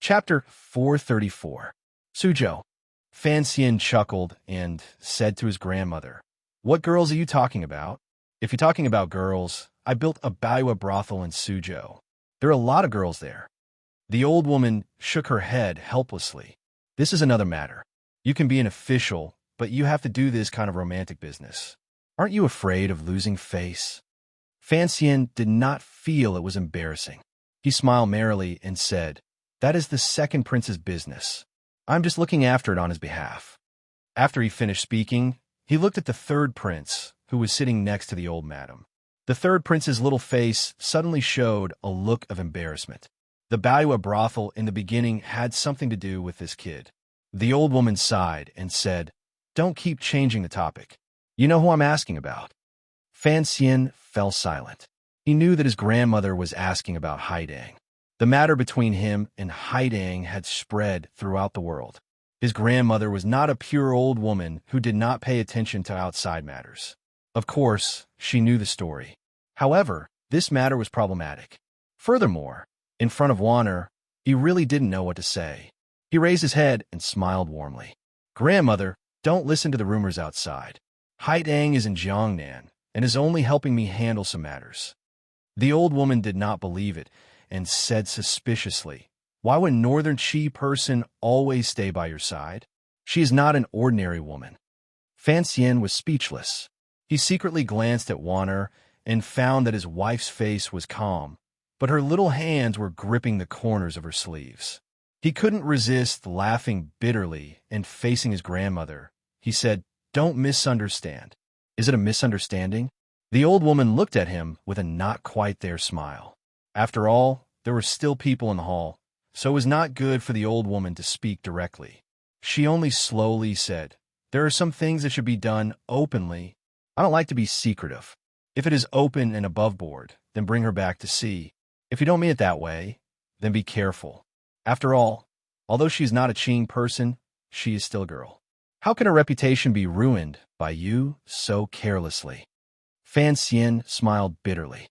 Chapter 434. Suzhou. Fan Xian chuckled and said to his grandmother, "What girls are you talking about?" "If you're talking about girls, I built a Baiwa brothel in Suzhou. There are a lot of girls there." The old woman shook her head helplessly. "This is another matter. You can be an official, but you have to do this kind of romantic business. Aren't you afraid of losing face?" Fan Xian did not feel it was embarrassing. He smiled merrily and said, "That is the second prince's business. I'm just looking after it on his behalf." After he finished speaking, he looked at the third prince, who was sitting next to the old madam. The third prince's little face suddenly showed a look of embarrassment. The Baiwa brothel in the beginning had something to do with this kid. The old woman sighed and said, "Don't keep changing the topic. You know who I'm asking about." Fan Xian fell silent. He knew that his grandmother was asking about Haidang. The matter between him and Haidang had spread throughout the world. His grandmother was not a pure old woman who did not pay attention to outside matters. Of course, she knew the story. However, this matter was problematic. Furthermore, in front of Warner, he really didn't know what to say. He raised his head and smiled warmly. "Grandmother, don't listen to the rumors outside. Haidang is in Jiangnan and is only helping me handle some matters." The old woman did not believe it and said suspiciously, "Why would Northern Qi person always stay by your side? She is not an ordinary woman." Fan Xian was speechless. He secretly glanced at Warner and found that his wife's face was calm, but her little hands were gripping the corners of her sleeves. He couldn't resist laughing bitterly and facing his grandmother. He said, "Don't misunderstand." "Is it a misunderstanding?" The old woman looked at him with a not-quite-there smile. After all, there were still people in the hall, so it was not good for the old woman to speak directly. She only slowly said, "There are some things that should be done openly. I don't like to be secretive. If it is open and above board, then bring her back to see. If you don't mean it that way, then be careful. After all, although she is not a Qing person, she is still a girl. How can her reputation be ruined by you so carelessly?" Fan Xian smiled bitterly.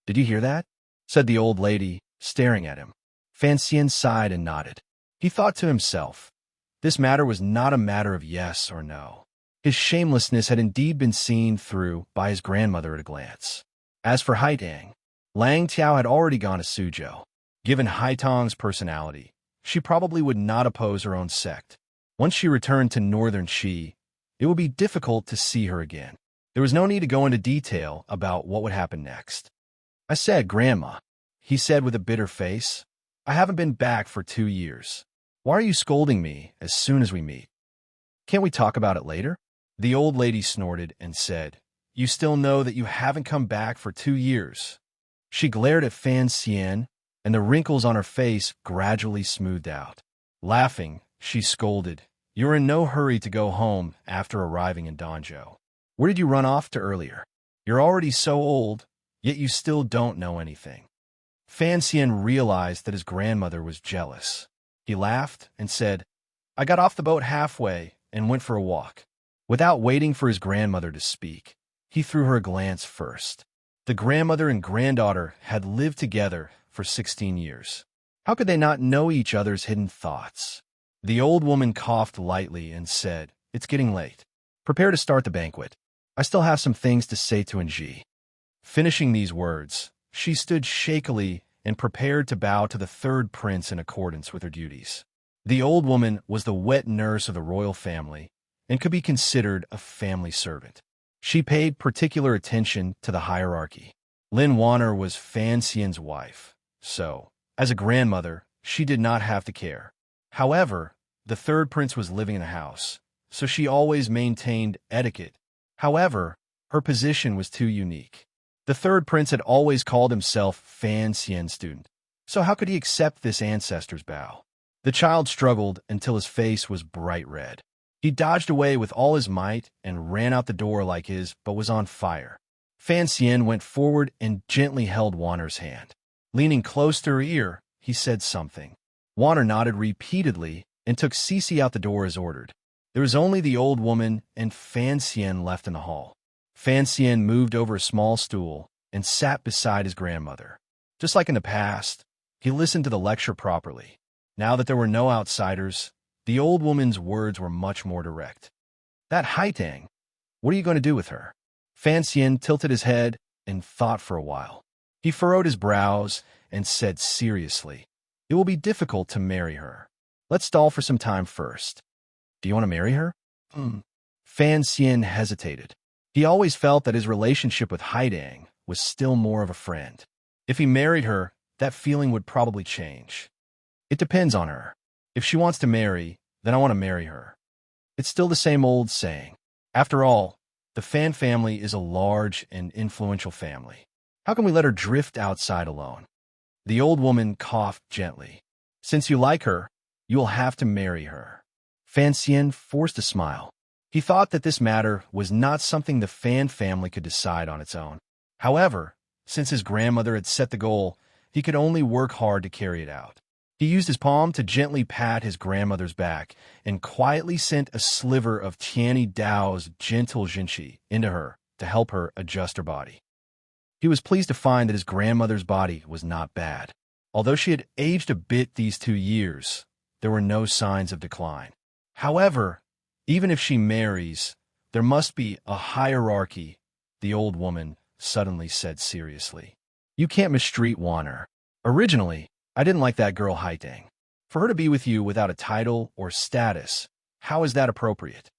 "Did you hear that?" said the old lady, staring at him. Fan Xian sighed and nodded. He thought to himself, this matter was not a matter of yes or no. His shamelessness had indeed been seen through by his grandmother at a glance. As for Haidang, Lang Tiao had already gone to Suzhou. Given Haitong's personality, she probably would not oppose her own sect. Once she returned to Northern Qi, it would be difficult to see her again. There was no need to go into detail about what would happen next. "I said, Grandma," he said with a bitter face, "I haven't been back for 2 years. Why are you scolding me as soon as we meet? Can't we talk about it later?" The old lady snorted and said, "You still know that you haven't come back for 2 years." She glared at Fan Xian, and the wrinkles on her face gradually smoothed out. Laughing, she scolded, "You're in no hurry to go home after arriving in Danzhou. Where did you run off to earlier? You're already so old, yet you still don't know anything." Fan Xian realized that his grandmother was jealous. He laughed and said, "I got off the boat halfway and went for a walk." Without waiting for his grandmother to speak, he threw her a glance first. The grandmother and granddaughter had lived together for 16 years. How could they not know each other's hidden thoughts? The old woman coughed lightly and said, "It's getting late. Prepare to start the banquet. I still have some things to say to Enji." Finishing these words, she stood shakily and prepared to bow to the third prince in accordance with her duties. The old woman was the wet nurse of the royal family and could be considered a family servant. She paid particular attention to the hierarchy. Lin Warner was Fan Xian's wife, so, as a grandmother, she did not have to care. However, the third prince was living in the house, so she always maintained etiquette. However, her position was too unique. The third prince had always called himself Fan Xian's student, so how could he accept this ancestor's bow? The child struggled until his face was bright red. He dodged away with all his might and ran out the door like his, but was on fire. Fan Xian went forward and gently held Warner's hand. Leaning close to her ear, he said something. Warner nodded repeatedly and took Cece out the door as ordered. There was only the old woman and Fan Xian left in the hall. Fan Xian moved over a small stool and sat beside his grandmother. Just like in the past, he listened to the lecture properly. Now that there were no outsiders, the old woman's words were much more direct. That Haitang, what are you going to do with her? Fan Xian tilted his head and thought for a while. He furrowed his brows and said seriously, "It will be difficult to marry her. Let's stall for some time first." "Do you want to marry her?" Fan Xian hesitated. He always felt that his relationship with Haidang was still more of a friend. If he married her, that feeling would probably change. "It depends on her. If she wants to marry, then I want to marry her." It's still the same old saying. After all, the Fan family is a large and influential family. How can we let her drift outside alone? The old woman coughed gently. "Since you like her, you will have to marry her." Fan Xian forced a smile. He thought that this matter was not something the Fan family could decide on its own. However, since his grandmother had set the goal, he could only work hard to carry it out. He used his palm to gently pat his grandmother's back and quietly sent a sliver of Tianyi Dao's gentle jinqi into her to help her adjust her body. He was pleased to find that his grandmother's body was not bad. Although she had aged a bit these 2 years, there were no signs of decline. However, even if she marries, there must be a hierarchy, the old woman suddenly said seriously. "You can't mistreat Wanner. Originally, I didn't like that girl Haitang. For her to be with you without a title or status, how is that appropriate?"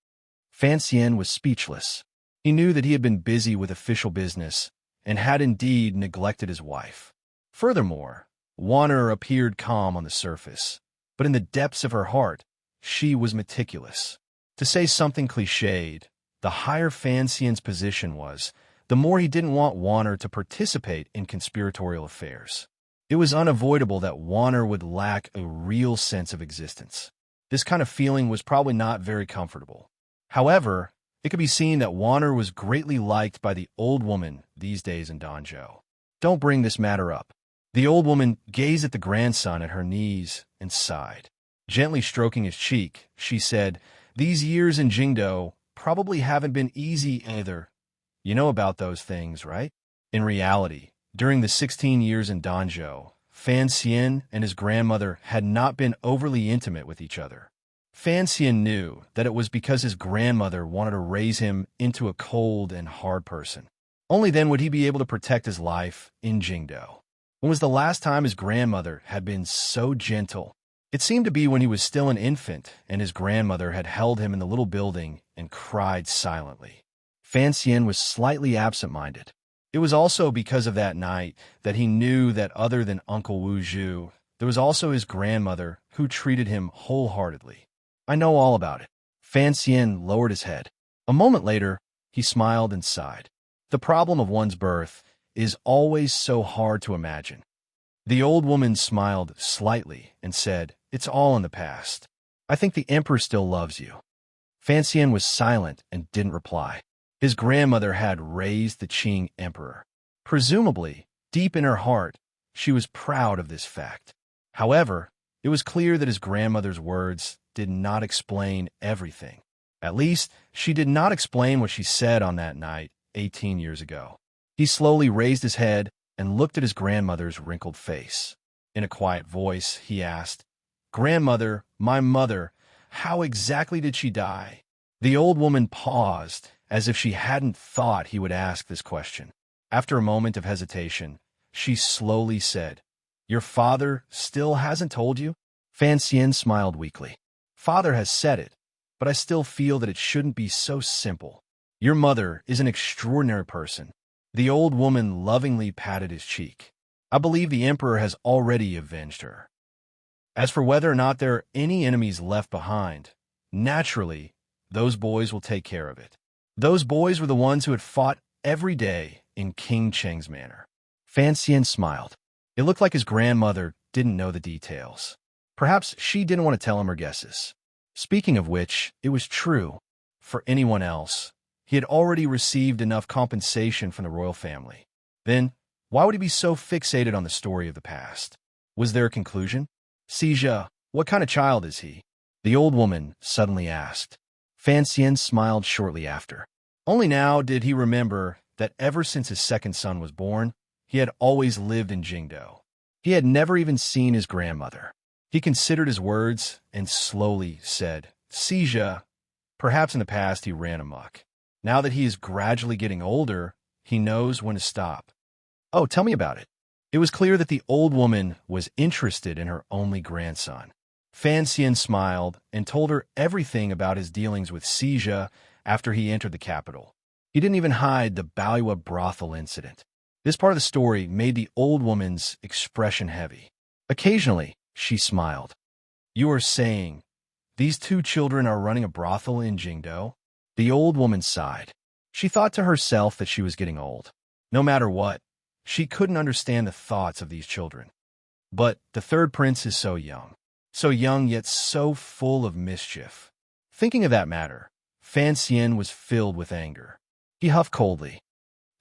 Fan Xian was speechless. He knew that he had been busy with official business and had indeed neglected his wife. Furthermore, Wanner appeared calm on the surface, but in the depths of her heart, she was meticulous. To say something cliched, the higher Fan Xian's position was, the more he didn't want Wanner to participate in conspiratorial affairs. It was unavoidable that Wanner would lack a real sense of existence. This kind of feeling was probably not very comfortable. However, it could be seen that Wanner was greatly liked by the old woman these days in Danzhou. "Don't bring this matter up." The old woman gazed at the grandson at her knees and sighed. Gently stroking his cheek, she said, "These years in Jingdo probably haven't been easy either. You know about those things, right?" In reality, during the 16 years in Danzhou, Fan Xian and his grandmother had not been overly intimate with each other. Fan Xian knew that it was because his grandmother wanted to raise him into a cold and hard person. Only then would he be able to protect his life in Jingdo. When was the last time his grandmother had been so gentle? It seemed to be when he was still an infant and his grandmother had held him in the little building and cried silently. Fan Xian was slightly absent-minded. It was also because of that night that he knew that other than Uncle Wu Zhu, there was also his grandmother who treated him wholeheartedly. "I know all about it." Fan Xian lowered his head. A moment later, he smiled and sighed. The problem of one's birth is always so hard to imagine. The old woman smiled slightly and said, "It's all in the past. I think the emperor still loves you." Fan Xian was silent and didn't reply. His grandmother had raised the Qing emperor. Presumably, deep in her heart, she was proud of this fact. However, it was clear that his grandmother's words did not explain everything. At least, she did not explain what she said on that night 18 years ago. He slowly raised his head and looked at his grandmother's wrinkled face. In a quiet voice, he asked, "Grandmother, my mother, how exactly did she die?" The old woman paused, as if she hadn't thought he would ask this question. After a moment of hesitation, she slowly said, "Your father still hasn't told you?" Fan Xian smiled weakly. "Father has said it, but I still feel that it shouldn't be so simple. Your mother is an extraordinary person." The old woman lovingly patted his cheek. "I believe the emperor has already avenged her. As for whether or not there are any enemies left behind, naturally, those boys will take care of it." Those boys were the ones who had fought every day in King Cheng's manor. Fan Xian smiled. It looked like his grandmother didn't know the details. Perhaps she didn't want to tell him her guesses. Speaking of which, it was true. For anyone else, he had already received enough compensation from the royal family. Then, why would he be so fixated on the story of the past? Was there a conclusion? "Sija, what kind of child is he?" the old woman suddenly asked. Fan Xian smiled shortly after. Only now did he remember that ever since his second son was born, he had always lived in Jingdo. He had never even seen his grandmother. He considered his words and slowly said, Seizure. Perhaps in the past he ran amok. Now that he is gradually getting older, he knows when to stop. Oh, tell me about it. It was clear that the old woman was interested in her only grandson. Fan Xian smiled and told her everything about his dealings with Seizure after he entered the capital. He didn't even hide the Baliwa brothel incident. This part of the story made the old woman's expression heavy. Occasionally, she smiled. You are saying, these two children are running a brothel in Jingdo? The old woman sighed. She thought to herself that she was getting old. No matter what, she couldn't understand the thoughts of these children. But the third prince is so young yet so full of mischief. Thinking of that matter, Fan Xian was filled with anger. He huffed coldly.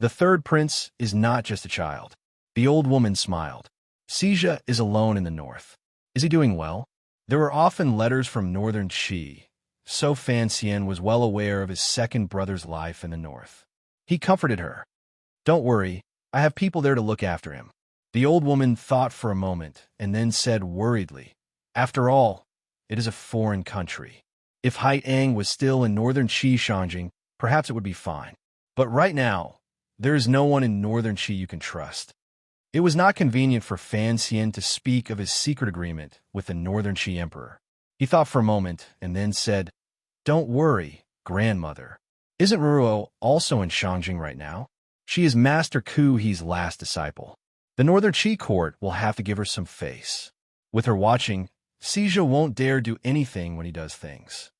The third prince is not just a child. The old woman smiled. Seizure is alone in the north. Is he doing well? There were often letters from northern Qi, so Fan Xian was well aware of his second brother's life in the north. He comforted her. Don't worry, I have people there to look after him. The old woman thought for a moment and then said worriedly, After all, it is a foreign country. If Haitang was still in northern Qi Shanjing, perhaps it would be fine. But right now, there is no one in northern Qi you can trust. It was not convenient for Fan Xian to speak of his secret agreement with the northern Qi emperor. He thought for a moment and then said, Don't worry, grandmother. Isn't Ruo also in Shanjing right now? She is Master Ku He's last disciple. The northern Qi court will have to give her some face. With her watching, Seizure won't dare do anything when he does things.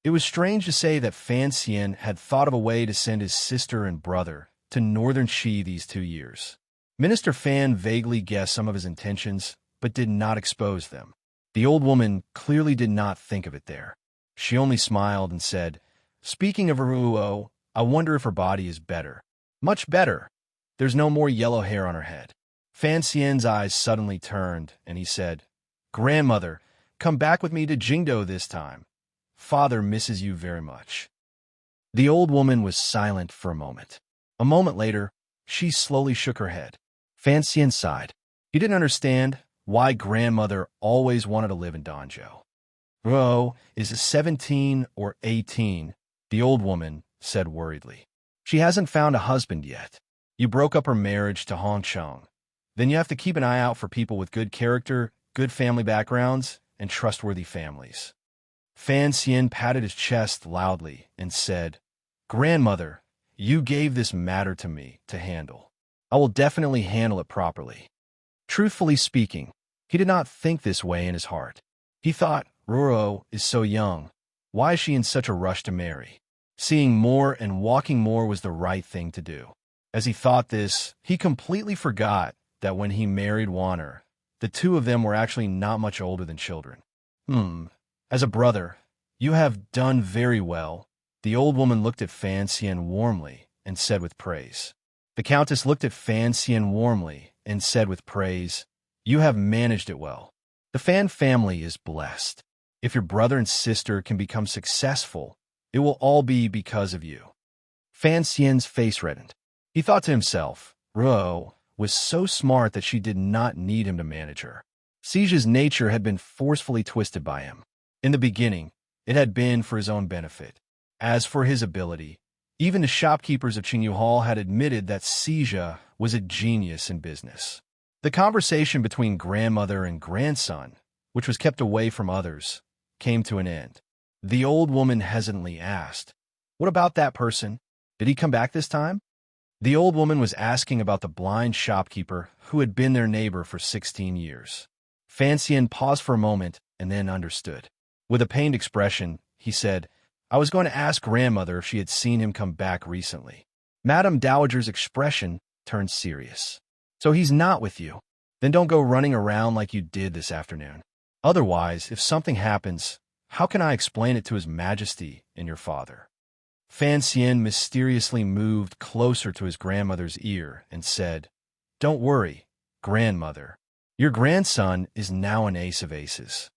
It was strange to say that Fan Xian had thought of a way to send his sister and brother to northern Qi these 2 years. Minister Fan vaguely guessed some of his intentions, but did not expose them. The old woman clearly did not think of it there. She only smiled and said, Speaking of Ruo, I wonder if her body is better. Much better. There's no more yellow hair on her head. Fan Xian's eyes suddenly turned, and he said, Grandmother, come back with me to Jingdo this time. Father misses you very much. The old woman was silent for a moment. A moment later, she slowly shook her head. Fan Xian sighed. He didn't understand why grandmother always wanted to live in Danzhou. Ruo is 17 or 18, the old woman said worriedly. She hasn't found a husband yet. You broke up her marriage to Hongcheng. Then you have to keep an eye out for people with good character, good family backgrounds, and trustworthy families. Fan Xian patted his chest loudly and said, Grandmother, you gave this matter to me to handle. I will definitely handle it properly. Truthfully speaking, he did not think this way in his heart. He thought, Ruo is so young. Why is she in such a rush to marry? Seeing more and walking more was the right thing to do. As he thought this, he completely forgot that when he married Wanner, the two of them were actually not much older than children. As a brother, you have done very well. The old woman looked at Fan Xian warmly and said with praise. The countess looked at Fan Xian warmly and said with praise, You have managed it well. The Fan family is blessed. If your brother and sister can become successful, it will all be because of you. Fan Xian's face reddened. He thought to himself, Ruo was so smart that she did not need him to manage her. Seiju's nature had been forcefully twisted by him. In the beginning, it had been for his own benefit. As for his ability, even the shopkeepers of Qingyu Hall had admitted that Seizhu was a genius in business. The conversation between grandmother and grandson, which was kept away from others, came to an end. The old woman hesitantly asked, What about that person? Did he come back this time? The old woman was asking about the blind shopkeeper who had been their neighbor for 16 years. Fan Xian paused for a moment and then understood. With a pained expression, he said, I was going to ask grandmother if she had seen him come back recently. Madame Dowager's expression turned serious. So he's not with you. Then don't go running around like you did this afternoon. Otherwise, if something happens, how can I explain it to His Majesty and your father? Fan Xian mysteriously moved closer to his grandmother's ear and said, Don't worry, grandmother. Your grandson is now an ace of aces.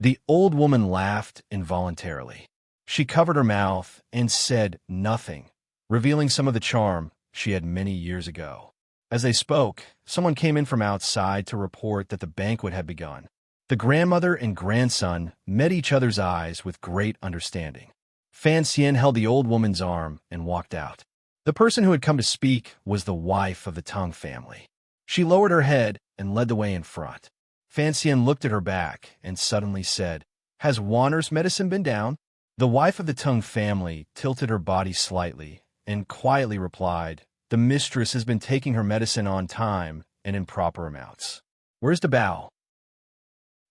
The old woman laughed involuntarily. She covered her mouth and said nothing, revealing some of the charm she had many years ago. As they spoke, someone came in from outside to report that the banquet had begun. The grandmother and grandson met each other's eyes with great understanding. Fan Xian held the old woman's arm and walked out. The person who had come to speak was the wife of the Tang family. She lowered her head and led the way in front. Fan Xian looked at her back and suddenly said, "Has Wanner's medicine been down?" The wife of the Tang family tilted her body slightly and quietly replied, "The mistress has been taking her medicine on time and in proper amounts." "Where's the Bao?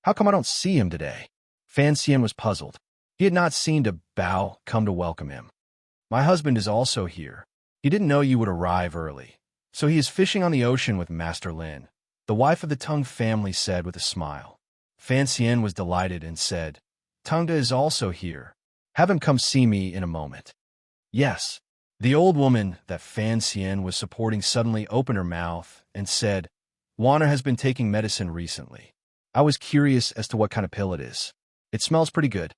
How come I don't see him today?" Fan Xian was puzzled. He had not seen the Bao come to welcome him. "My husband is also here. He didn't know you would arrive early, so he is fishing on the ocean with Master Lin," the wife of the Tang family said with a smile. Fan Xian was delighted and said, "Tangda is also here. Have him come see me in a moment." "Yes." The old woman that Fan Xian was supporting suddenly opened her mouth and said, "Wanner has been taking medicine recently. I was curious as to what kind of pill it is. It smells pretty good."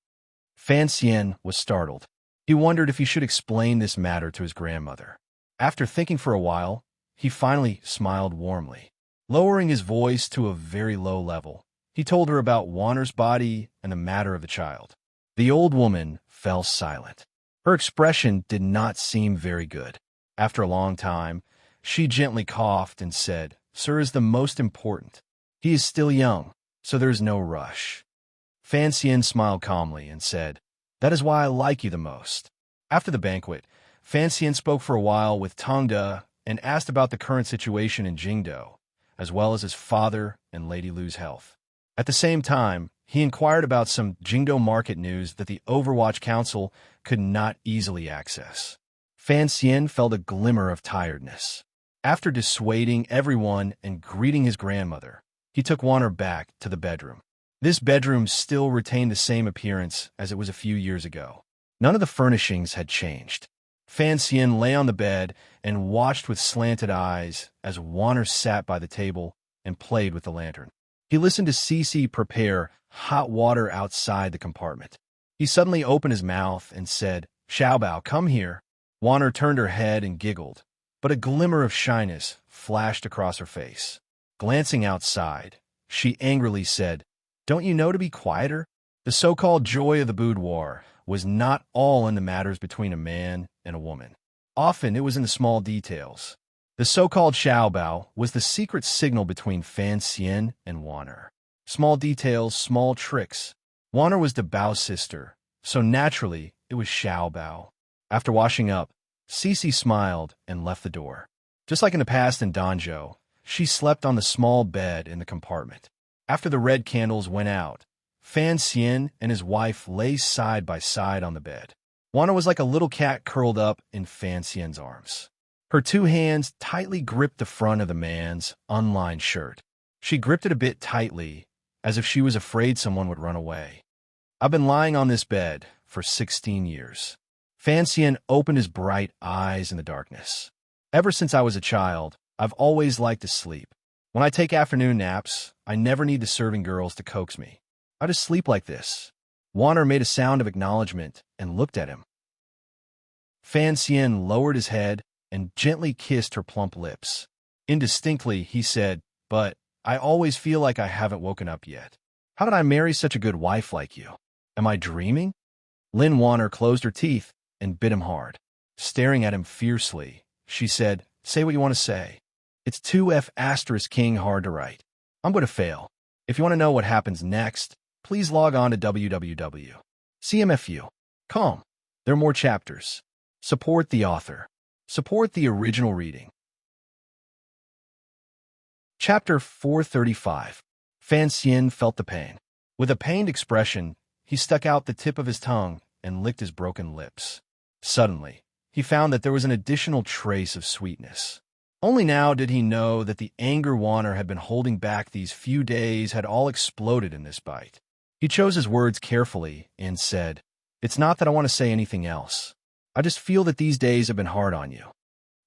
Fan Xian was startled. He wondered if he should explain this matter to his grandmother. After thinking for a while, he finally smiled warmly. Lowering his voice to a very low level, he told her about Wanner's body and the matter of the child. The old woman fell silent. Her expression did not seem very good. After a long time, she gently coughed and said, "Sir is the most important. He is still young, so there is no rush." Fan Xian smiled calmly and said, "That is why I like you the most." After the banquet, Fan Xian spoke for a while with Tangda and asked about the current situation in Jingdo, as well as his father and Lady Lu's health. At the same time, he inquired about some Jingdo market news that the Overwatch Council could not easily access. Fan Xian felt a glimmer of tiredness. After dissuading everyone and greeting his grandmother, he took Wanner back to the bedroom. This bedroom still retained the same appearance as it was a few years ago. None of the furnishings had changed. Fan Xian lay on the bed and watched with slanted eyes as Wanner sat by the table and played with the lantern. He listened to Cece prepare hot water outside the compartment. He suddenly opened his mouth and said, "Xiaobao, come here." Wanner turned her head and giggled, but a glimmer of shyness flashed across her face. Glancing outside, she angrily said, "Don't you know to be quieter?" The so-called joy of the boudoir was not all in the matters between a man and a woman. Often it was in the small details. The so-called Xiaobao was the secret signal between Fan Xian and Wanner. Small details, small tricks. Wanner was the Bao's sister, so naturally it was Xiaobao. After washing up, Cece smiled and left the door. Just like in the past in Danzhou, she slept on the small bed in the compartment. After the red candles went out, Fan Xian and his wife lay side by side on the bed. Wanner was like a little cat curled up in Fan Xian's arms. Her two hands tightly gripped the front of the man's unlined shirt. She gripped it a bit tightly, as if she was afraid someone would run away. "I've been lying on this bed for 16 years. Fan Xian opened his bright eyes in the darkness. "Ever since I was a child, I've always liked to sleep. When I take afternoon naps, I never need the serving girls to coax me. I just sleep like this." Wanner made a sound of acknowledgement and looked at him. Fan Xian lowered his head and gently kissed her plump lips. Indistinctly, he said, "But I always feel like I haven't woken up yet. How did I marry such a good wife like you? Am I dreaming?" Lin Wanner closed her teeth and bit him hard. Staring at him fiercely, she said, "Say what you want to say. It's 2F*King hard to write. I'm going to fail. If you want to know what happens next, please log on to www.cmfu.com. There are more chapters. Support the author. Support the original reading. Chapter 435. Fan Xian felt the pain. With a pained expression, he stuck out the tip of his tongue and licked his broken lips. Suddenly, he found that there was an additional trace of sweetness. Only now did he know that the anger Wanner had been holding back these few days had all exploded in this bite. He chose his words carefully and said, "It's not that I want to say anything else. I just feel that these days have been hard on you."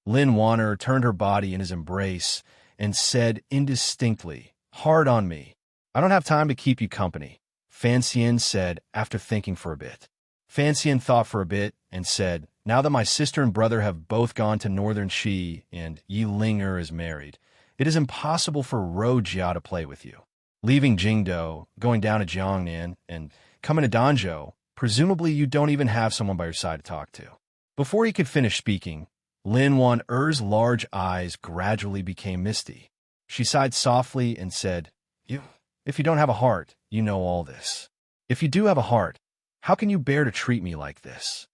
Lin Wanner turned her body in his embrace and said indistinctly, "Hard on me. I don't have time to keep you company," Fan Xian said after thinking for a bit. Fan Xian thought for a bit and said, "Now that my sister and brother have both gone to Northern Qi and Yi Linger is married, it is impossible for Ro Jia to play with you. leaving Jingdo, going down to Jiangnan, and coming to Danzhou. Presumably you don't even have someone by your side to talk to. Before he could finish speaking, Lin Wan-er's large eyes gradually became misty. She sighed softly and said, If you don't have a heart, you know all this. If you do have a heart, how can you bear to treat me like this?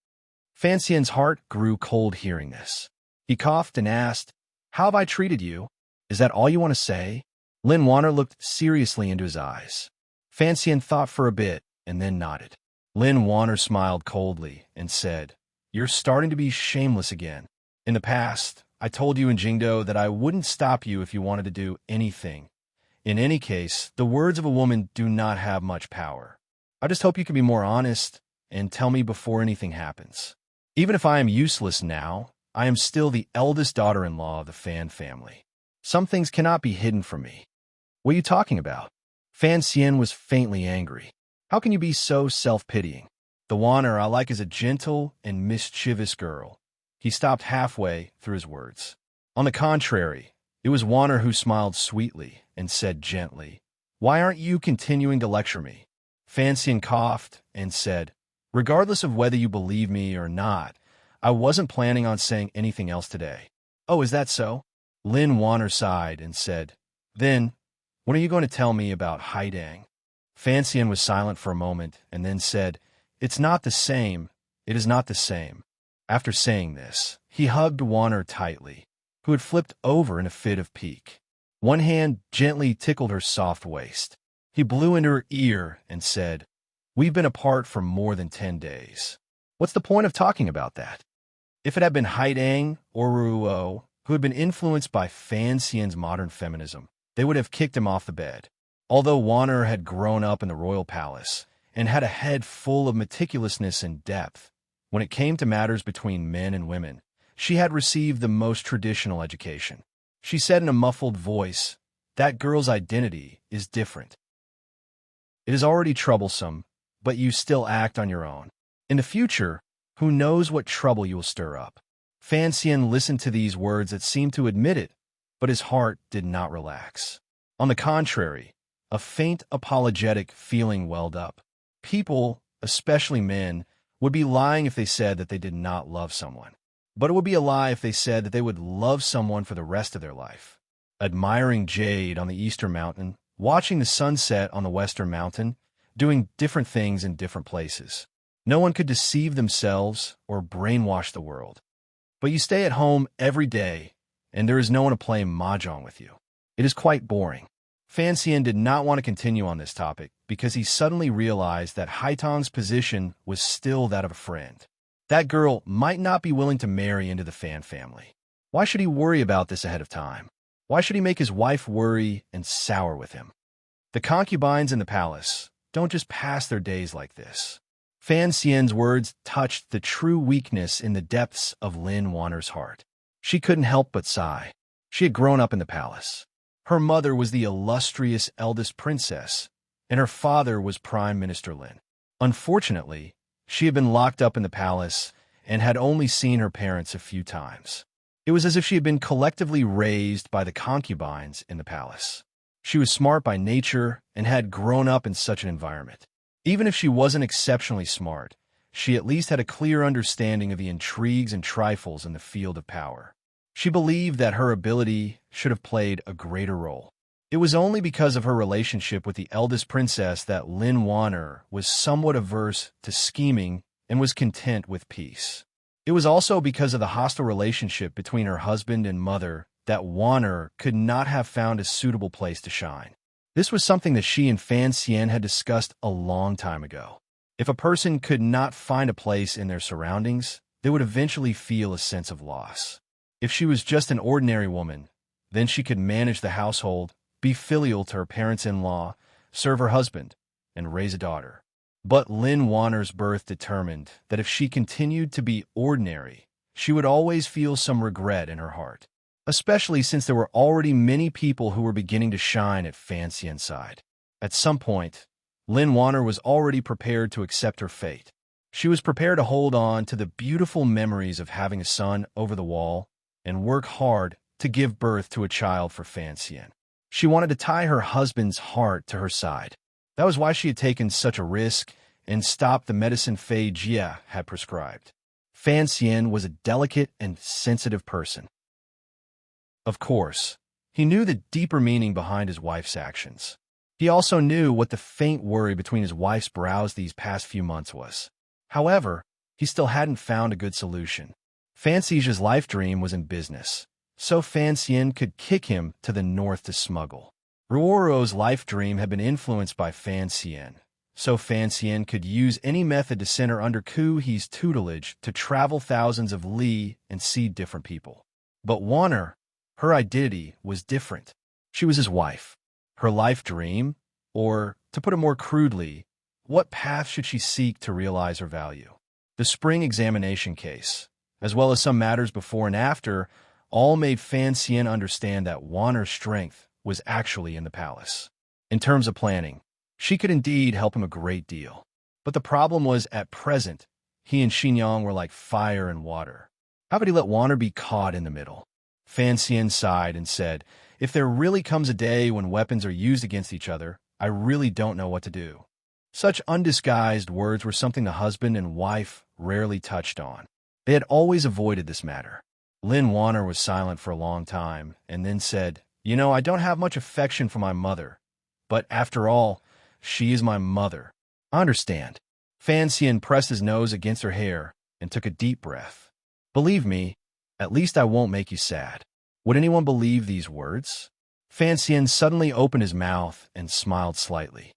Fan Xian's heart grew cold hearing this. He coughed and asked, How have I treated you? Is that all you want to say? Lin Wan-er looked seriously into his eyes. Fan Xian thought for a bit and then nodded. Lin Wan-er smiled coldly and said, You're starting to be shameless again. In the past, I told you in Jingdo that I wouldn't stop you if you wanted to do anything. In any case, the words of a woman do not have much power. I just hope you can be more honest and tell me before anything happens. Even if I am useless now, I am still the eldest daughter-in-law of the Fan family. Some things cannot be hidden from me. What are you talking about? Fan Xian was faintly angry. How can you be so self-pitying? The Wan-er I like is a gentle and mischievous girl. He stopped halfway through his words. On the contrary, it was Wan-er who smiled sweetly and said gently, Why aren't you continuing to lecture me? Fan Xian coughed and said, Regardless of whether you believe me or not, I wasn't planning on saying anything else today. Oh, is that so? Lin Wan-er sighed and said, Then, when are you going to tell me about Haidang? Fan Xian was silent for a moment and then said, It's not the same. It is not the same. After saying this, he hugged Wan-er tightly, who had flipped over in a fit of pique. One hand gently tickled her soft waist. He blew into her ear and said, We've been apart for more than 10 days. What's the point of talking about that? If it had been Haidang or Ruo, who had been influenced by Fan Xian's modern feminism, they would have kicked him off the bed. Although Wan-er had grown up in the royal palace and had a head full of meticulousness and depth, when it came to matters between men and women, she had received the most traditional education. She said in a muffled voice, That girl's identity is different. It is already troublesome, but you still act on your own. In the future, who knows what trouble you will stir up? Fan Xian listened to these words that seemed to admit it, but his heart did not relax. On the contrary, a faint apologetic feeling welled up. People, especially men, would be lying if they said that they did not love someone. But it would be a lie if they said that they would love someone for the rest of their life. Admiring jade on the eastern mountain, watching the sunset on the western mountain, doing different things in different places. No one could deceive themselves or brainwash the world. But you stay at home every day, and there is no one to play mahjong with you. It is quite boring. Fan Xian did not want to continue on this topic because he suddenly realized that Haitang's position was still that of a friend. That girl might not be willing to marry into the Fan family. Why should he worry about this ahead of time? Why should he make his wife worry and sour with him? The concubines in the palace don't just pass their days like this. Fan Xian's words touched the true weakness in the depths of Lin Wan-er's heart. She couldn't help but sigh. She had grown up in the palace. Her mother was the illustrious eldest princess, and her father was Prime Minister Lin. Unfortunately, she had been locked up in the palace and had only seen her parents a few times. It was as if she had been collectively raised by the concubines in the palace. She was smart by nature and had grown up in such an environment. Even if she wasn't exceptionally smart, she at least had a clear understanding of the intrigues and trifles in the field of power. She believed that her ability should have played a greater role. It was only because of her relationship with the eldest princess that Lin Wan-er was somewhat averse to scheming and was content with peace. It was also because of the hostile relationship between her husband and mother that Wan-er could not have found a suitable place to shine. This was something that she and Fan Xian had discussed a long time ago. If a person could not find a place in their surroundings, they would eventually feel a sense of loss. If she was just an ordinary woman, then she could manage the household, be filial to her parents-in-law, serve her husband, and raise a daughter. But Lin Wan-er's birth determined that if she continued to be ordinary, she would always feel some regret in her heart, especially since there were already many people who were beginning to shine at Fan Xian's side. At some point, Lin Wan-er was already prepared to accept her fate. She was prepared to hold on to the beautiful memories of having a son over the wall and work hard to give birth to a child for Fan Xian. She wanted to tie her husband's heart to her side. That was why she had taken such a risk and stopped the medicine Fei Jia had prescribed. Fan Xian was a delicate and sensitive person. Of course, he knew the deeper meaning behind his wife's actions. He also knew what the faint worry between his wife's brows these past few months was. However, he still hadn't found a good solution. Fan Xi's life dream was in business, so Fan Xian could kick him to the north to smuggle. Ruoro's life dream had been influenced by Fan Xian, so Fan Xian could use any method to send her under Ku He's tutelage to travel thousands of li and see different people. But Wanner, her identity was different. She was his wife. Her life dream, or, to put it more crudely, what path should she seek to realize her value? The spring examination case, as well as some matters before and after, all made Fan Xian understand that Wanner's strength was actually in the palace. In terms of planning, she could indeed help him a great deal. But the problem was, at present, he and Xinyang were like fire and water. How could he let Wanner be caught in the middle? Fan Xian sighed and said, "If there really comes a day when weapons are used against each other, I really don't know what to do." Such undisguised words were something the husband and wife rarely touched on. They had always avoided this matter. Lin Wanner was silent for a long time, and then said, I don't have much affection for my mother. But after all, she is my mother. I understand." Fan Xian pressed his nose against her hair and took a deep breath. "Believe me, at least I won't make you sad." Would anyone believe these words? Fan Xian suddenly opened his mouth and smiled slightly.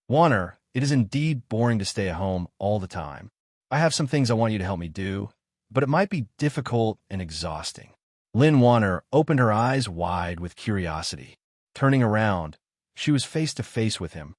"Wanner, it is indeed boring to stay at home all the time. I have some things I want you to help me do, but it might be difficult and exhausting." Lin Wanner opened her eyes wide with curiosity. Turning around, she was face to face with him.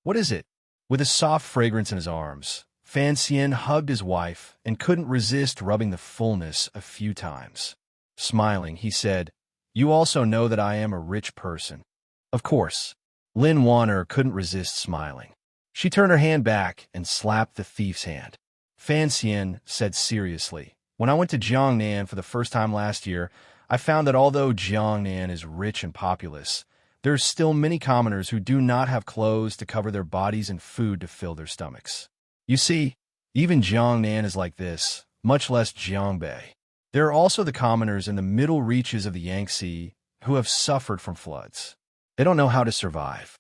"What is it?" With a soft fragrance in his arms, Fan Xian hugged his wife and couldn't resist rubbing the fullness a few times. Smiling, he said, "You also know that I am a rich person." Of course, Lin Wanner couldn't resist smiling. She turned her hand back and slapped the thief's hand. Fan Xian said seriously, "When I went to Jiangnan for the first time last year, I found that although Jiangnan is rich and populous, there are still many commoners who do not have clothes to cover their bodies and food to fill their stomachs. You see, even Jiangnan is like this, much less Jiangbei. There are also the commoners in the middle reaches of the Yangtze who have suffered from floods. They don't know how to survive."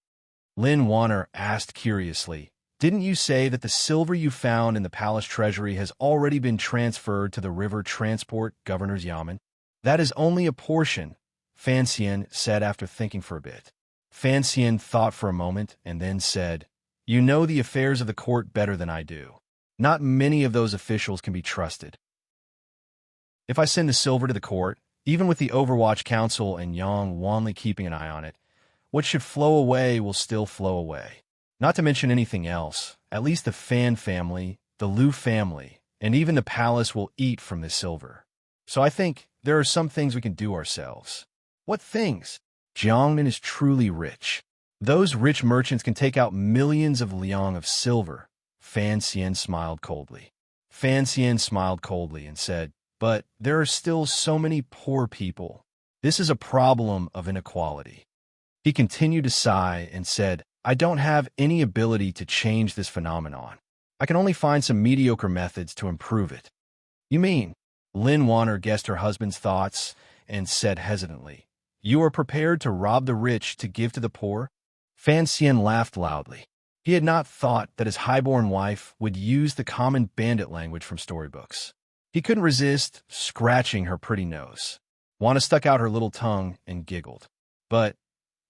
Lin Wanner asked curiously, "Didn't you say that the silver you found in the palace treasury has already been transferred to the river transport governor's yamen?" "That is only a portion," Fan Xian said after thinking for a bit. Fan Xian thought for a moment and then said, "You know the affairs of the court better than I do. Not many of those officials can be trusted. If I send the silver to the court, even with the Overwatch Council and Yang Wanli keeping an eye on it, what should flow away will still flow away. Not to mention anything else, at least the Fan family, the Liu family, and even the palace will eat from this silver. So I think there are some things we can do ourselves." "What things?" "Jiangnan is truly rich. Those rich merchants can take out millions of liang of silver." Fan Xian smiled coldly. Fan Xian smiled coldly and said, "But there are still so many poor people. This is a problem of inequality." He continued to sigh and said, "I don't have any ability to change this phenomenon. I can only find some mediocre methods to improve it." "You mean?" Lin Wanner guessed her husband's thoughts and said hesitantly, "You are prepared to rob the rich to give to the poor?" Fan Xian laughed loudly. He had not thought that his highborn wife would use the common bandit language from storybooks. He couldn't resist scratching her pretty nose. Wanna stuck out her little tongue and giggled. "But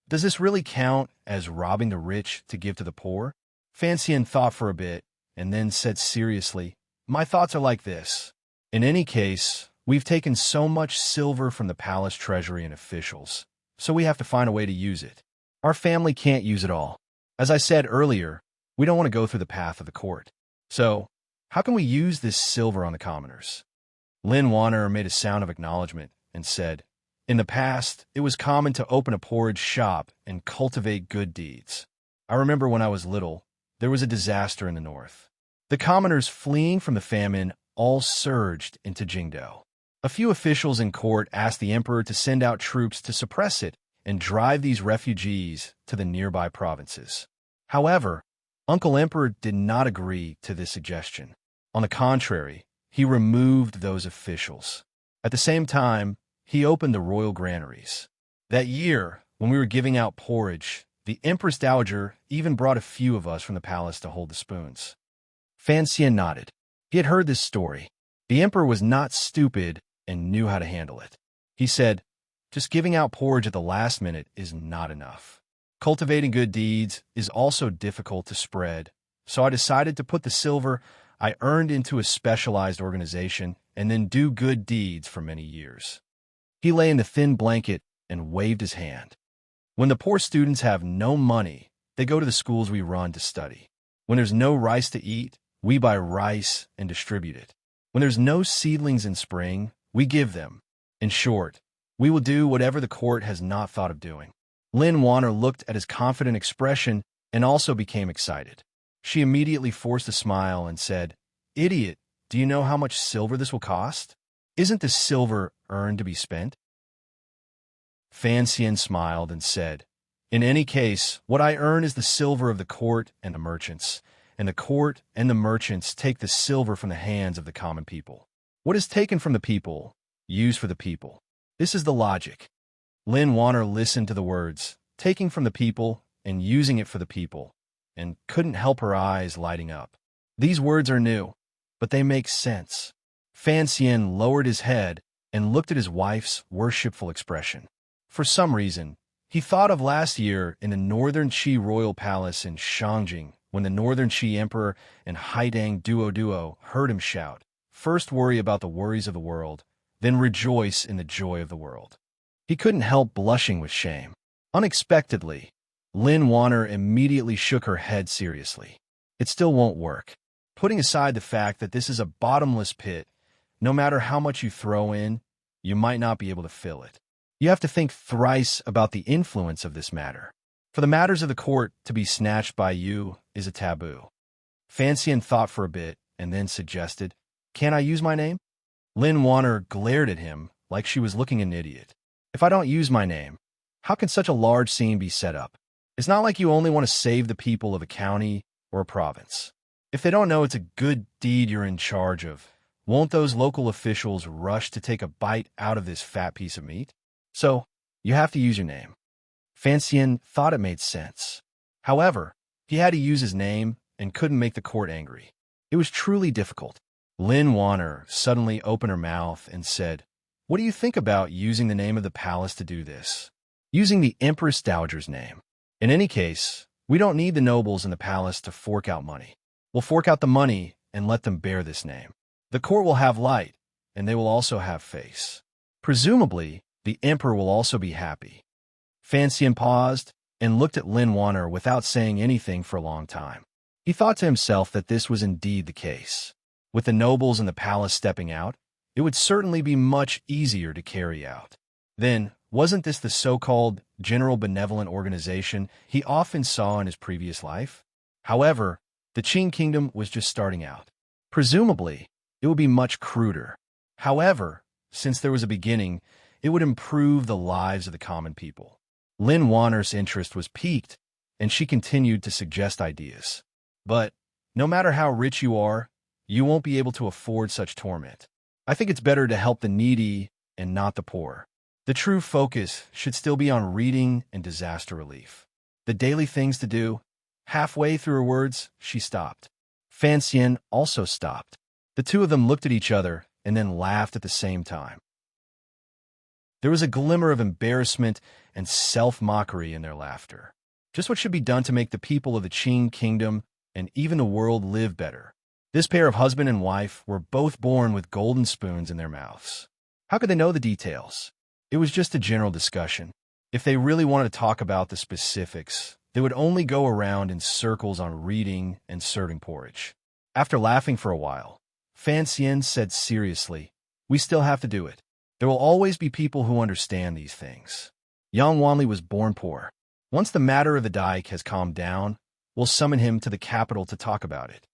does this really count as robbing the rich to give to the poor?" Fan Xian thought for a bit and then said seriously, "My thoughts are like this. In any case, we've taken so much silver from the palace treasury and officials, so we have to find a way to use it. Our family can't use it all. As I said earlier, we don't want to go through the path of the court. So, how can we use this silver on the commoners?" Lin Wanner made a sound of acknowledgement and said, "In the past, it was common to open a porridge shop and cultivate good deeds. I remember when I was little, there was a disaster in the north. The commoners fleeing from the famine all surged into Jingdao. A few officials in court asked the emperor to send out troops to suppress it and drive these refugees to the nearby provinces. However, Uncle Emperor did not agree to this suggestion. On the contrary, he removed those officials. At the same time, he opened the royal granaries. That year, when we were giving out porridge, the Empress Dowager even brought a few of us from the palace to hold the spoons. Fan Xian nodded. He had heard this story. The emperor was not stupid and knew how to handle it. He said, just giving out porridge at the last minute is not enough. Cultivating good deeds is also difficult to spread, so I decided to put the silver I earned into a specialized organization and then do good deeds for many years. He lay in the thin blanket and waved his hand. When the poor students have no money, they go to the schools we run to study. When there's no rice to eat, we buy rice and distribute it. When there's no seedlings in spring, we give them. In short, we will do whatever the court has not thought of doing. Lin Wanner looked at his confident expression and also became excited. She immediately forced a smile and said, Idiot, do you know how much silver this will cost? Isn't the silver earned to be spent? Fan Xian smiled and said, In any case, what I earn is the silver of the court and the merchants, and the court and the merchants take the silver from the hands of the common people. What is taken from the people, used for the people. This is the logic. Lin Wanner listened to the words, taking from the people and using it for the people, and couldn't help her eyes lighting up. These words are new, but they make sense. Fan Xian lowered his head and looked at his wife's worshipful expression. For some reason, he thought of last year in the Northern Qi Royal Palace in Shangjing, when the Northern Qi Emperor and Haidang Duo heard him shout, First worry about the worries of the world, then rejoice in the joy of the world. He couldn't help blushing with shame. Unexpectedly, Lin Wanner immediately shook her head seriously. It still won't work. Putting aside the fact that this is a bottomless pit, no matter how much you throw in, you might not be able to fill it. You have to think thrice about the influence of this matter. For the matters of the court to be snatched by you is a taboo. Fan Xian thought for a bit and then suggested, Can I use my name? Lin Wanner glared at him like she was looking an idiot. If I don't use my name, how can such a large scene be set up? It's not like you only want to save the people of a county or a province. If they don't know it's a good deed you're in charge of, won't those local officials rush to take a bite out of this fat piece of meat? So, you have to use your name. Fan Xian thought it made sense. However, he had to use his name and couldn't make the court angry. It was truly difficult. Lin Wanner suddenly opened her mouth and said, What do you think about using the name of the palace to do this? Using the Empress Dowager's name. In any case, we don't need the nobles in the palace to fork out money. We'll fork out the money and let them bear this name. The court will have light, and they will also have face. Presumably, the emperor will also be happy. Fan Xian paused and looked at Lin Wanner without saying anything for a long time. He thought to himself that this was indeed the case. With the nobles in the palace stepping out, it would certainly be much easier to carry out. Then, wasn't this the so-called general benevolent organization he often saw in his previous life? However, the Qing kingdom was just starting out. Presumably, it would be much cruder. However, since there was a beginning, it would improve the lives of the common people. Lin Wanner's interest was piqued, and she continued to suggest ideas. But, no matter how rich you are, you won't be able to afford such torment. I think it's better to help the needy and not the poor. The true focus should still be on reading and disaster relief. The daily things to do. Halfway through her words, she stopped. Fan Xian also stopped. The two of them looked at each other and then laughed at the same time. There was a glimmer of embarrassment and self-mockery in their laughter. Just what should be done to make the people of the Qing kingdom and even the world live better. This pair of husband and wife were both born with golden spoons in their mouths. How could they know the details? It was just a general discussion. If they really wanted to talk about the specifics, they would only go around in circles on reading and serving porridge. After laughing for a while, Fan Xian said seriously, We still have to do it. There will always be people who understand these things. Yang Wanli was born poor. Once the matter of the dike has calmed down, we'll summon him to the capital to talk about it.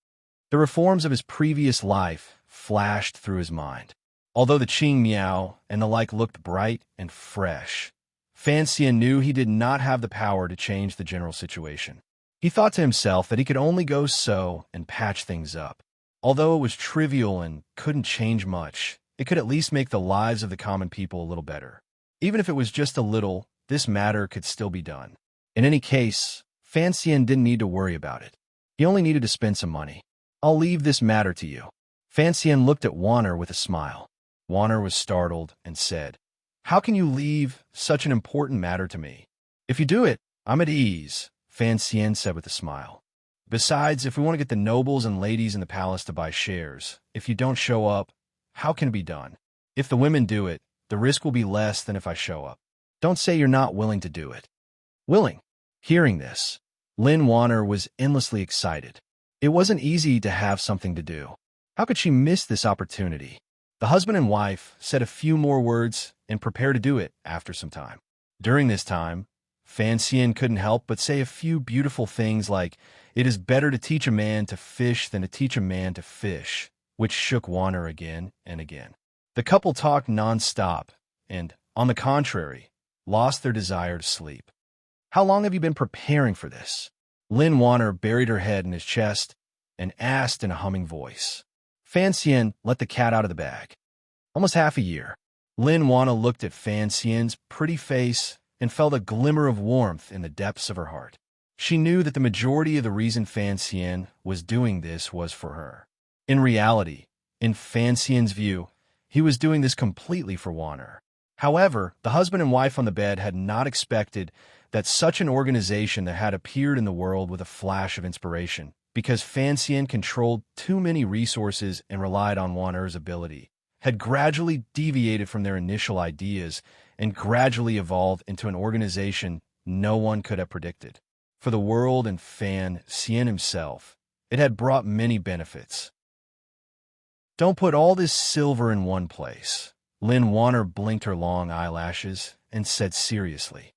The reforms of his previous life flashed through his mind. Although the Qing Miao and the like looked bright and fresh, Fan knew he did not have the power to change the general situation. He thought to himself that he could only go so and patch things up. Although it was trivial and couldn't change much, it could at least make the lives of the common people a little better. Even if it was just a little, this matter could still be done. In any case, Fan didn't need to worry about it. He only needed to spend some money. I'll leave this matter to you. Fan looked at Warner with a smile. Warner was startled and said, "How can you leave such an important matter to me?" "If you do it, I'm at ease," Fan said with a smile. "Besides, if we want to get the nobles and ladies in the palace to buy shares, if you don't show up, how can it be done? If the women do it, the risk will be less than if I show up. Don't say you're not willing to do it." Willing? Hearing this, Lynn Warner was endlessly excited. It wasn't easy to have something to do. How could she miss this opportunity? The husband and wife said a few more words and prepared to do it after some time. During this time, Fan couldn't help but say a few beautiful things like, "It is better to teach a man to fish than to teach a man to fish," which shook Warner again and again. The couple talked non-stop and, on the contrary, lost their desire to sleep. "How long have you been preparing for this?" Lynn Warner buried her head in his chest and asked in a humming voice. Fan let the cat out of the bag. "Almost half a year." Lynn Warner looked at Fan pretty face and felt a glimmer of warmth in the depths of her heart. She knew that the majority of the reason Fan was doing this was for her. In reality, in Fan view, he was doing this completely for Warner. However, the husband and wife on the bed had not expected that such an organization that had appeared in the world with a flash of inspiration, because Fan controlled too many resources and relied on Warner's ability, had gradually deviated from their initial ideas and gradually evolved into an organization no one could have predicted. For the world and Fan himself, it had brought many benefits. "Don't put all this silver in one place." Lynn Warner blinked her long eyelashes and said seriously.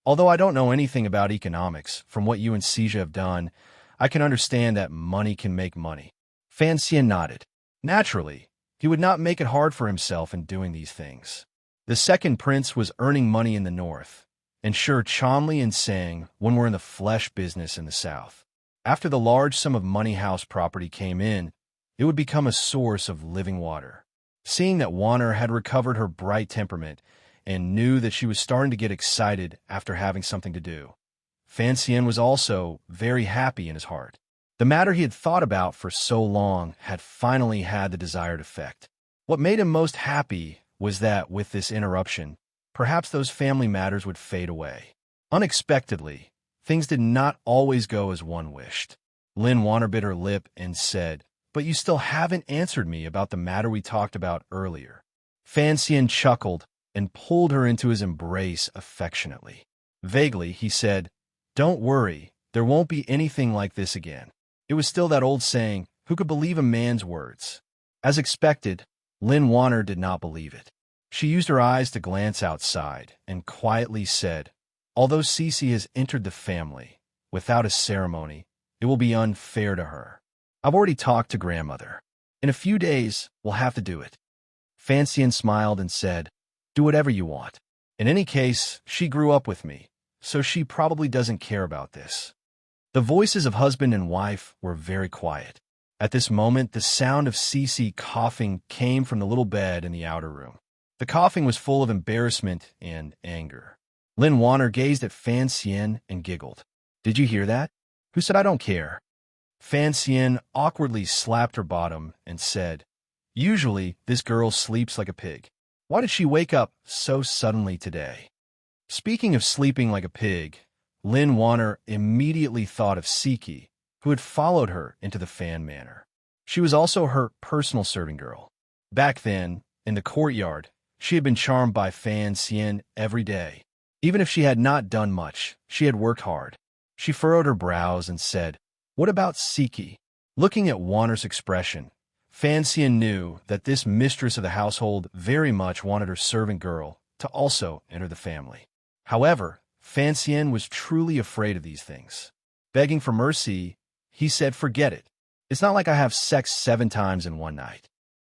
"Although I don't know anything about economics, from what you and Sija have done, I can understand that money can make money." Fan nodded. Naturally, he would not make it hard for himself in doing these things. The second prince was earning money in the north, and sure Chomley and Sang when we're in the flesh business in the south. After the large sum of money house property came in, it would become a source of living water. Seeing that Warner had recovered her bright temperament and knew that she was starting to get excited after having something to do, Fan was also very happy in his heart. The matter he had thought about for so long had finally had the desired effect. What made him most happy was that, with this interruption, perhaps those family matters would fade away. Unexpectedly, things did not always go as one wished. Lynn Warner bit her lip and said, "But you still haven't answered me about the matter we talked about earlier." Fan chuckled and pulled her into his embrace affectionately. Vaguely, he said, "Don't worry, there won't be anything like this again." It was still that old saying, who could believe a man's words? As expected, Lynn Warner did not believe it. She used her eyes to glance outside and quietly said, "Although Cece has entered the family, without a ceremony, it will be unfair to her. I've already talked to grandmother. In a few days, we'll have to do it." Fan smiled and said, "Do whatever you want. In any case, she grew up with me, so she probably doesn't care about this." The voices of husband and wife were very quiet. At this moment, the sound of Cece coughing came from the little bed in the outer room. The coughing was full of embarrassment and anger. Lynn Warner gazed at Fan and giggled. "Did you hear that? Who said I don't care?" Fan awkwardly slapped her bottom and said, "Usually, this girl sleeps like a pig. Why did she wake up so suddenly today?" Speaking of sleeping like a pig, Lynn Warner immediately thought of Siki, who had followed her into the Fan manor. She was also her personal serving girl. Back then, in the courtyard, she had been charmed by Fan every day. Even if she had not done much, she had worked hard. She furrowed her brows and said, "What about Siki?" Looking at Warner's expression, Fan knew that this mistress of the household very much wanted her servant girl to also enter the family. However, Fan was truly afraid of these things. Begging for mercy, he said, "Forget it. It's not like I have sex 7 times in one night."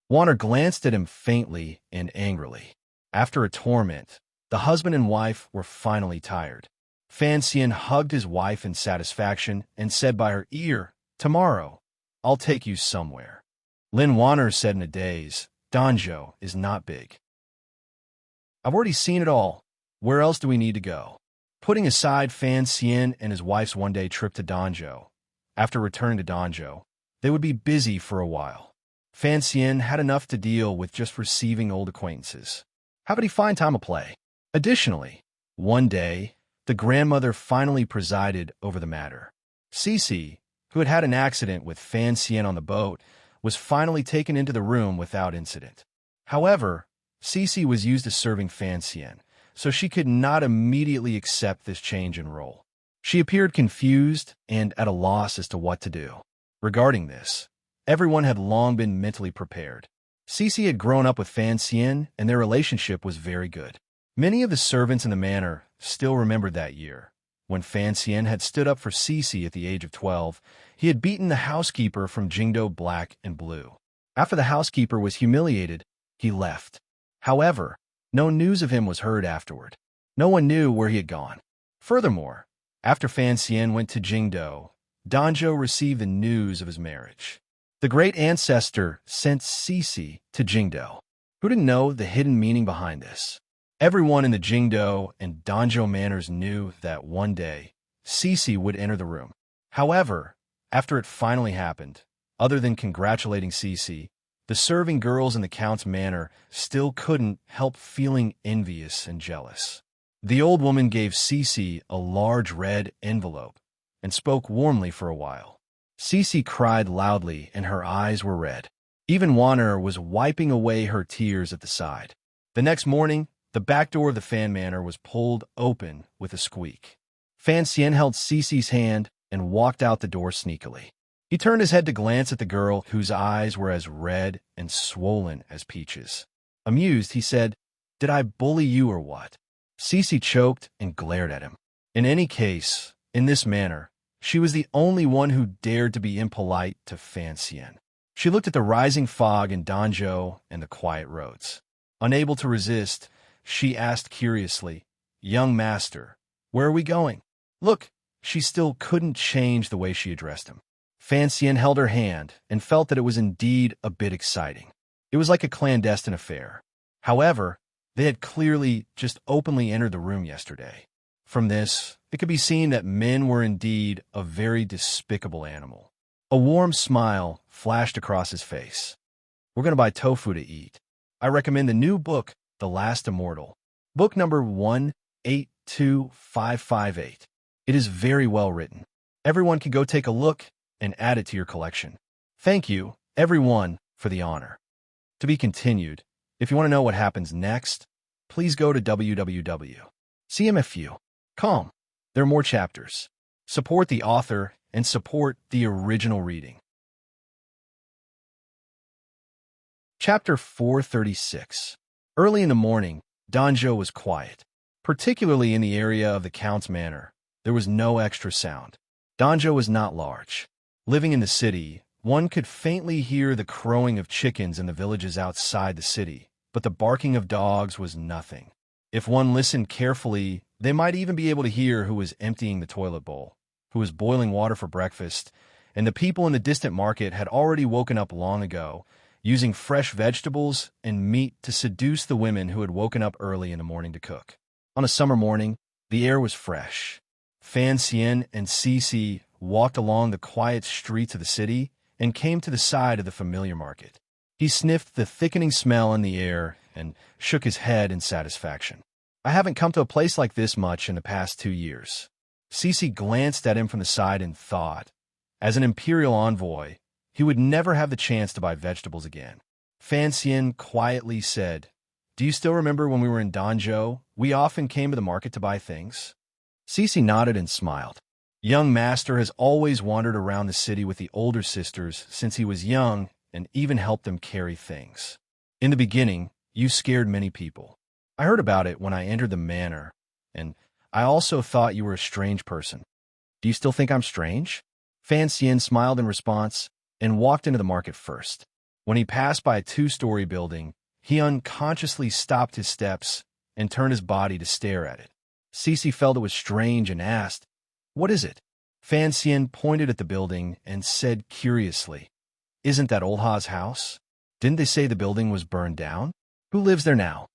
Warner glanced at him faintly and angrily. After a torment, the husband and wife were finally tired. Fan Xian hugged his wife in satisfaction and said by her ear, "Tomorrow, I'll take you somewhere." Lin Warner said in a daze, "Danzhou is not big. I've already seen it all. Where else do we need to go?" Putting aside Fan Xian and his wife's one-day trip to Danzhou, after returning to Danzhou, they would be busy for a while. Fan Xian had enough to deal with just receiving old acquaintances. How would he find time to play? Additionally, one day, the grandmother finally presided over the matter. Cece, who had had an accident with Fan Xian on the boat, was finally taken into the room without incident. However, Cece was used to serving Fan Xian, so she could not immediately accept this change in role. She appeared confused and at a loss as to what to do. Regarding this, everyone had long been mentally prepared. Cece had grown up with Fan Xian, and their relationship was very good. Many of the servants in the manor still remembered that year. When Fan Xian had stood up for Cece at the age of 12, he had beaten the housekeeper from Jingdo Black and Blue. After the housekeeper was humiliated, he left. However, no news of him was heard afterward. No one knew where he had gone. Furthermore, after Fan Xian went to Jingdo, Danzhou received the news of his marriage. The great ancestor sent Cece to Jingdo. Who didn't know the hidden meaning behind this? Everyone in the Jingdo and Danzhou manors knew that one day, Cece would enter the room. However, after it finally happened, other than congratulating Cece, the serving girls in the Count's manor still couldn't help feeling envious and jealous. The old woman gave Cece a large red envelope and spoke warmly for a while. Cece cried loudly and her eyes were red. Even Warner was wiping away her tears at the side. The next morning, the back door of the Fan Manor was pulled open with a squeak. Fan Xian held Cece's hand and walked out the door sneakily. He turned his head to glance at the girl whose eyes were as red and swollen as peaches. Amused, he said, "Did I bully you or what?" Cece choked and glared at him. In any case, in this manner, she was the only one who dared to be impolite to Fan Xian. She looked at the rising fog in Danzhou and the quiet roads. Unable to resist, she asked curiously, "Young master, where are we going?" Look, she still couldn't change the way she addressed him. Fan Xian held her hand and felt that it was indeed a bit exciting. It was like a clandestine affair. However, they had clearly just openly entered the room yesterday. From this, it could be seen that men were indeed a very despicable animal. A warm smile flashed across his face. "We're going to buy tofu to eat. I recommend the new book, The Last Immortal. Book number 182558. It is very well written. Everyone can go take a look and add it to your collection. Thank you, everyone, for the honor." To be continued. If you want to know what happens next, please go to www.cmfu.com. There are more chapters. Support the author and support the original reading. Chapter 436. Early in the morning, Danzhou was quiet. Particularly in the area of the Count's manor, there was no extra sound. Danzhou was not large. Living in the city, one could faintly hear the crowing of chickens in the villages outside the city, but the barking of dogs was nothing. If one listened carefully, they might even be able to hear who was emptying the toilet bowl, who was boiling water for breakfast, and the people in the distant market had already woken up long ago, using fresh vegetables and meat to seduce the women who had woken up early in the morning to cook. On a summer morning, the air was fresh. Fan Xian and Cece walked along the quiet streets of the city and came to the side of the familiar market. He sniffed the thickening smell in the air and shook his head in satisfaction. "I haven't come to a place like this much in the past 2 years." Cece glanced at him from the side and thought, as an imperial envoy, he would never have the chance to buy vegetables again. Fan Xian quietly said, "Do you still remember when we were in Danzhou, we often came to the market to buy things?" Cece nodded and smiled. Young master has always wandered around the city with the older sisters since he was young and even helped them carry things. In the beginning, you scared many people. I heard about it when I entered the manor, and I also thought you were a strange person. Do you still think I'm strange?" Fan Xian smiled in response and walked into the market first. When he passed by a two-story building, he unconsciously stopped his steps and turned his body to stare at it. Cece felt it was strange and asked, "What is it?" Fan Xian pointed at the building and said curiously, "Isn't that old Ha's house? Didn't they say the building was burned down? Who lives there now?"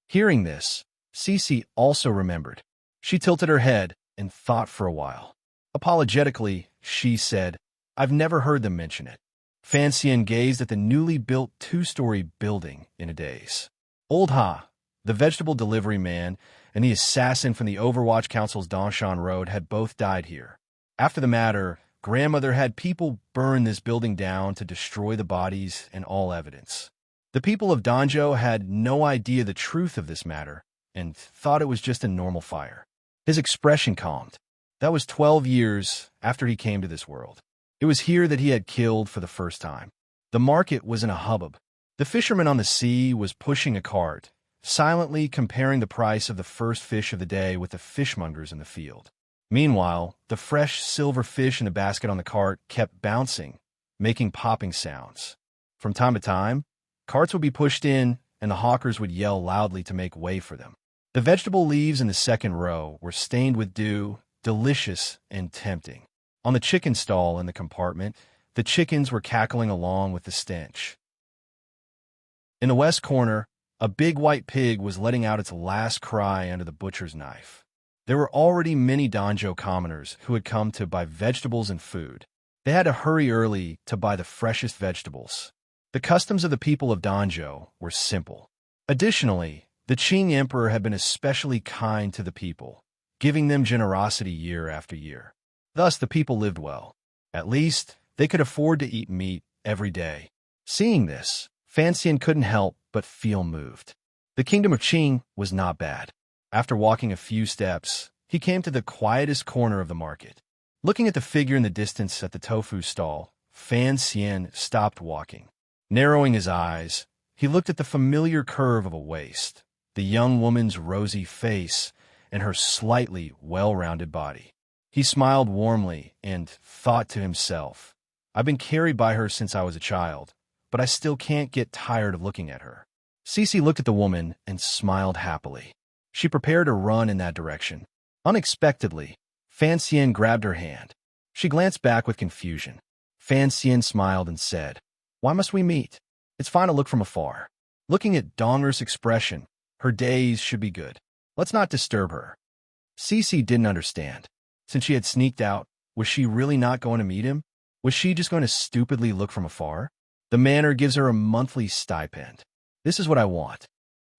Hearing this, Cece also remembered. She tilted her head and thought for a while. Apologetically, she said, "I've never heard them mention it." Fan Xian gazed at the newly built two-story building in a daze. Old Ha, the vegetable delivery man, and the assassin from the Overwatch Council's Dongshan Road had both died here. After the matter, grandmother had people burn this building down to destroy the bodies and all evidence. The people of Danzhou had no idea the truth of this matter and thought it was just a normal fire. His expression calmed. That was 12 years after he came to this world. It was here that he had killed for the first time. The market was in a hubbub. The fisherman on the sea was pushing a cart, silently comparing the price of the first fish of the day with the fishmongers in the field. Meanwhile, the fresh silver fish in the basket on the cart kept bouncing, making popping sounds. From time to time, carts would be pushed in, and the hawkers would yell loudly to make way for them. The vegetable leaves in the second row were stained with dew, delicious and tempting. On the chicken stall in the compartment, the chickens were cackling along with the stench. In the west corner, a big white pig was letting out its last cry under the butcher's knife. There were already many Danzhou commoners who had come to buy vegetables and food. They had to hurry early to buy the freshest vegetables. The customs of the people of Danzhou were simple. Additionally, the Qing emperor had been especially kind to the people, giving them generosity year after year. Thus, the people lived well. At least, they could afford to eat meat every day. Seeing this, Fan Xian couldn't help but feel moved. The kingdom of Qing was not bad. After walking a few steps, he came to the quietest corner of the market. Looking at the figure in the distance at the tofu stall, Fan Xian stopped walking. Narrowing his eyes, he looked at the familiar curve of a waist, the young woman's rosy face, and her slightly well-rounded body. He smiled warmly and thought to himself, "I've been carried by her since I was a child, but I still can't get tired of looking at her." Cece looked at the woman and smiled happily. She prepared to run in that direction. Unexpectedly, Fan Xian grabbed her hand. She glanced back with confusion. Fan Xian smiled and said, "Why must we meet? It's fine to look from afar." Looking at Donger's expression, her days should be good. Let's not disturb her. Cece didn't understand. Since she had sneaked out, was she really not going to meet him? Was she just going to stupidly look from afar? The manor gives her a monthly stipend. This is what I want.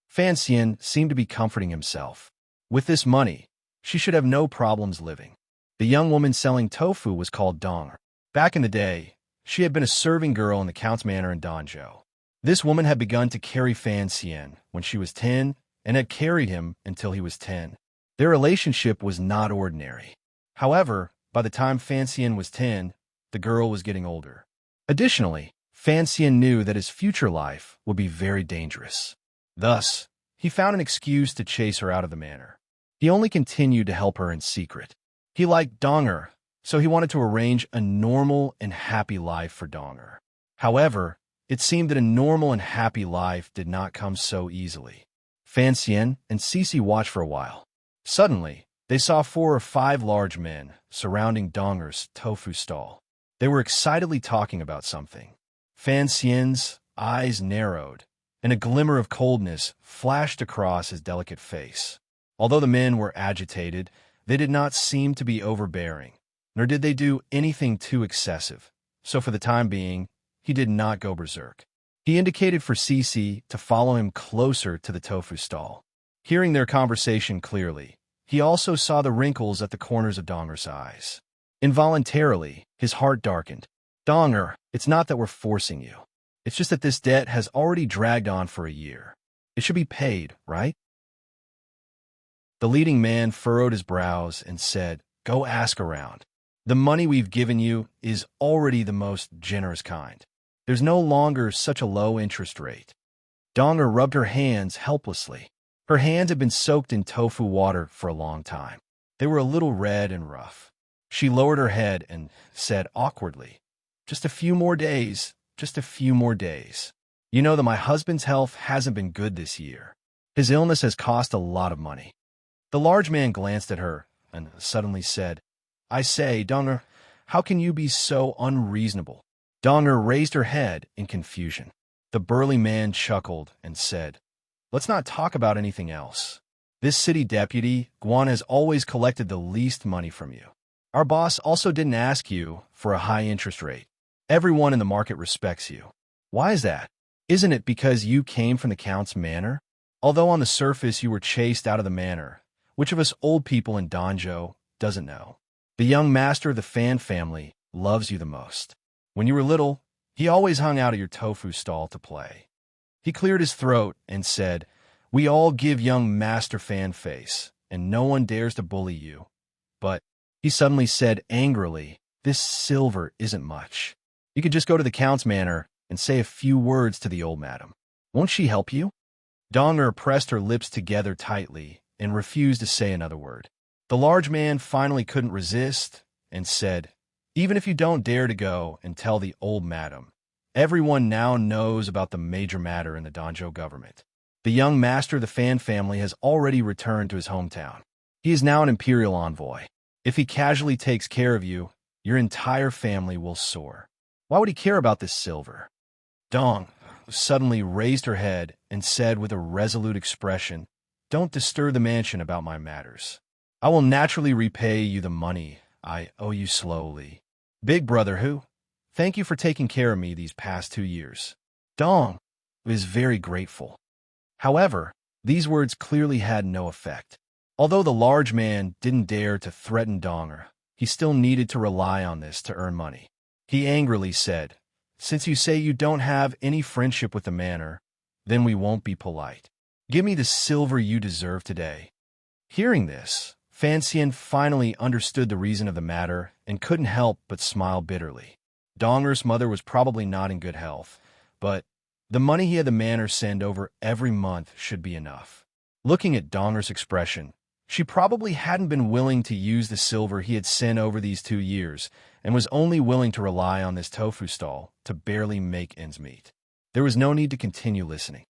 Fan Xian seemed to be comforting himself. With this money, she should have no problems living. The young woman selling tofu was called Donger. Back in the day, she had been a serving girl in the Count's manor in Danzhou. This woman had begun to carry Fan Xian when she was 10 and had carried him until he was 10. Their relationship was not ordinary. However, by the time Fan Xian was 10, the girl was getting older. Additionally, Fan Xian knew that his future life would be very dangerous. Thus, he found an excuse to chase her out of the manor. He only continued to help her in secret. He liked Donger, so he wanted to arrange a normal and happy life for Donger. However, it seemed that a normal and happy life did not come so easily. Fan Xian and Cece watched for a while. Suddenly, they saw 4 or 5 large men surrounding Donger's tofu stall. They were excitedly talking about something. Fan Xian's eyes narrowed, and a glimmer of coldness flashed across his delicate face. Although the men were agitated, they did not seem to be overbearing, nor did they do anything too excessive, so for the time being, he did not go berserk. He indicated for Cece to follow him closer to the tofu stall. Hearing their conversation clearly, he also saw the wrinkles at the corners of Donger's eyes. Involuntarily, his heart darkened. "Donger, it's not that we're forcing you. It's just that this debt has already dragged on for a year. It should be paid, right?" The leading man furrowed his brows and said, "Go ask around. The money we've given you is already the most generous kind. There's no longer such a low interest rate." Donger rubbed her hands helplessly. Her hands had been soaked in tofu water for a long time. They were a little red and rough. She lowered her head and said awkwardly, "Just a few more days. just a few more days. You know that my husband's health hasn't been good this year. His illness has cost a lot of money. The large man glanced at her and suddenly said, I say, Donger, how can you be so unreasonable? Donger raised her head in confusion. The burly man chuckled and said, Let's not talk about anything else. This city deputy, Guan, has always collected the least money from you. Our boss also didn't ask you for a high interest rate. Everyone in the market respects you. Why is that? Isn't it because you came from the Count's manor? Although on the surface you were chased out of the manor, which of us old people in Danzhou doesn't know? The young master of the Fan family loves you the most. When you were little, he always hung out at your tofu stall to play. He cleared his throat and said, We all give young Master Fan face, and no one dares to bully you. But, he suddenly said angrily, this silver isn't much. You could just go to the Count's manor and say a few words to the old madam. Won't she help you? Donger pressed her lips together tightly and refused to say another word. The large man finally couldn't resist and said, Even if you don't dare to go and tell the old madam, everyone now knows about the major matter in the Danzhou government. The young master of the Fan family has already returned to his hometown. He is now an imperial envoy. If he casually takes care of you, your entire family will soar. Why would he care about this silver? Dong suddenly raised her head and said with a resolute expression, Don't disturb the mansion about my matters. I will naturally repay you the money I owe you slowly. Big brother who? Thank you for taking care of me these past 2 years. Dong is very grateful. However, these words clearly had no effect. Although the large man didn't dare to threaten Donger, he still needed to rely on this to earn money. He angrily said, Since you say you don't have any friendship with the manor, then we won't be polite. Give me the silver you deserve today. Hearing this, Fan Xian finally understood the reason of the matter and couldn't help but smile bitterly. Donger's mother was probably not in good health, but the money he had the manor send over every month should be enough. Looking at Donger's expression, she probably hadn't been willing to use the silver he had sent over these 2 years and was only willing to rely on this tofu stall to barely make ends meet. There was no need to continue listening.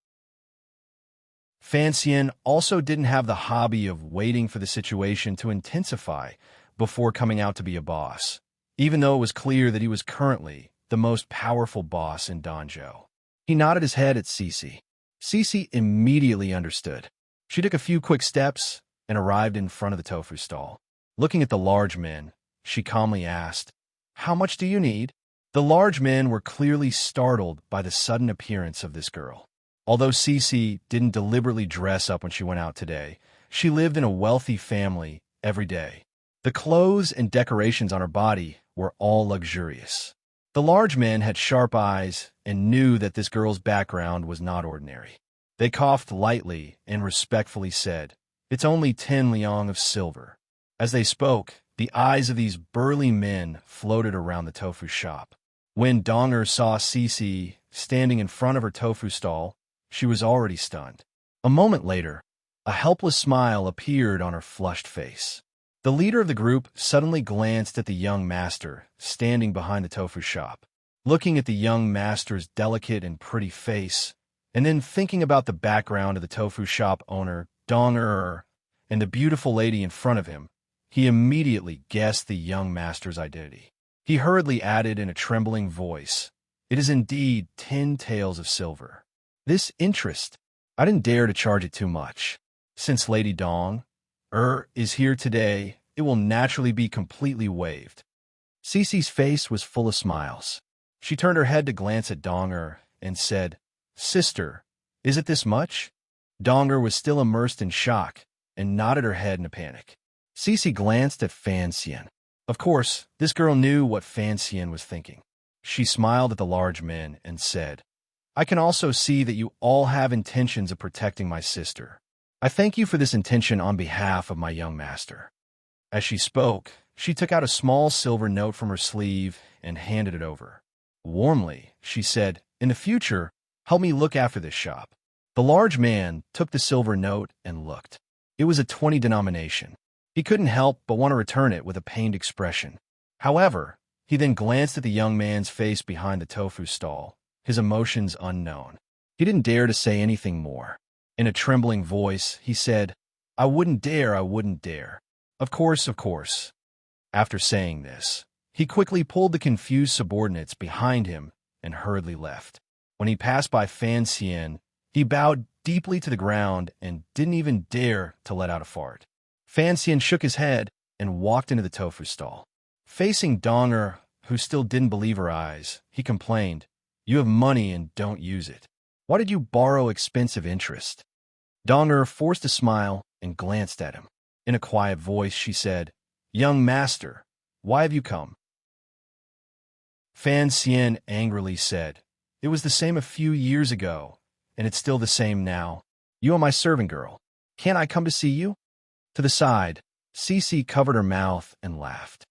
Fan Xian also didn't have the hobby of waiting for the situation to intensify before coming out to be a boss, even though it was clear that he was currently the most powerful boss in Danzhou. He nodded his head at Cece. Cece immediately understood. She took a few quick steps and arrived in front of the tofu stall. Looking at the large men, she calmly asked, How much do you need? The large men were clearly startled by the sudden appearance of this girl. Although Cece didn't deliberately dress up when she went out today, she lived in a wealthy family every day. The clothes and decorations on her body were all luxurious. The large men had sharp eyes and knew that this girl's background was not ordinary. They coughed lightly and respectfully said, It's only 10 liang of silver. As they spoke, the eyes of these burly men floated around the tofu shop. When Donger saw Cece standing in front of her tofu stall, she was already stunned. A moment later, a helpless smile appeared on her flushed face. The leader of the group suddenly glanced at the young master standing behind the tofu shop. Looking at the young master's delicate and pretty face, and then thinking about the background of the tofu shop owner, Donger, and the beautiful lady in front of him, he immediately guessed the young master's identity. He hurriedly added in a trembling voice, It is indeed 10 taels of silver. This interest, I didn't dare to charge it too much. Since Lady Dong is here today, it will naturally be completely waived. Cece's face was full of smiles. She turned her head to glance at Donger and said, Sister, is it this much? Donger was still immersed in shock and nodded her head in a panic. Cece glanced at Fan Xian. Of course, this girl knew what Fan Xian was thinking. She smiled at the large men and said, I can also see that you all have intentions of protecting my sister. I thank you for this intention on behalf of my young master. As she spoke, she took out a small silver note from her sleeve and handed it over. Warmly, she said, In the future, help me look after this shop. The large man took the silver note and looked. It was a 20 denomination. He couldn't help but want to return it with a pained expression. However, he then glanced at the young man's face behind the tofu stall his emotions unknown. He didn't dare to say anything more. In a trembling voice, he said, "I wouldn't dare, I wouldn't dare. Of course, of course." After saying this, he quickly pulled the confused subordinates behind him and hurriedly left. When he passed by Fan Xian, he bowed deeply to the ground and didn't even dare to let out a fart. Fan Xian shook his head and walked into the tofu stall. Facing Donger, who still didn't believe her eyes, he complained, "You have money and don't use it. Why did you borrow expensive interest?" Donger forced a smile and glanced at him. In a quiet voice, she said, "Young master, why have you come?" Fan Xian angrily said, "It was the same a few years ago, and it's still the same now. You are my servant girl. Can't I come to see you?" To the side, Cece covered her mouth and laughed.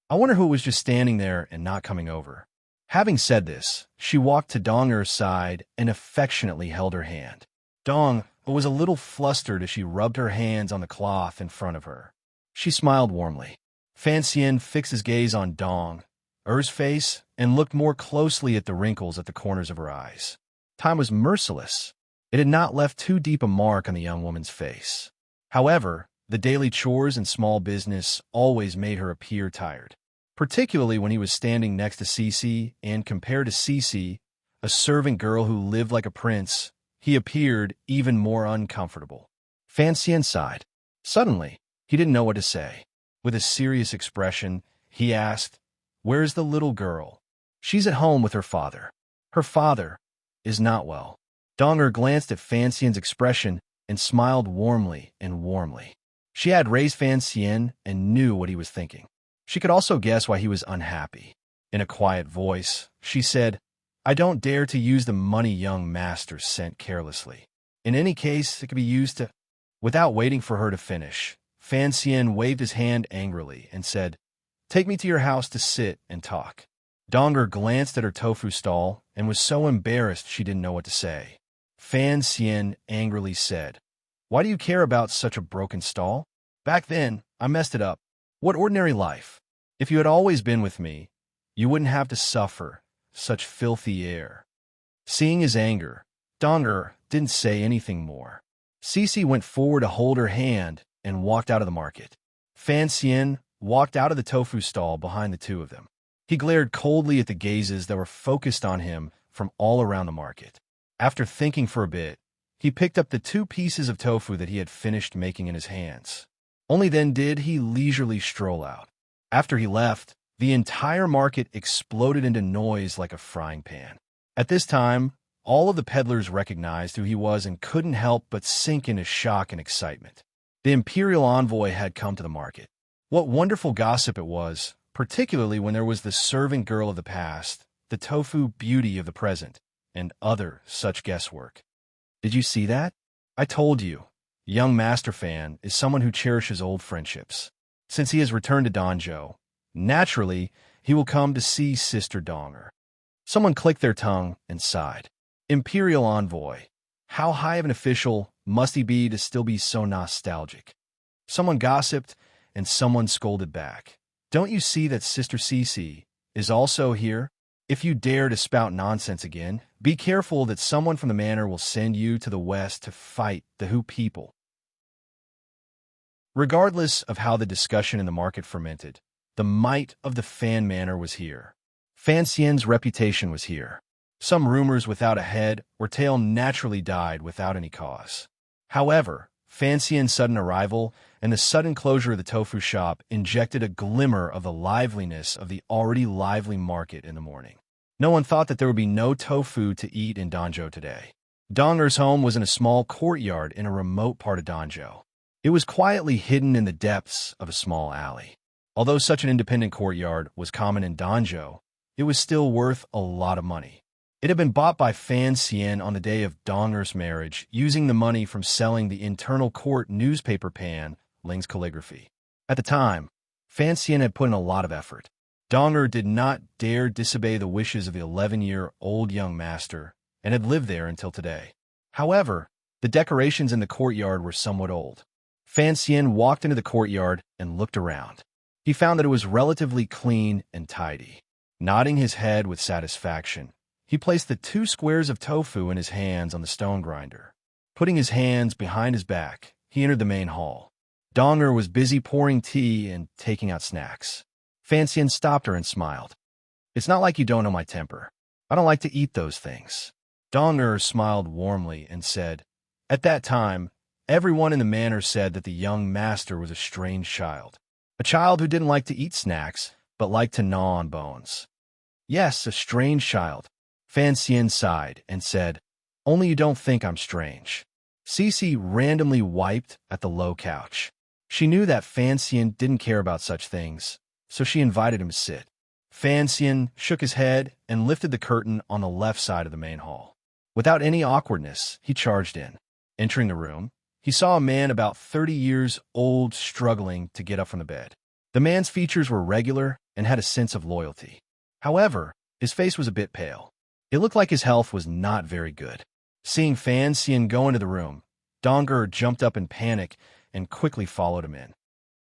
I wonder who was just standing there and not coming over. Having said this, she walked to Donger's side and affectionately held her hand. Dong was a little flustered as she rubbed her hands on the cloth in front of her. She smiled warmly. Fan Xian fixed his gaze on Donger's face and looked more closely at the wrinkles at the corners of her eyes. Time was merciless. It had not left too deep a mark on the young woman's face. However, the daily chores and small business always made her appear tired, particularly when he was standing next to Cece, and compared to Cece, a servant girl who lived like a prince, he appeared even more uncomfortable. Fan Xian sighed. Suddenly, he didn't know what to say. With a serious expression, he asked, "Where's the little girl?" "She's at home with her father. Her father is not well." Donger glanced at Fan Xian's expression and smiled warmly and warmly. She had raised Fan Xian and knew what he was thinking. She could also guess why he was unhappy. In a quiet voice, she said, "I don't dare to use the money young master sent carelessly. In any case, it could be used to—" Without waiting for her to finish, Fan Xian waved his hand angrily and said, "Take me to your house to sit and talk." Donger glanced at her tofu stall and was so embarrassed she didn't know what to say. Fan Xian angrily said, "Why do you care about such a broken stall? Back then, I messed it up. What ordinary life? If you had always been with me, you wouldn't have to suffer such filthy air." Seeing his anger, Donger didn't say anything more. Cece went forward to hold her hand and walked out of the market. Fan Xian walked out of the tofu stall behind the two of them. He glared coldly at the gazes that were focused on him from all around the market. After thinking for a bit, he picked up the 2 pieces of tofu that he had finished making in his hands. Only then did he leisurely stroll out. After he left, the entire market exploded into noise like a frying pan. At this time, all of the peddlers recognized who he was and couldn't help but sink into shock and excitement. The imperial envoy had come to the market. What wonderful gossip it was, particularly when there was the servant girl of the past, the tofu beauty of the present, and other such guesswork. Did you see that? I told you. Young Master Fan is someone who cherishes old friendships. Since he has returned to Danzhou, naturally, he will come to see Sister Donger. Someone clicked their tongue and sighed. Imperial Envoy. How high of an official must he be to still be so nostalgic? Someone gossiped, and someone scolded back. Don't you see that Sister Cece is also here? If you dare to spout nonsense again, be careful that someone from the manor will send you to the west to fight the Hu people. Regardless of how the discussion in the market fermented, the might of the Fan Manor was here. Fan Xian's reputation was here. Some rumors without a head or tail naturally died without any cause. However, Fan Xian's sudden arrival and the sudden closure of the tofu shop injected a glimmer of the liveliness of the already lively market in the morning. No one thought that there would be no tofu to eat in Danzhou today. Donger's home was in a small courtyard in a remote part of Danzhou. It was quietly hidden in the depths of a small alley. Although such an independent courtyard was common in Danzhou, it was still worth a lot of money. It had been bought by Fan Xian on the day of Donger's marriage, using the money from selling the internal court newspaper pan, Ling's calligraphy. At the time, Fan Xian had put in a lot of effort. Donger did not dare disobey the wishes of the 11-year-old young master and had lived there until today. However, the decorations in the courtyard were somewhat old. Fan Xian walked into the courtyard and looked around. He found that it was relatively clean and tidy. Nodding his head with satisfaction, He placed the 2 squares of tofu in his hands on the stone grinder. Putting his hands behind his back, he entered the main hall. Donger was busy pouring tea and taking out snacks. Fanxian stopped her and smiled. "It's not like you don't know my temper. I don't like to eat those things." Donger smiled warmly and said, "At that time, everyone in the manor said that the young master was a strange child. A child who didn't like to eat snacks, but liked to gnaw on bones." "Yes, a strange child." Fanxian sighed and said, "Only you don't think I'm strange." Cece randomly wiped at the low couch. She knew that Fanxian didn't care about such things, so she invited him to sit. Fanxian shook his head and lifted the curtain on the left side of the main hall. Without any awkwardness, he charged in. Entering the room, he saw a man about 30 years old struggling to get up from the bed. The man's features were regular and had a sense of loyalty. However, his face was a bit pale. It looked like his health was not very good. Seeing Fanxian go into the room, Donger jumped up in panic and quickly followed him in.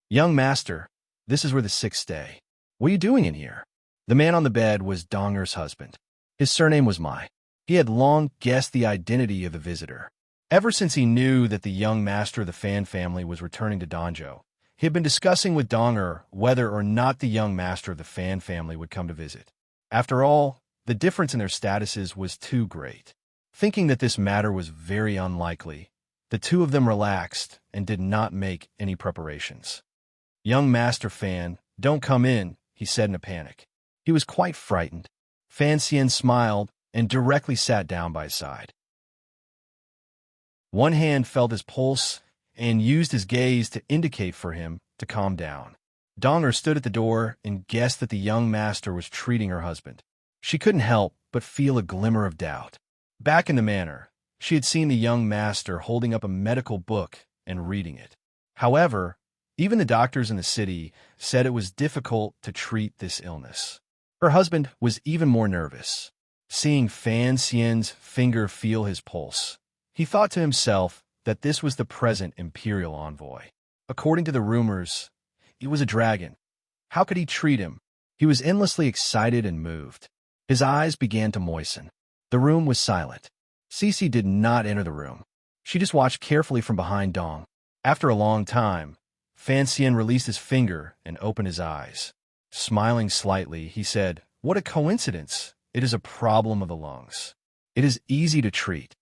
"Young master, this is where the sick stay. What are you doing in here?" The man on the bed was Donger's husband. His surname was Mai. He had long guessed the identity of the visitor. Ever since he knew that the young master of the Fan family was returning to Danjo, he had been discussing with Donger whether or not the young master of the Fan family would come to visit. After all, the difference in their statuses was too great. Thinking that this matter was very unlikely, the two of them relaxed and did not make any preparations. "Young Master Fan, don't come in," he said in a panic. He was quite frightened. Fanxian smiled and directly sat down by his side. One hand felt his pulse and used his gaze to indicate for him to calm down. Donger stood at the door and guessed that the young master was treating her husband. She couldn't help but feel a glimmer of doubt. Back in the manor, she had seen the young master holding up a medical book and reading it. However, even the doctors in the city said it was difficult to treat this illness. Her husband was even more nervous. Seeing Fanxian's finger feel his pulse, he thought to himself that this was the present imperial envoy. According to the rumors, it was a dragon. How could he treat him? He was endlessly excited and moved. His eyes began to moisten. The room was silent. Cece did not enter the room. She just watched carefully from behind Dong. After a long time, Fanxian released his finger and opened his eyes. Smiling slightly, he said, "What a coincidence. It is a problem of the lungs. It is easy to treat."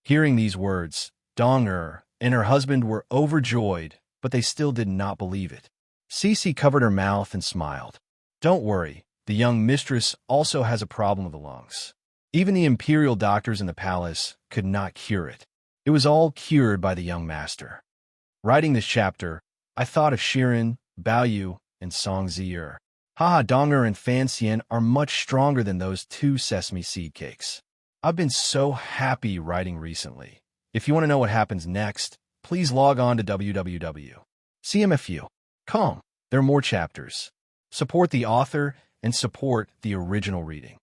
Hearing these words, Donger and her husband were overjoyed, but they still did not believe it. Cece covered her mouth and smiled. "Don't worry, the young mistress also has a problem of the lungs. Even the imperial doctors in the palace could not cure it. It was all cured by the young master." Writing this chapter, I thought of Shirin, Baoyu, and Song Zier. Haha, Donger and Fanxian are much stronger than those 2 sesame seed cakes. I've been so happy writing recently. If you want to know what happens next, please log on to www.cmfu.com. There are more chapters. Support the author and support the original reading.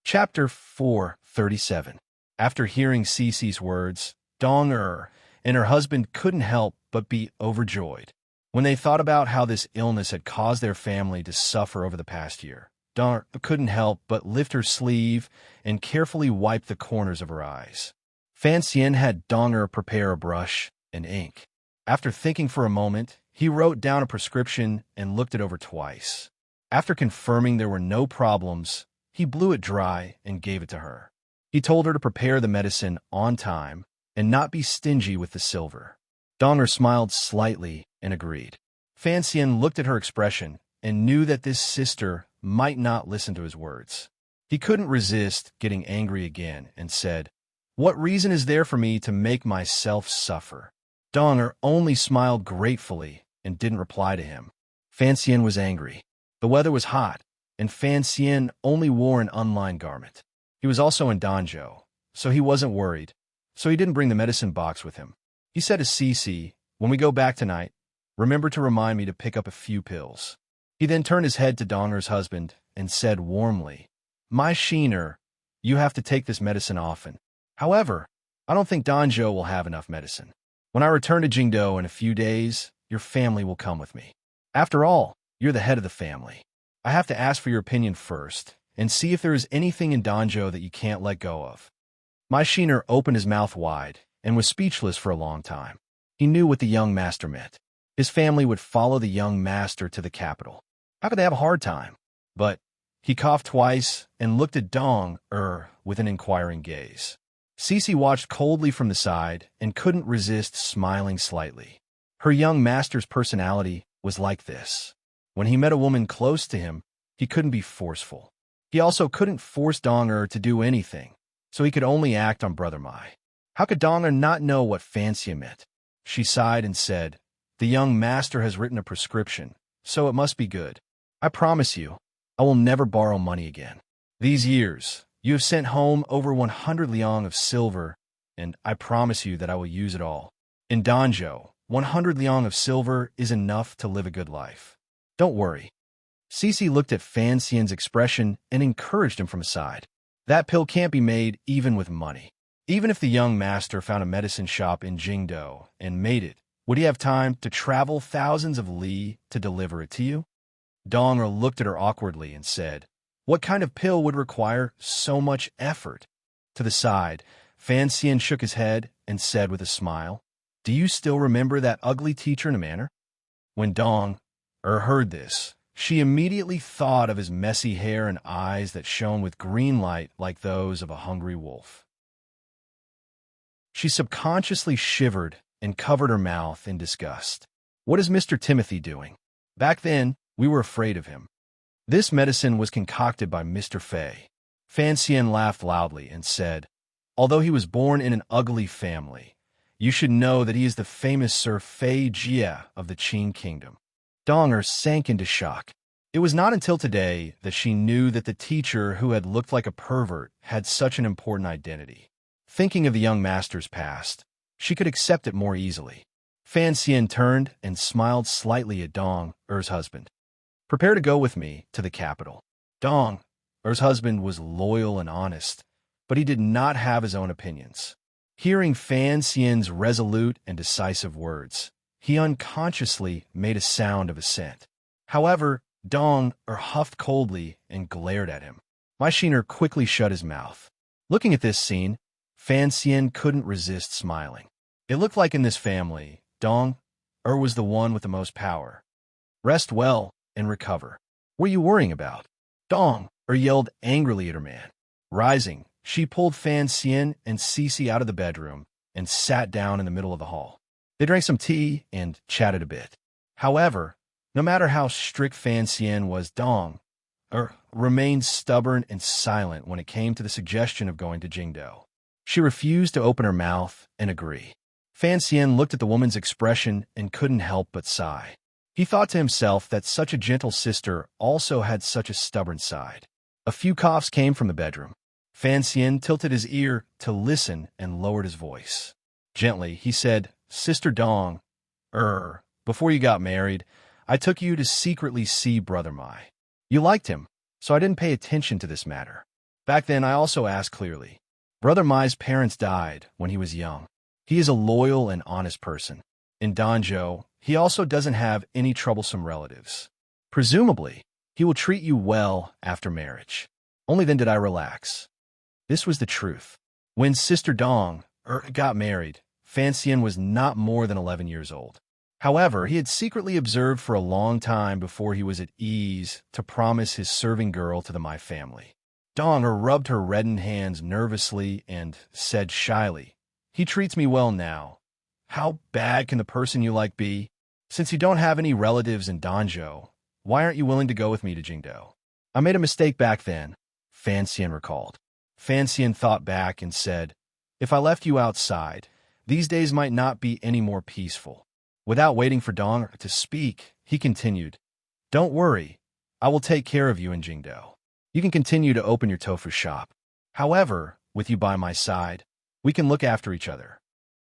Chapter 437. After hearing Cece's words, Donger and her husband couldn't help but be overjoyed. When they thought about how this illness had caused their family to suffer over the past year, Donger couldn't help but lift her sleeve and carefully wipe the corners of her eyes. Fanxian had Donger prepare a brush and ink. After thinking for a moment, he wrote down a prescription and looked it over twice. After confirming there were no problems, he blew it dry and gave it to her. He told her to prepare the medicine on time and not be stingy with the silver. Donger smiled slightly and agreed. Fanxian looked at her expression and knew that this sister might not listen to his words. He couldn't resist getting angry again and said, "What reason is there for me to make myself suffer?" Donger only smiled gratefully and didn't reply to him. Fanxian was angry. The weather was hot, and Fanxian only wore an unlined garment. He was also in Danjo, so he wasn't worried, so he didn't bring the medicine box with him. He said to Cece, "When we go back tonight, remember to remind me to pick up a few pills." He then turned his head to Donger's husband and said warmly, "My Sheener, you have to take this medicine often. However, I don't think Danjo will have enough medicine. When I return to Jingdo in a few days, your family will come with me. After all, you're the head of the family." I have to ask for your opinion first, and see if there is anything in Donjo that you can't let go of. My Sheener opened his mouth wide and was speechless for a long time. He knew what the young master meant. His family would follow the young master to the capital. How could they have a hard time? But he coughed twice and looked at Dong with an inquiring gaze. Cece watched coldly from the side and couldn't resist smiling slightly. Her young master's personality was like this. When he met a woman close to him, he couldn't be forceful. He also couldn't force Dong to do anything, so he could only act on Brother Mai. How could Dong not know what Fancy meant? She sighed and said, "The young master has written a prescription, so it must be good. I promise you, I will never borrow money again. These years, you have sent home over 100 liang of silver, and I promise you that I will use it all. In Donjo, 100 liang of silver is enough to live a good life. Don't worry." Cece looked at Fan Xian's expression and encouraged him from aside. That pill can't be made even with money. Even if the young master found a medicine shop in Jingdo and made it, would he have time to travel thousands of li to deliver it to you? Donger looked at her awkwardly and said, "What kind of pill would require so much effort?" To the side, Fan Xian shook his head and said with a smile, "Do you still remember that ugly teacher in a manner?" When Dong heard this, she immediately thought of his messy hair and eyes that shone with green light like those of a hungry wolf. She subconsciously shivered and covered her mouth in disgust. What is Mr. Timothy doing? Back then, we were afraid of him. This medicine was concocted by Mr. Fei. Fan Xian laughed loudly and said, "Although he was born in an ugly family, you should know that he is the famous Sir Fei Jie of the Qin Kingdom." Donger sank into shock. It was not until today that she knew that the teacher who had looked like a pervert had such an important identity. Thinking of the young master's past, she could accept it more easily. Fan Xian turned and smiled slightly at Dong-er's husband. "Prepare to go with me to the capital." Dong-er's husband was loyal and honest, but he did not have his own opinions. Hearing Fan Xian's resolute and decisive words, he unconsciously made a sound of assent. However, Dong-er huffed coldly and glared at him. My Sheener quickly shut his mouth. Looking at this scene, Fan Xian couldn't resist smiling. It looked like in this family, Dong-er was the one with the most power. Rest well and recover. What are you worrying about? Dong-er yelled angrily at her man. Rising, she pulled Fan Xian and Cece out of the bedroom and sat down in the middle of the hall. They drank some tea and chatted a bit. However, no matter how strict Fan Xian was, Dong-er remained stubborn and silent when it came to the suggestion of going to Jingdo. She refused to open her mouth and agree. Fan Xian looked at the woman's expression and couldn't help but sigh. He thought to himself that such a gentle sister also had such a stubborn side. A few coughs came from the bedroom. Fan Xian tilted his ear to listen and lowered his voice. Gently, he said, "Sister Dong-er, before you got married, I took you to secretly see Brother Mai. You liked him, so I didn't pay attention to this matter. Back then, I also asked clearly. Brother Mai's parents died when he was young. He is a loyal and honest person. In Donjo, he also doesn't have any troublesome relatives. Presumably, he will treat you well after marriage." Only then did I relax. This was the truth. When Sister Dong-er got married, Fan Xian was not more than 11 years old. However, he had secretly observed for a long time before he was at ease to promise his serving girl to the Mai family. Dong-er rubbed her reddened hands nervously and said shyly, "He treats me well now. How bad can the person you like be? Since you don't have any relatives in Donjo, why aren't you willing to go with me to Jingdo?" "I made a mistake back then," Fan Xian recalled. Fan Xian thought back and said, "If I left you outside, these days might not be any more peaceful." Without waiting for Dong to speak, he continued, "Don't worry, I will take care of you in Jingdo. You can continue to open your tofu shop. However, with you by my side, we can look after each other."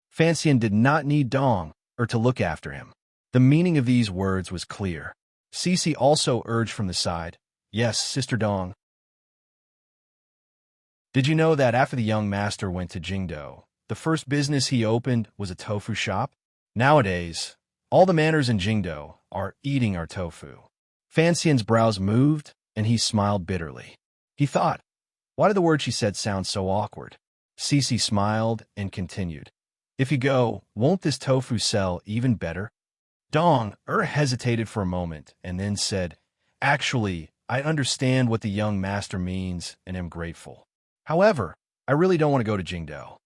Fan Xian did not need Dong to look after him. The meaning of these words was clear. Cece also urged from the side, "Yes, Sister Dong. Did you know that after the young master went to Jingdo, the first business he opened was a tofu shop? Nowadays, all the manors in Jingdo are eating our tofu. Fan Xian's brows moved, and he smiled bitterly. He thought, why did the words she said sound so awkward? Cece smiled and continued. If you go, won't this tofu sell even better? Dong hesitated for a moment and then said, actually, I understand what the young master means and am grateful. However, I really don't want to go to Jingdo.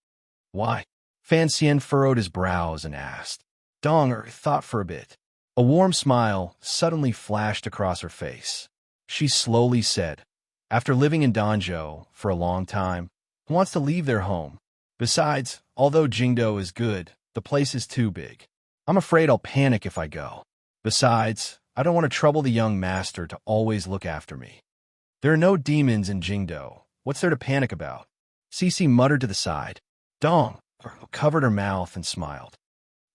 Why? Fan Xian furrowed his brows and asked. Dong thought for a bit. A warm smile suddenly flashed across her face. She slowly said, after living in Danzhou for a long time, he wants to leave their home. Besides, although Jingdo is good, the place is too big. I'm afraid I'll panic if I go. Besides, I don't want to trouble the young master to always look after me. There are no demons in Jingdo. What's there to panic about? Cece muttered to the side. Dong covered her mouth and smiled.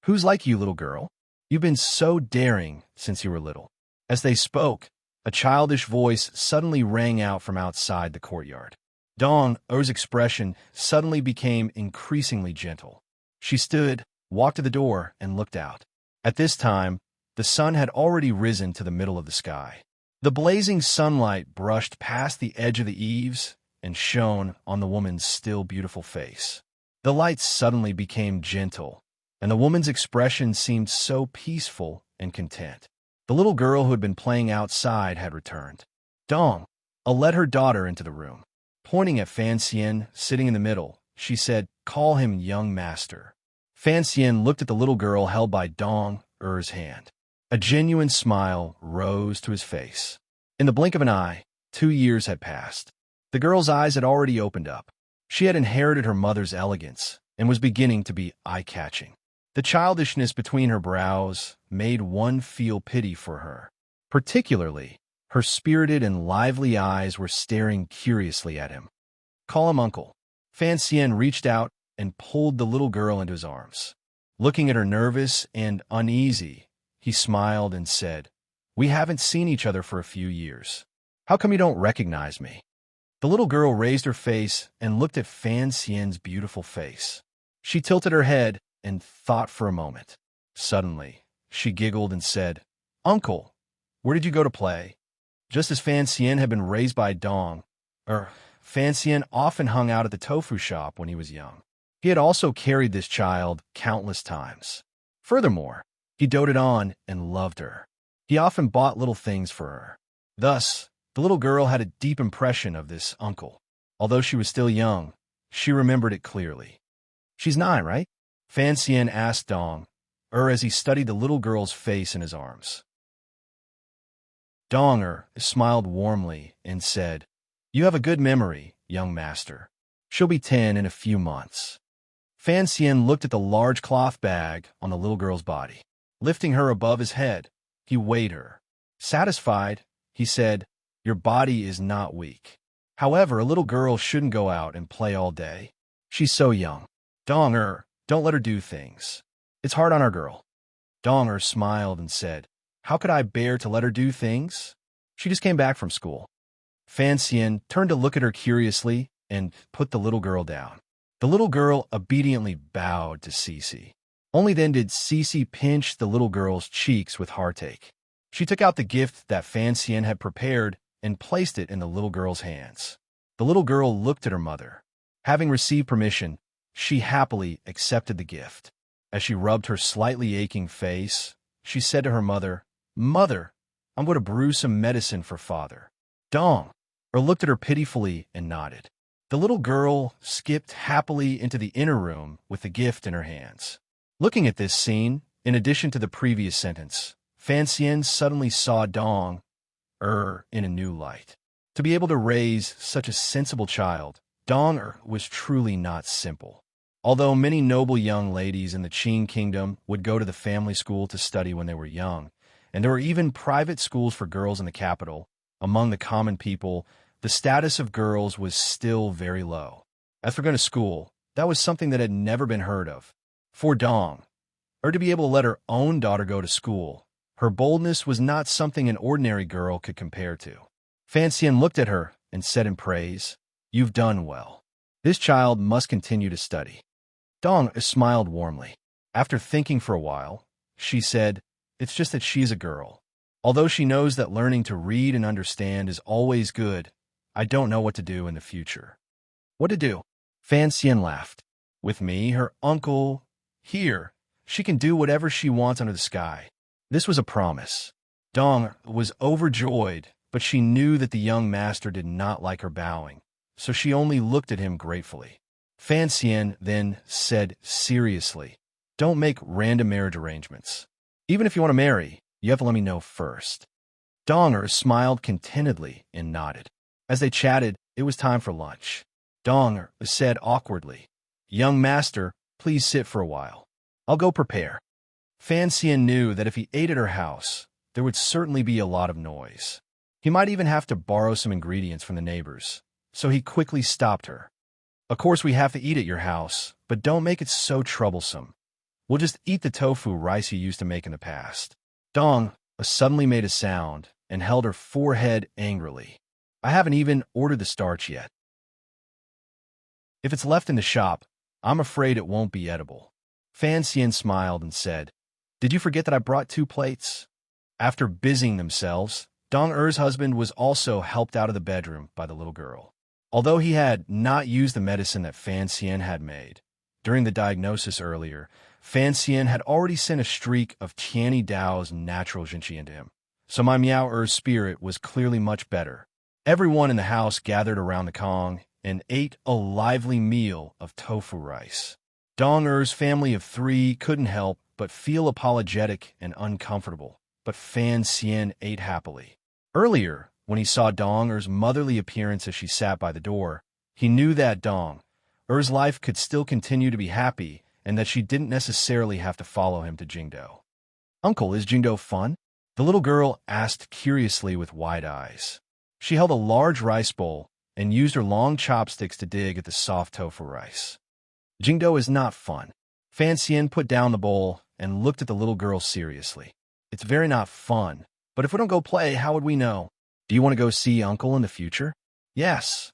Who's like you, little girl? You've been so daring since you were little. As they spoke, a childish voice suddenly rang out from outside the courtyard. Dong's expression suddenly became increasingly gentle. She stood, walked to the door, and looked out. At this time, the sun had already risen to the middle of the sky. The blazing sunlight brushed past the edge of the eaves and shone on the woman's still beautiful face. The light suddenly became gentle, and the woman's expression seemed so peaceful and content. The little girl who had been playing outside had returned. Dong led her daughter into the room. Pointing at Fan Xian sitting in the middle, she said, call him young master. Fan Xian looked at the little girl held by Dong's hand. A genuine smile rose to his face. In the blink of an eye, 2 years had passed. The girl's eyes had already opened up. She had inherited her mother's elegance and was beginning to be eye-catching. The childishness between her brows made one feel pity for her. Particularly, her spirited and lively eyes were staring curiously at him. Call him uncle. Fan Xian reached out and pulled the little girl into his arms. Looking at her nervous and uneasy, he smiled and said, we haven't seen each other for a few years. How come you don't recognize me? The little girl raised her face and looked at Fan Xian's beautiful face. She tilted her head and thought for a moment. Suddenly, she giggled and said, Uncle, where did you go to play? Just as Fan Xian had been raised by Fan Xian often hung out at the tofu shop when he was young. He had also carried this child countless times. Furthermore, he doted on and loved her. He often bought little things for her. Thus, the little girl had a deep impression of this uncle. Although she was still young, she remembered it clearly. She's 9, right? Fan Xian asked Dong, as he studied the little girl's face in his arms. Dong smiled warmly and said, you have a good memory, young master. She'll be 10 in a few months. Fan Xian looked at the large cloth bag on the little girl's body. Lifting her above his head, he weighed her. Satisfied, he said, your body is not weak. However, a little girl shouldn't go out and play all day. She's so young. Dong don't let her do things. It's hard on our girl. Dong smiled and said, how could I bear to let her do things? She just came back from school. Fan Xian turned to look at her curiously and put the little girl down. The little girl obediently bowed to Cece. Only then did Cece pinch the little girl's cheeks with heartache. She took out the gift that Fan Xian had prepared and placed it in the little girl's hands. The little girl looked at her mother. Having received permission, she happily accepted the gift. As she rubbed her slightly aching face, she said to her mother, Mother, I'm going to brew some medicine for father. Dong looked at her pitifully and nodded. The little girl skipped happily into the inner room with the gift in her hands. Looking at this scene, in addition to the previous sentence, Fan Xian suddenly saw Dong in a new light. To be able to raise such a sensible child, Dong was truly not simple. Although many noble young ladies in the Qing kingdom would go to the family school to study when they were young, and there were even private schools for girls in the capital, among the common people, the status of girls was still very low. As for going to school, that was something that had never been heard of. For Dong, to be able to let her own daughter go to school, her boldness was not something an ordinary girl could compare to. Fan Xian looked at her and said in praise, You've done well. This child must continue to study. Dong smiled warmly. After thinking for a while, she said, It's just that she's a girl. Although she knows that learning to read and understand is always good, I don't know what to do in the future. What to do? Fan Xian laughed. With me, her uncle, here, she can do whatever she wants under the sky. This was a promise. Dong was overjoyed, but she knew that the young master did not like her bowing, so she only looked at him gratefully. Fan Xian then said seriously, "Don't make random marriage arrangements. Even if you want to marry, you have to let me know first." Donger smiled contentedly and nodded. As they chatted, it was time for lunch. Donger said awkwardly, "Young master, please sit for a while. I'll go prepare." Fan Xian knew that if he ate at her house, there would certainly be a lot of noise. He might even have to borrow some ingredients from the neighbors, so he quickly stopped her. "Of course we have to eat at your house, but don't make it so troublesome. We'll just eat the tofu rice you used to make in the past." Dong suddenly made a sound and held her forehead angrily. "I haven't even ordered the starch yet. If it's left in the shop, I'm afraid it won't be edible." Fan Xian smiled and said, "Did you forget that I brought 2 plates?" After busying themselves, Dong Er's husband was also helped out of the bedroom by the little girl. Although he had not used the medicine that Fan Xian had made, during the diagnosis earlier, Fan Xian had already sent a streak of Tianyi Dao's natural Jinqi into him, so my Miao Er's spirit was clearly much better. Everyone in the house gathered around the Kong and ate a lively meal of tofu rice. Dong Er's family of 3 couldn't help but feel apologetic and uncomfortable, but Fan Xian ate happily. Earlier, when he saw Dong Er's motherly appearance as she sat by the door, he knew that Dong Er's life could still continue to be happy and that she didn't necessarily have to follow him to Jingdo. "Uncle, is Jingdo fun?" the little girl asked curiously with wide eyes. She held a large rice bowl and used her long chopsticks to dig at the soft tofu rice. "Jingdo is not fun." Fan Xian put down the bowl and looked at the little girl seriously. "It's very not fun, but if we don't go play, how would we know? Do you want to go see Uncle in the future?" "Yes,"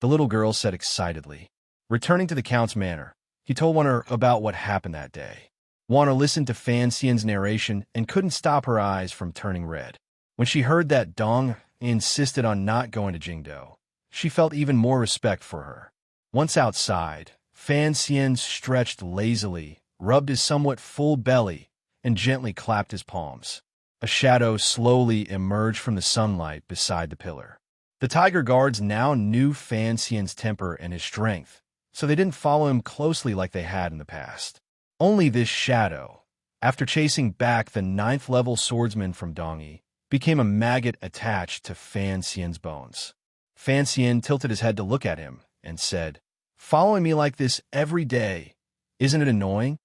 the little girl said excitedly. Returning to the Count's manor, he told Wanner about what happened that day. Wanner listened to Fan Xian's narration and couldn't stop her eyes from turning red. When she heard that Dong insisted on not going to Jingdo, she felt even more respect for her. Once outside, Fan Xian stretched lazily, rubbed his somewhat full belly, and gently clapped his palms. A shadow slowly emerged from the sunlight beside the pillar. The tiger guards now knew Fan Xian's temper and his strength, so they didn't follow him closely like they had in the past. Only this shadow, after chasing back the 9th-level swordsman from Dongyi, became a maggot attached to Fan Xian's bones. Fan Xian tilted his head to look at him and said, "Following me like this every day, isn't it annoying?"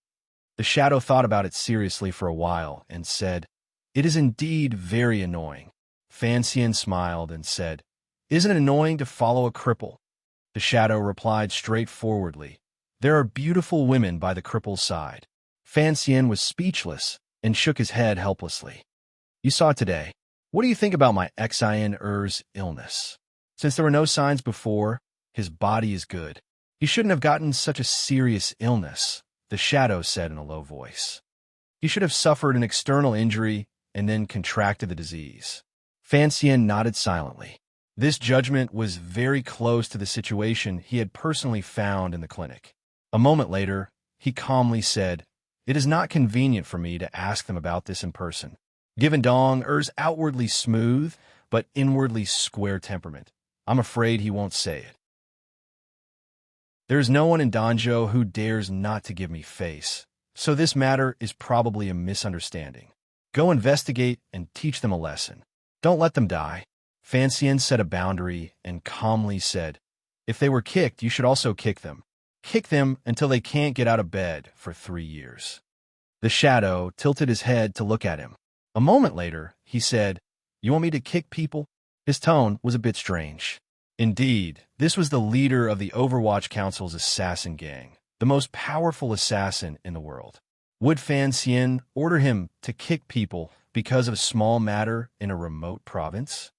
The shadow thought about it seriously for a while and said, "It is indeed very annoying." Fan Xian smiled and said, "Isn't it annoying to follow a cripple?" The shadow replied straightforwardly, "There are beautiful women by the cripple's side." Fan Xian was speechless and shook his head helplessly. "You saw it today. What do you think about my Xian Er's illness? Since there were no signs before, his body is good. He shouldn't have gotten such a serious illness," the shadow said in a low voice. "He should have suffered an external injury and then contracted the disease." Fan Xian nodded silently. This judgment was very close to the situation he had personally found in the clinic. A moment later, he calmly said, "It is not convenient for me to ask them about this in person. Given Dong Er's outwardly smooth, but inwardly square temperament, I'm afraid he won't say it. There is no one in Danzhou who dares not to give me face, so this matter is probably a misunderstanding. Go investigate and teach them a lesson. Don't let them die." Fan Xian set a boundary and calmly said, "If they were kicked, you should also kick them. Kick them until they can't get out of bed for 3 years." The shadow tilted his head to look at him. A moment later, he said, "You want me to kick people?" His tone was a bit strange. Indeed, this was the leader of the Overwatch Council's assassin gang, the most powerful assassin in the world. Would Fan Xian order him to kick people because of a small matter in a remote province?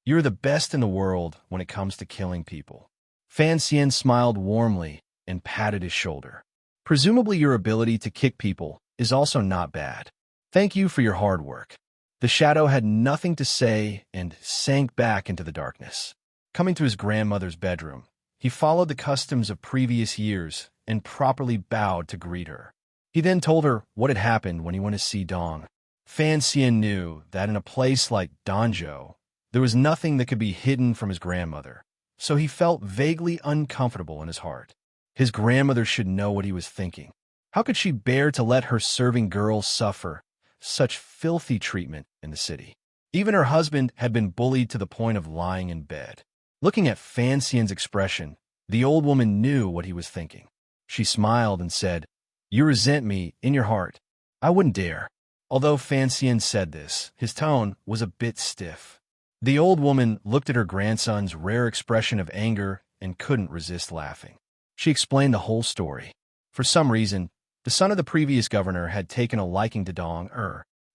"You're the best in the world when it comes to killing people." Fan Xian smiled warmly and patted his shoulder. "Presumably your ability to kick people is also not bad. Thank you for your hard work." The shadow had nothing to say and sank back into the darkness. Coming to his grandmother's bedroom, he followed the customs of previous years and properly bowed to greet her. He then told her what had happened when he went to see Dong. Fan Xian knew that in a place like Danzhou, there was nothing that could be hidden from his grandmother, so he felt vaguely uncomfortable in his heart. His grandmother should know what he was thinking. How could she bear to let her serving girl suffer such filthy treatment in the city? Even her husband had been bullied to the point of lying in bed. Looking at Fan Xian's expression, the old woman knew what he was thinking. She smiled and said, "You resent me in your heart. I wouldn't dare." Although Fan Xian said this, his tone was a bit stiff. The old woman looked at her grandson's rare expression of anger and couldn't resist laughing. She explained the whole story. For some reason, the son of the previous governor had taken a liking to Dong.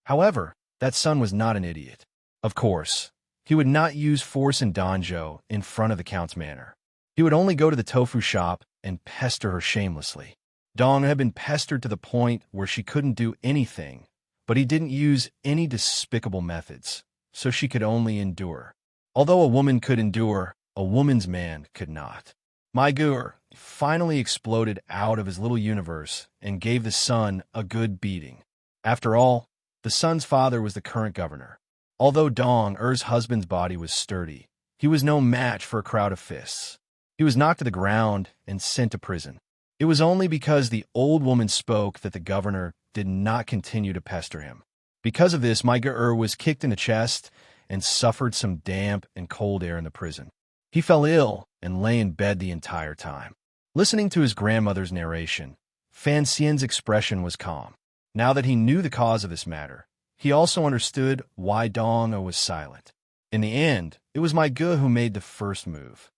However, that son was not an idiot. Of course, he would not use force in Danzhou in front of the count's manor. He would only go to the tofu shop and pester her shamelessly. Dong had been pestered to the point where she couldn't do anything, but he didn't use any despicable methods, so she could only endure. Although a woman could endure, a woman's man could not. My Gur finally exploded out of his little universe and gave the son a good beating. After all, the son's father was the current governor. Although Dong Er's husband's body was sturdy, he was no match for a crowd of fists. He was knocked to the ground and sent to prison. It was only because the old woman spoke that the governor did not continue to pester him. Because of this, my Gur was kicked in the chest and suffered some damp and cold air in the prison. He fell ill and lay in bed the entire time. Listening to his grandmother's narration, Fan Xian's expression was calm. Now that he knew the cause of this matter, he also understood why Dong was silent. In the end, it was my Gu who made the first move.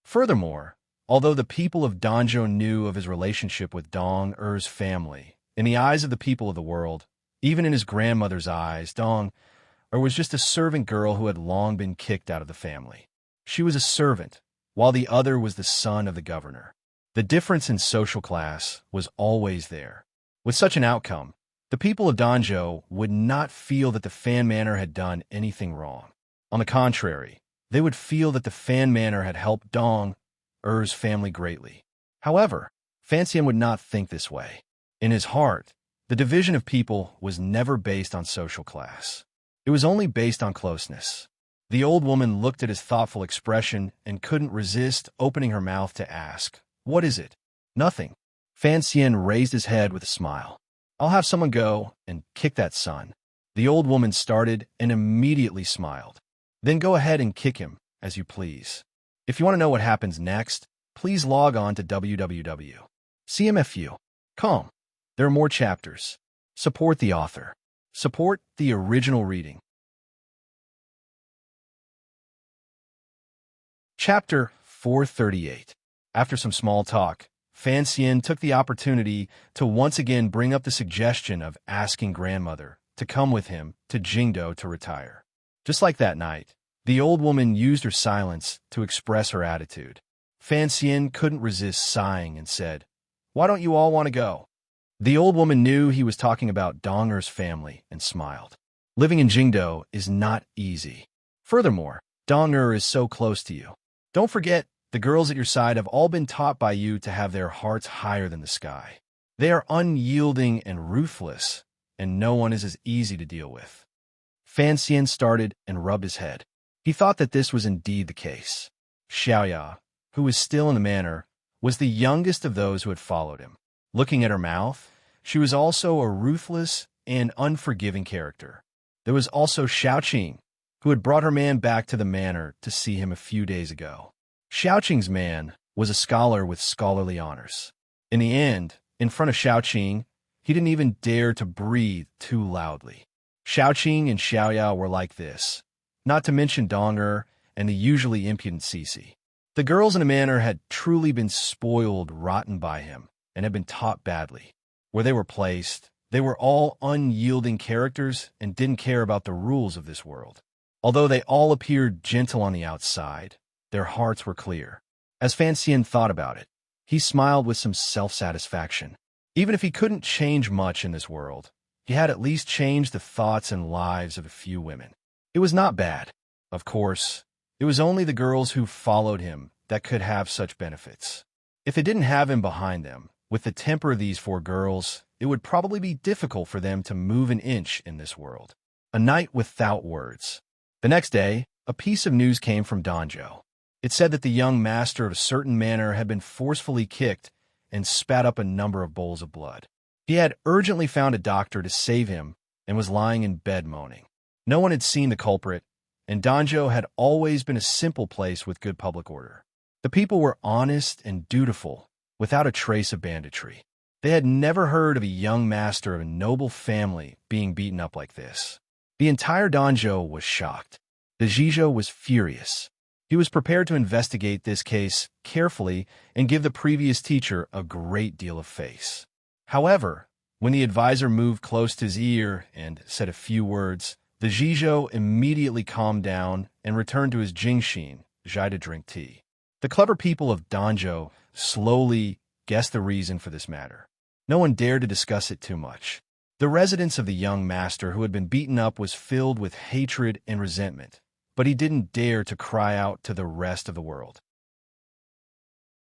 Furthermore, although the people of Danzhou knew of his relationship with Dong Er's family, in the eyes of the people of the world, even in his grandmother's eyes, Dong Er was just a servant girl who had long been kicked out of the family. She was a servant, while the other was the son of the governor. The difference in social class was always there. With such an outcome, the people of Danzhou would not feel that the Fan Manor had done anything wrong. On the contrary, they would feel that the Fan Manor had helped Dong Er's family greatly. However, Fan Xian would not think this way. In his heart, the division of people was never based on social class. It was only based on closeness. The old woman looked at his thoughtful expression and couldn't resist opening her mouth to ask, "What is it?" "Nothing." Fan Xian raised his head with a smile. "I'll have someone go and kick that son." The old woman started and immediately smiled. "Then go ahead and kick him, as you please. If you want to know what happens next, please log on to www.cmfu.com. There are more chapters. Support the author. Support the original reading. Chapter 438. After some small talk, Fan Xian took the opportunity to once again bring up the suggestion of asking grandmother to come with him to Jingdo to retire. Just like that night, the old woman used her silence to express her attitude. Fan Xian couldn't resist sighing and said, "Why don't you all want to go?" The old woman knew he was talking about Dong Er's family and smiled. Living in Jingdo is not easy. Furthermore, Dong Er is so close to you. Don't forget, the girls at your side have all been taught by you to have their hearts higher than the sky. They are unyielding and ruthless, and no one is as easy to deal with. Fan Xian started and rubbed his head. He thought that this was indeed the case. Xiaoya, who was still in the manor, was the youngest of those who had followed him. Looking at her mouth, she was also a ruthless and unforgiving character. There was also Xiaoqing, who had brought her man back to the manor to see him a few days ago. Xiaoqing's man was a scholar with scholarly honors. In the end, in front of Xiaoqing, he didn't even dare to breathe too loudly. Xiaoqing and Xiaoya were like this, not to mention Dong Er and the usually impudent Cici. The girls in the manor had truly been spoiled rotten by him and had been taught badly. Where they were placed, they were all unyielding characters and didn't care about the rules of this world. Although they all appeared gentle on the outside, their hearts were clear. As Fan Xian thought about it, he smiled with some self-satisfaction. Even if he couldn't change much in this world, he had at least changed the thoughts and lives of a few women. It was not bad. Of course, it was only the girls who followed him that could have such benefits. If it didn't have him behind them, with the temper of these 4 girls, it would probably be difficult for them to move an inch in this world. A night without words. The next day, a piece of news came from Donjo. It said that the young master of a certain manor had been forcefully kicked and spat up a number of bowls of blood. He had urgently found a doctor to save him and was lying in bed moaning. No one had seen the culprit, and Donjo had always been a simple place with good public order. The people were honest and dutiful, without a trace of banditry. They had never heard of a young master of a noble family being beaten up like this. The entire Donjo was shocked. The Jijo was furious. He was prepared to investigate this case carefully and give the previous teacher a great deal of face. However, when the advisor moved close to his ear and said a few words, the Jijo immediately calmed down and returned to his Jingshin, Jai, to drink tea. The clever people of Donjo slowly guessed the reason for this matter. No one dared to discuss it too much. The residence of the young master who had been beaten up was filled with hatred and resentment, but he didn't dare to cry out to the rest of the world.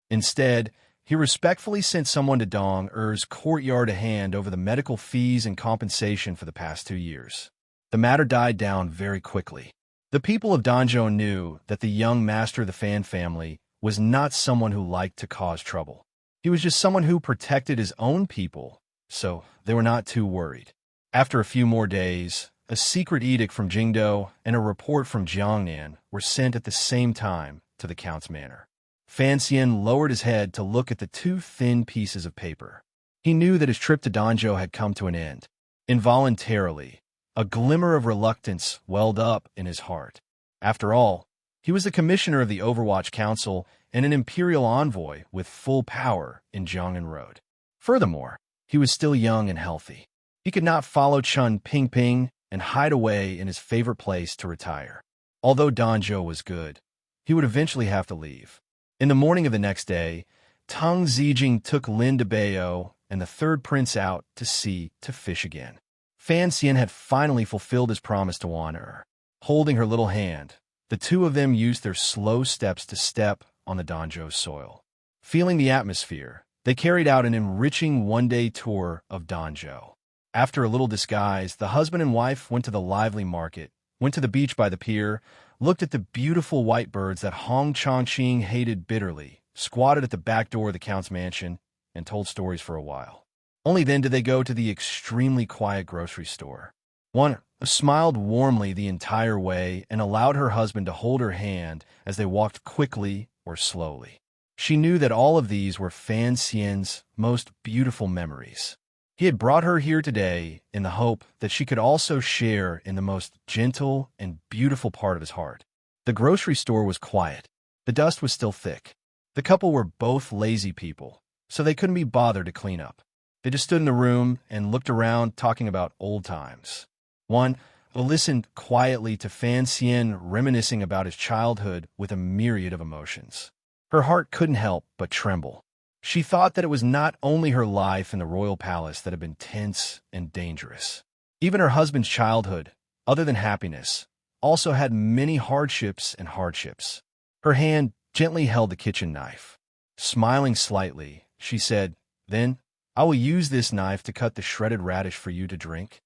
Instead, he respectfully sent someone to Dong Er's courtyard to hand over the medical fees and compensation for the past 2 years. The matter died down very quickly. The people of Donjo knew that the young master of the Fan family was not someone who liked to cause trouble. He was just someone who protected his own people, so they were not too worried. After a few more days, a secret edict from Jingdo and a report from Jiangnan were sent at the same time to the Count's manor. Fan Xian lowered his head to look at the 2 thin pieces of paper. He knew that his trip to Donjo had come to an end. Involuntarily, a glimmer of reluctance welled up in his heart. After all, he was the commissioner of the Overwatch Council and an imperial envoy with full power in Jiangnan Road. Furthermore, he was still young and healthy. He could not follow Chun Pingping and hide away in his favorite place to retire. Although Donjo was good, he would eventually have to leave. In the morning of the next day, Tang Zijing took Lin de Bayo and the 3rd prince out to sea to fish again. Fan Xian had finally fulfilled his promise to Wan Er. Holding her little hand, the 2 of them used their slow steps to step on the Donjo soil. Feeling the atmosphere, they carried out an enriching one-day tour of Donjo. After a little disguise, the husband and wife went to the lively market, went to the beach by the pier, looked at the beautiful white birds that Hong Chongqing hated bitterly, squatted at the back door of the Count's mansion, and told stories for a while. Only then did they go to the extremely quiet grocery store. One smiled warmly the entire way and allowed her husband to hold her hand as they walked quickly or slowly. She knew that all of these were Fan Xian's most beautiful memories. He had brought her here today in the hope that she could also share in the most gentle and beautiful part of his heart. The grocery store was quiet. The dust was still thick. The couple were both lazy people, so they couldn't be bothered to clean up. They just stood in the room and looked around, talking about old times. One listened quietly to Fan Xian reminiscing about his childhood with a myriad of emotions. Her heart couldn't help but tremble. She thought that it was not only her life in the royal palace that had been tense and dangerous. Even her husband's childhood, other than happiness, also had many hardships and hardships. Her hand gently held the kitchen knife. Smiling slightly, she said, "Then, I will use this knife to cut the shredded radish for you to drink."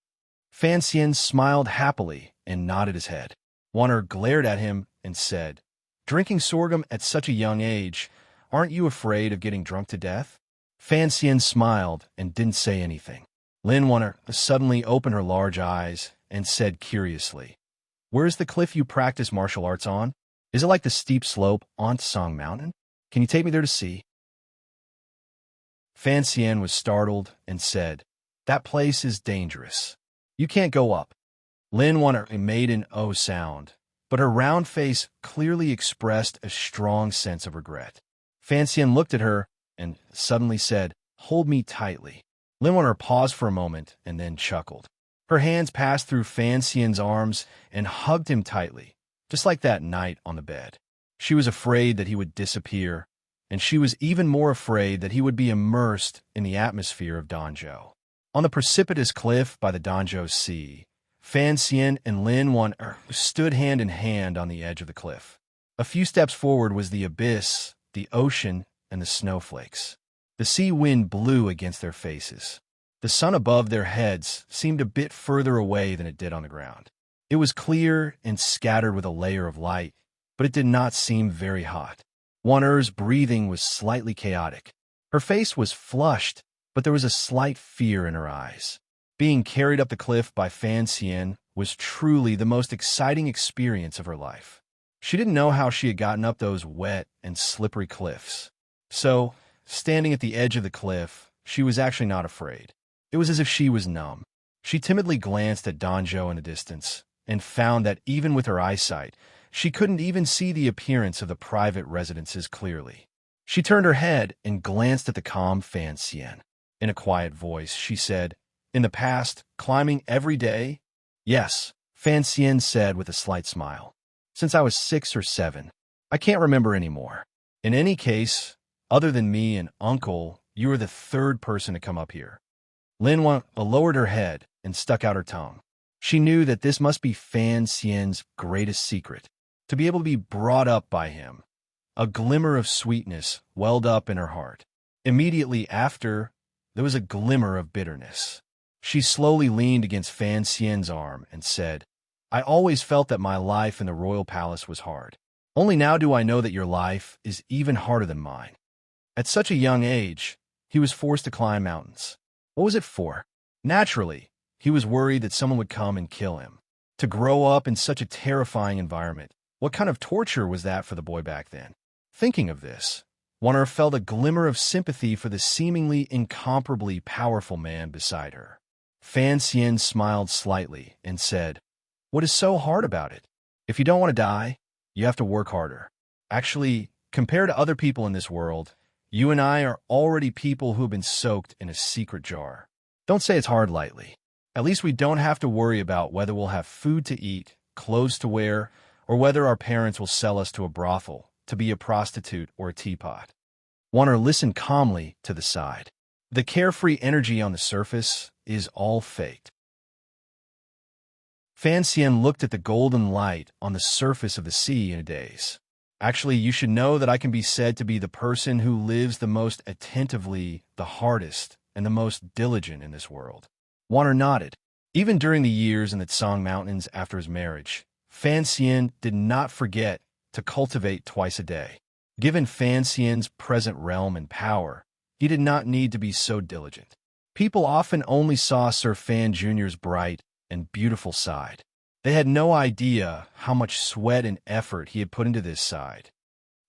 Fan Xian smiled happily and nodded his head. Wanner glared at him and said, "Drinking sorghum at such a young age, aren't you afraid of getting drunk to death?" Fan Xian smiled and didn't say anything. Lin Wanner suddenly opened her large eyes and said curiously, "Where's the cliff you practice martial arts on? Is it like the steep slope on Song Mountain? Can you take me there to see?" Fan Xian was startled and said, "That place is dangerous. You can't go up." Lin Wanner made an "oh" sound, but her round face clearly expressed a strong sense of regret. Fan Xian looked at her and suddenly said, "Hold me tightly." Lin Wanner paused for a moment and then chuckled. Her hands passed through Fan Xian's arms and hugged him tightly, just like that night on the bed. She was afraid that he would disappear, and she was even more afraid that he would be immersed in the atmosphere of Donjo. On the precipitous cliff by the Danzhou Sea, Fan Xian and Lin Wan stood hand in hand on the edge of the cliff. A few steps forward was the abyss, the ocean, and the snowflakes. The sea wind blew against their faces. The sun above their heads seemed a bit further away than it did on the ground. It was clear and scattered with a layer of light, but it did not seem very hot. Wan Er's breathing was slightly chaotic. Her face was flushed, but there was a slight fear in her eyes. Being carried up the cliff by Fan Xian was truly the most exciting experience of her life. She didn't know how she had gotten up those wet and slippery cliffs. So, standing at the edge of the cliff, she was actually not afraid. It was as if she was numb. She timidly glanced at Danzhou in the distance and found that even with her eyesight, she couldn't even see the appearance of the private residences clearly. She turned her head and glanced at the calm Fan Xian. In a quiet voice, she said, "In the past, climbing every day?" "Yes," Fan Xian said with a slight smile. "Since I was 6 or 7. I can't remember anymore. In any case, other than me and Uncle, you are the third person to come up here." Lin Wan lowered her head and stuck out her tongue. She knew that this must be Fan Xian's greatest secret, to be able to be brought up by him. A glimmer of sweetness welled up in her heart. Immediately after, there was a glimmer of bitterness. She slowly leaned against Fan Xian's arm and said, "I always felt that my life in the royal palace was hard. Only now do I know that your life is even harder than mine." At such a young age, he was forced to climb mountains. What was it for? Naturally, he was worried that someone would come and kill him. To grow up in such a terrifying environment, what kind of torture was that for the boy back then? Thinking of this, Wan Er felt a glimmer of sympathy for the seemingly incomparably powerful man beside her. Fan Xian smiled slightly and said, "What is so hard about it? If you don't want to die, you have to work harder. Actually, compared to other people in this world, you and I are already people who have been soaked in a secret jar. Don't say it's hard lightly. At least we don't have to worry about whether we'll have food to eat, clothes to wear, or whether our parents will sell us to a brothel, to be a prostitute or a teapot." Wan Er listened calmly to the side. The carefree energy on the surface is all faked. Fan Xian looked at the golden light on the surface of the sea in a daze. "Actually, you should know that I can be said to be the person who lives the most attentively, the hardest, and the most diligent in this world." Wan Er nodded. Even during the years in the Tsang Mountains after his marriage, Fan Xian did not forget to cultivate twice a day. Given Fan Xian's present realm and power, he did not need to be so diligent. People often only saw Sir Fan Jr.'s bright and beautiful side. They had no idea how much sweat and effort he had put into this side.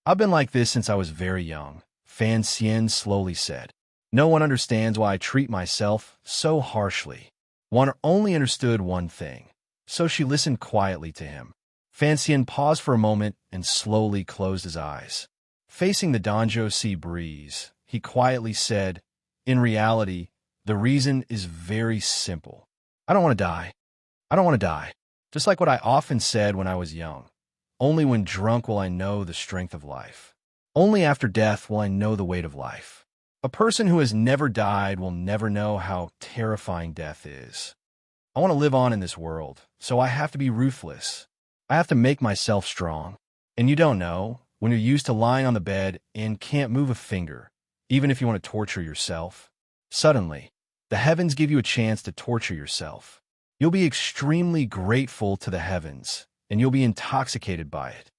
"I've been like this since I was very young," Fan Xian slowly said. "No one understands why I treat myself so harshly." Wan only understood one thing, so she listened quietly to him. Fan Xian paused for a moment and slowly closed his eyes. Facing the Danzhou Sea breeze, he quietly said, "In reality, the reason is very simple. I don't want to die. I don't want to die. Just like what I often said when I was young. Only when drunk will I know the strength of life. Only after death will I know the weight of life. A person who has never died will never know how terrifying death is. I want to live on in this world, so I have to be ruthless. I have to make myself strong. And you don't know, when you're used to lying on the bed and can't move a finger, even if you want to torture yourself, suddenly, the heavens give you a chance to torture yourself. You'll be extremely grateful to the heavens, and you'll be intoxicated by it."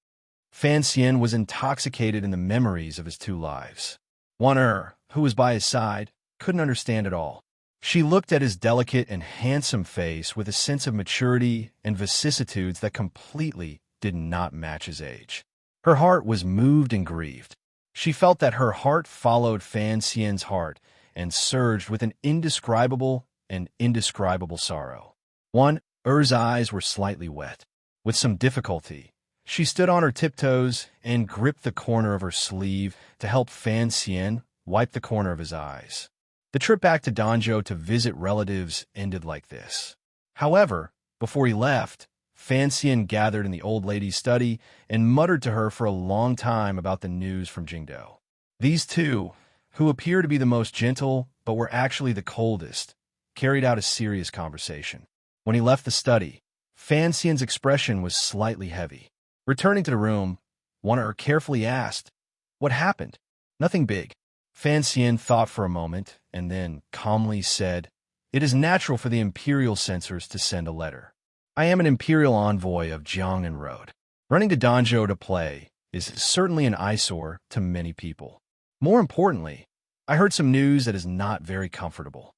Fan Xian was intoxicated in the memories of his 2 lives. Wan Er, who was by his side, couldn't understand it all. She looked at his delicate and handsome face with a sense of maturity and vicissitudes that completely did not match his age. Her heart was moved and grieved. She felt that her heart followed Fan Xian's heart and surged with an indescribable and indescribable sorrow. Wan Er's eyes were slightly wet. With some difficulty, she stood on her tiptoes and gripped the corner of her sleeve to help Fan Xian wipe the corner of his eyes. The trip back to Danzhou to visit relatives ended like this. However, before he left, Fan Xian gathered in the old lady's study and muttered to her for a long time about the news from Jingdou. These two, who appear to be the most gentle but were actually the coldest, carried out a serious conversation. When he left the study, Fan Xian's expression was slightly heavy. Returning to the room, Wanner carefully asked, "What happened?" "Nothing big." Fan Xian thought for a moment and then calmly said, "It is natural for the imperial censors to send a letter. I am an imperial envoy of Jiangnan Road. Running to Danzhou to play is certainly an eyesore to many people. More importantly, I heard some news that is not very comfortable."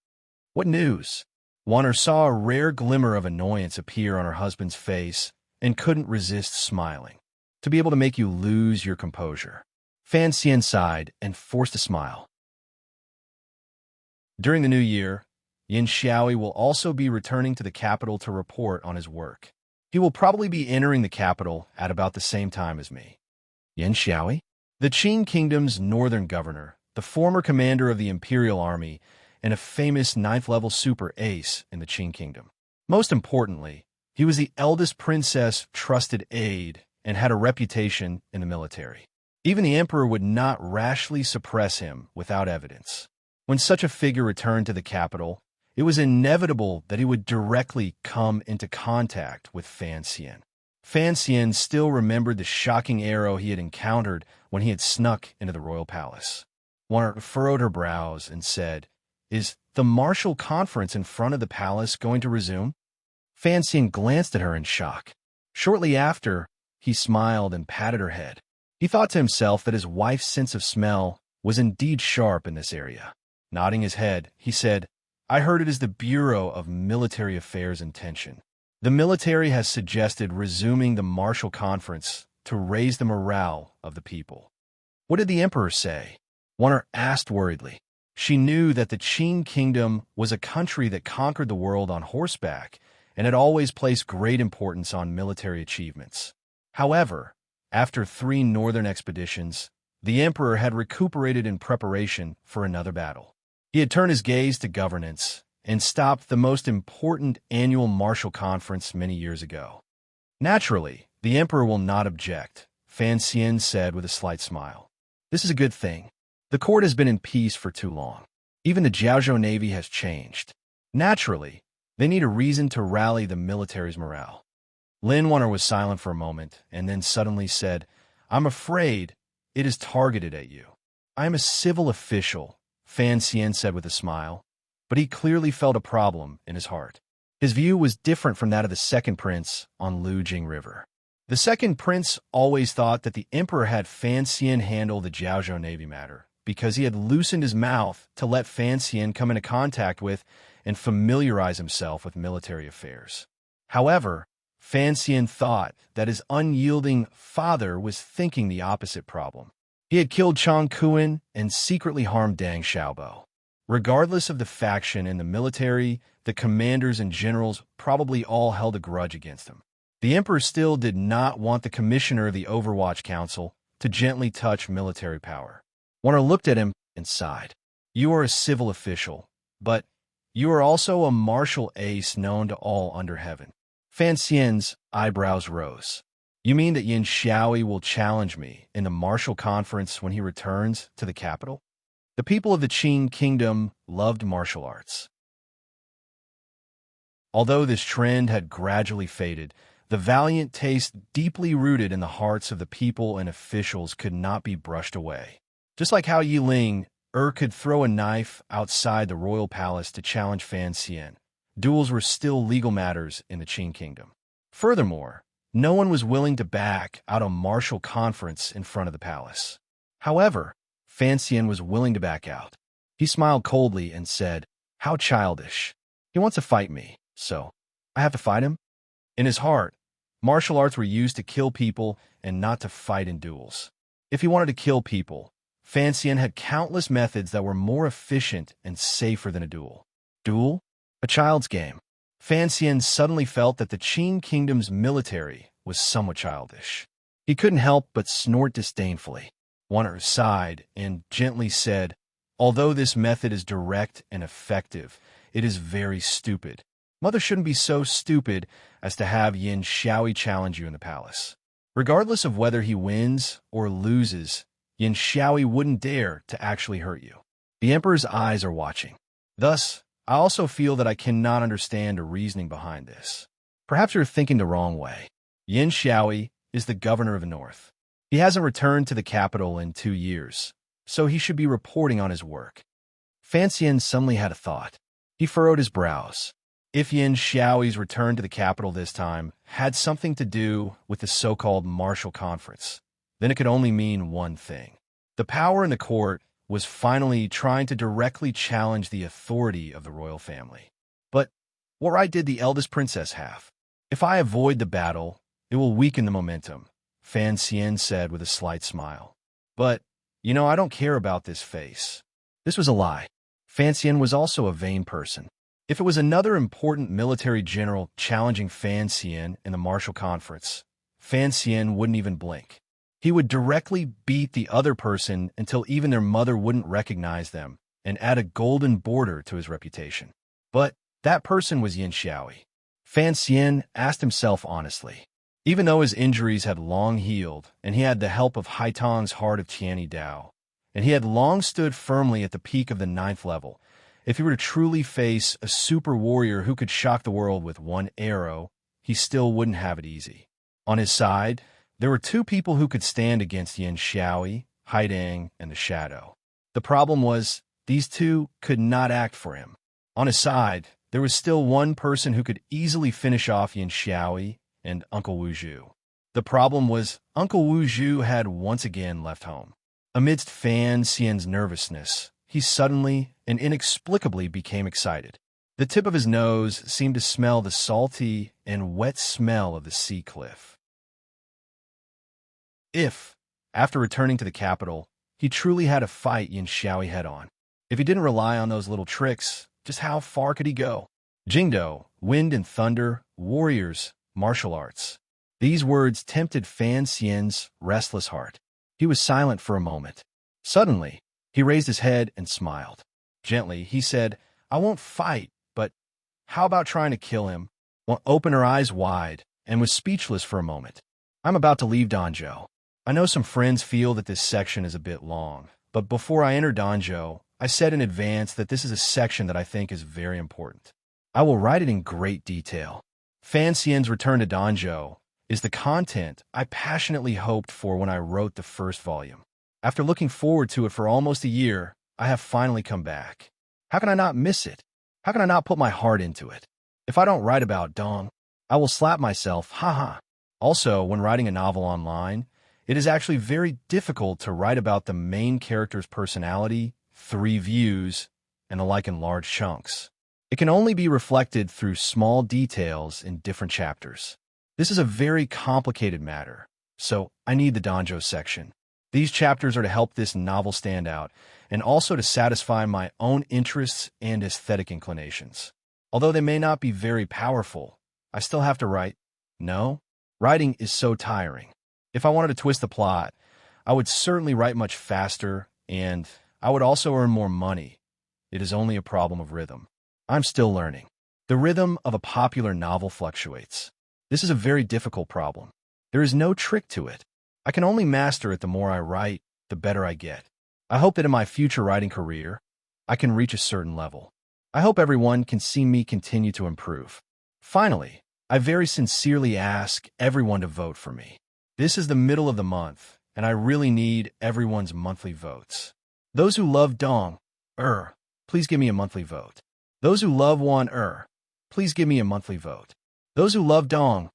"What news?" Wanner saw a rare glimmer of annoyance appear on her husband's face and couldn't resist smiling. "To be able to make you lose your composure." Fan Xian sighed and forced a smile. During the new year, Yin Xiaoi will also be returning to the capital to report on his work. He will probably be entering the capital at about the same time as me. Yin Xiaoi? The Qin Kingdom's northern governor, the former commander of the imperial army, and a famous 9th-level super ace in the Qin Kingdom. Most importantly, he was the eldest princess' trusted aide and had a reputation in the military. Even the emperor would not rashly suppress him without evidence. When such a figure returned to the capital, it was inevitable that he would directly come into contact with Fan Xian. Fan Xian still remembered the shocking arrow he had encountered when he had snuck into the royal palace. Wanner furrowed her brows and said, "Is the martial conference in front of the palace going to resume?" Fan Xian glanced at her in shock. Shortly after, he smiled and patted her head. He thought to himself that his wife's sense of smell was indeed sharp in this area. Nodding his head, he said, "I heard it is the Bureau of Military Affairs' intention. The military has suggested resuming the martial conference to raise the morale of the people." "What did the emperor say?" Wanner asked worriedly. She knew that the Qin Kingdom was a country that conquered the world on horseback and had always placed great importance on military achievements. However, after 3 northern expeditions, the emperor had recuperated in preparation for another battle. He had turned his gaze to governance and stopped the most important annual martial conference many years ago. "Naturally, the emperor will not object," Fan Xian said with a slight smile. "This is a good thing. The court has been in peace for too long. Even the Jiaozhou Navy has changed. Naturally, they need a reason to rally the military's morale." Lin Wanner was silent for a moment and then suddenly said, "I'm afraid it is targeted at you." "I am a civil official," Fan Xian said with a smile, but he clearly felt a problem in his heart. His view was different from that of the second prince on Lujing River. The second prince always thought that the emperor had Fan Xian handle the Jiaozhou Navy matter because he had loosened his mouth to let Fan Xian come into contact with and familiarize himself with military affairs. However, Fan Xian thought that his unyielding father was thinking the opposite problem. He had killed Chang Kuan and secretly harmed Deng Xiaobo. Regardless of the faction in the military, the commanders and generals probably all held a grudge against him. The emperor still did not want the commissioner of the Overwatch Council to gently touch military power. Warner looked at him and sighed. "You are a civil official, but you are also a martial ace known to all under heaven." Fan Xian's eyebrows rose. "You mean that Yin Xiaoi will challenge me in the martial conference when he returns to the capital?" The people of the Qin Kingdom loved martial arts. Although this trend had gradually faded, the valiant taste deeply rooted in the hearts of the people and officials could not be brushed away. Just like how Yi Ling could throw a knife outside the royal palace to challenge Fan Xian, duels were still legal matters in the Qin Kingdom. Furthermore, no one was willing to back out a martial conference in front of the palace. However, Fan Xian was willing to back out. He smiled coldly and said, "How childish. He wants to fight me, so I have to fight him?" In his heart, martial arts were used to kill people and not to fight in duels. If he wanted to kill people, Fan Xian had countless methods that were more efficient and safer than a duel. Duel? A child's game. Fan Xian suddenly felt that the Qin Kingdom's military was somewhat childish. He couldn't help but snort disdainfully. Wanner sighed and gently said, "Although this method is direct and effective, it is very stupid. Mother shouldn't be so stupid as to have Yin Xiaoi challenge you in the palace. Regardless of whether he wins or loses, Yin Xiaoi wouldn't dare to actually hurt you. The emperor's eyes are watching. Thus, I also feel that I cannot understand the reasoning behind this. Perhaps you're thinking the wrong way. Yin Xiaoyi is the governor of the North. He hasn't returned to the capital in 2 years, so he should be reporting on his work. Fan Xian suddenly had a thought. He furrowed his brows. If Yin Xiaoyi's return to the capital this time had something to do with the so-called martial conference, then it could only mean one thing. The power in the court was finally trying to directly challenge the authority of the royal family. But what right did the eldest princess have? If I avoid the battle, it will weaken the momentum, Fan Xian said with a slight smile. But, I don't care about this face. This was a lie. Fan Xian was also a vain person. If it was another important military general challenging Fan Xian in the martial conference, Fan Xian wouldn't even blink. He would directly beat the other person until even their mother wouldn't recognize them and add a golden border to his reputation. But that person was Yin Xiaoyi. Fan Xian asked himself honestly. Even though his injuries had long healed and he had the help of Haitong's Heart of Tianyi Dao, and he had long stood firmly at the peak of the 9th level, if he were to truly face a super warrior who could shock the world with one arrow, he still wouldn't have it easy. On his side, there were 2 people who could stand against Yin Xiaoyi, Haidang, and the Shadow. The problem was, these 2 could not act for him. On his side, there was still one person who could easily finish off Yin Xiaoyi and Uncle Wu Zhu. The problem was, Uncle Wu Zhu had once again left home. Amidst Fan Xian's nervousness, he suddenly and inexplicably became excited. The tip of his nose seemed to smell the salty and wet smell of the sea cliff. If, after returning to the capital, he truly had to fight Yin Xiaoyi head-on, if he didn't rely on those little tricks, just how far could he go? Jingdo, wind and thunder, warriors, martial arts. These words tempted Fan Xian's restless heart. He was silent for a moment. Suddenly, he raised his head and smiled. Gently, he said, I won't fight, but how about trying to kill him? One opened her eyes wide and was speechless for a moment. I'm about to leave Danzhou. I know some friends feel that this section is a bit long, but before I enter Danzhou, I said in advance that this is a section that I think is very important. I will write it in great detail. Fan Xian's return to Danzhou is the content I passionately hoped for when I wrote the first volume. After looking forward to it for almost a year, I have finally come back. How can I not miss it? How can I not put my heart into it? If I don't write about Dong, I will slap myself, haha. Also, when writing a novel online, it is actually very difficult to write about the main character's personality, 3 views, and the like in large chunks. It can only be reflected through small details in different chapters. This is a very complicated matter, so I need the Danzhou section. These chapters are to help this novel stand out, and also to satisfy my own interests and aesthetic inclinations. Although they may not be very powerful, I still have to write. No, writing is so tiring. If I wanted to twist the plot, I would certainly write much faster, and I would also earn more money. It is only a problem of rhythm. I'm still learning. The rhythm of a popular novel fluctuates. This is a very difficult problem. There is no trick to it. I can only master it the more I write, the better I get. I hope that in my future writing career, I can reach a certain level. I hope everyone can see me continue to improve. Finally, I very sincerely ask everyone to vote for me. This is the middle of the month, and I really need everyone's monthly votes. Those who love Dong, please give me a monthly vote. Those who love Wan, please give me a monthly vote. Those who love Dong,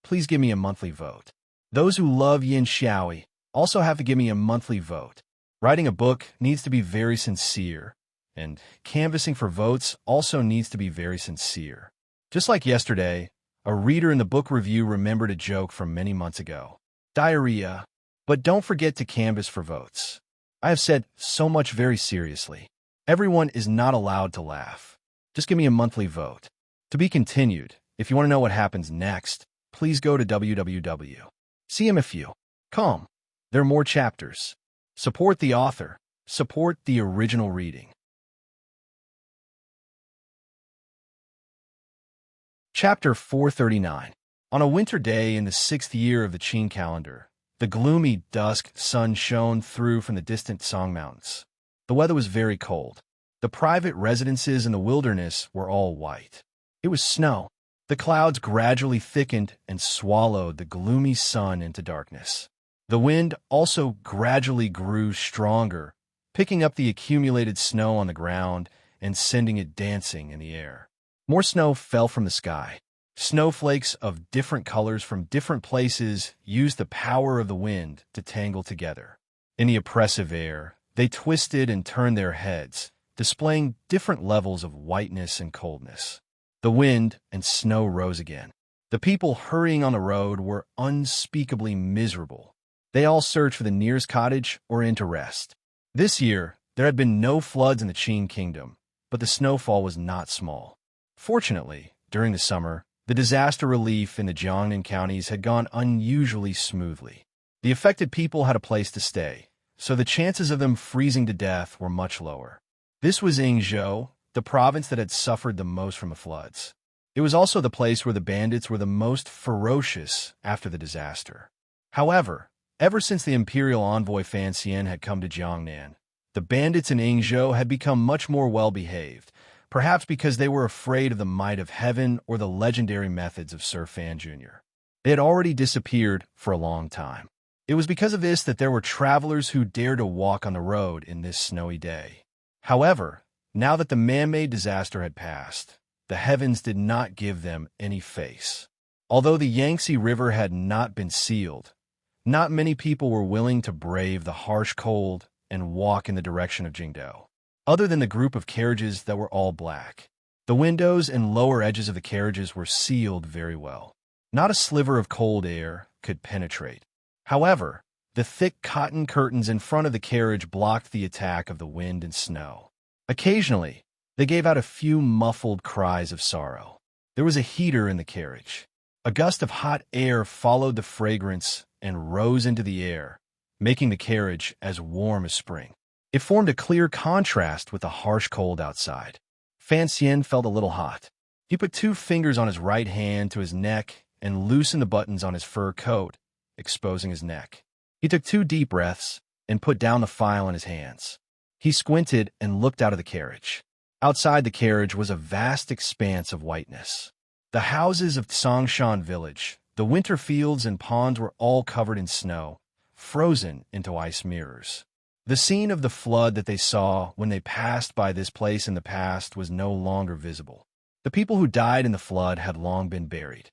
please give me a monthly vote. Those who love Yin Xiaoyi also have to give me a monthly vote. Writing a book needs to be very sincere, and canvassing for votes also needs to be very sincere. Just like yesterday, a reader in the book review remembered a joke from many months ago. Diarrhea. But don't forget to canvass for votes. I have said so much very seriously. Everyone is not allowed to laugh. Just give me a monthly vote. To be continued. If you want to know what happens next, please go to www. See him if you come. There are more chapters. Support the author. Support the original reading. Chapter 439. On a winter day in the 6th year of the Qin calendar, the gloomy dusk sun shone through from the distant Song Mountains. The weather was very cold. The private residences in the wilderness were all white. It was snow. The clouds gradually thickened and swallowed the gloomy sun into darkness. The wind also gradually grew stronger, picking up the accumulated snow on the ground and sending it dancing in the air. More snow fell from the sky. Snowflakes of different colors from different places used the power of the wind to tangle together. In the oppressive air, they twisted and turned their heads, displaying different levels of whiteness and coldness. The wind and snow rose again. The people hurrying on the road were unspeakably miserable. They all searched for the nearest cottage or inn to rest. This year, there had been no floods in the Qin kingdom, but the snowfall was not small. Fortunately, during the summer, the disaster relief in the Jiangnan counties had gone unusually smoothly. The affected people had a place to stay, so the chances of them freezing to death were much lower. This was Yingzhou, the province that had suffered the most from the floods. It was also the place where the bandits were the most ferocious after the disaster. However, ever since the imperial envoy Fan Xian had come to Jiangnan, the bandits in Yingzhou had become much more well-behaved, perhaps because they were afraid of the might of heaven or the legendary methods of Sir Fan Jr. They had already disappeared for a long time. It was because of this that there were travelers who dared to walk on the road in this snowy day. However, now that the man-made disaster had passed, the heavens did not give them any face. Although the Yangtze River had not been sealed, not many people were willing to brave the harsh cold and walk in the direction of Jingdou. Other than the group of carriages that were all black. The windows and lower edges of the carriages were sealed very well. Not a sliver of cold air could penetrate. However, the thick cotton curtains in front of the carriage blocked the attack of the wind and snow. Occasionally, they gave out a few muffled cries of sorrow. There was a heater in the carriage. A gust of hot air followed the fragrance and rose into the air, making the carriage as warm as spring. It formed a clear contrast with the harsh cold outside. Fan Xian felt a little hot. He put 2 fingers on his right hand to his neck and loosened the buttons on his fur coat, exposing his neck. He took 2 deep breaths and put down the file in his hands. He squinted and looked out of the carriage. Outside the carriage was a vast expanse of whiteness. The houses of Songshan village, the winter fields and ponds were all covered in snow, frozen into ice mirrors. The scene of the flood that they saw when they passed by this place in the past was no longer visible. The people who died in the flood had long been buried.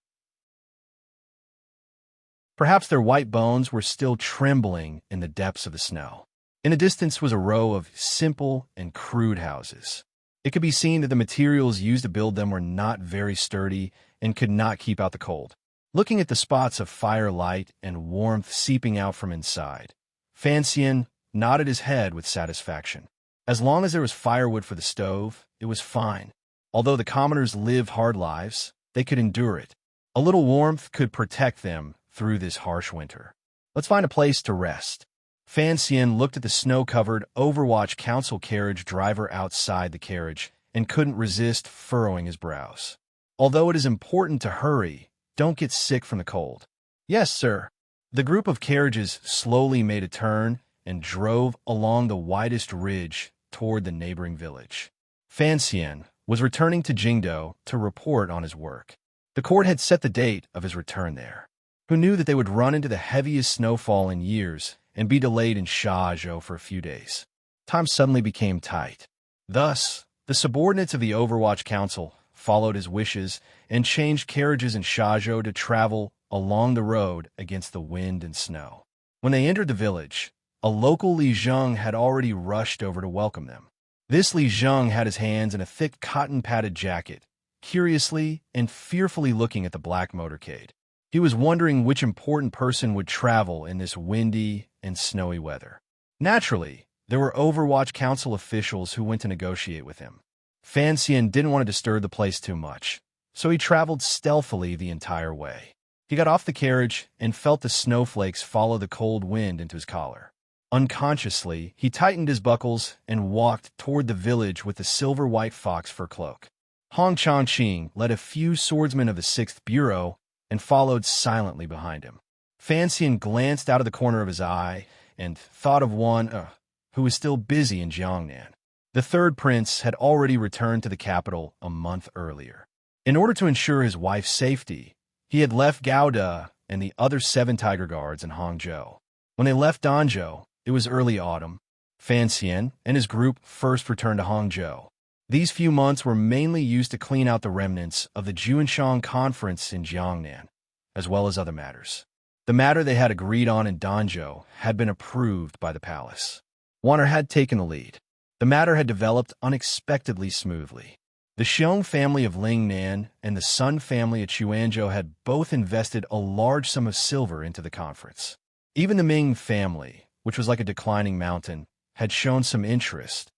Perhaps their white bones were still trembling in the depths of the snow. In the distance was a row of simple and crude houses. It could be seen that the materials used to build them were not very sturdy and could not keep out the cold. Looking at the spots of firelight and warmth seeping out from inside, Fan Xian nodded his head with satisfaction. As long as there was firewood for the stove, it was fine. Although the commoners lived hard lives, they could endure it. A little warmth could protect them through this harsh winter. Let's find a place to rest. Fan Xian looked at the snow-covered Overwatch Council carriage driver outside the carriage and couldn't resist furrowing his brows. Although it is important to hurry, don't get sick from the cold. Yes, sir. The group of carriages slowly made a turn and drove along the widest ridge toward the neighboring village. Fan Xian was returning to Jingdou to report on his work. The court had set the date of his return there. Who knew that they would run into the heaviest snowfall in years and be delayed in Shazhou for a few days? Time suddenly became tight. Thus, the subordinates of the Overwatch Council followed his wishes and changed carriages in Shazhou to travel along the road against the wind and snow. When they entered the village, a local Li Zheng had already rushed over to welcome them. This Li Zheng had his hands in a thick cotton-padded jacket, curiously and fearfully looking at the black motorcade. He was wondering which important person would travel in this windy and snowy weather. Naturally, there were Overwatch Council officials who went to negotiate with him. Fan Xian didn't want to disturb the place too much, so he traveled stealthily the entire way. He got off the carriage and felt the snowflakes follow the cold wind into his collar. Unconsciously, he tightened his buckles and walked toward the village with the silver-white fox fur cloak. Hong Chongqing led a few swordsmen of the 6th Bureau and followed silently behind him. Fan Xian glanced out of the corner of his eye and thought of one who was still busy in Jiangnan. The third prince had already returned to the capital a month earlier. In order to ensure his wife's safety, he had left Gouda and the other 7 tiger guards in Hangzhou. When they left Danzhou, it was early autumn. Fan Xian and his group first returned to Hangzhou. These few months were mainly used to clean out the remnants of the Juanshan conference in Jiangnan, as well as other matters. The matter they had agreed on in Danzhou had been approved by the palace. Wanner had taken the lead. The matter had developed unexpectedly smoothly. The Xiong family of Lingnan and the Sun family at Chuanzhou had both invested a large sum of silver into the conference. Even the Ming family, which was like a declining mountain, had shown some interest.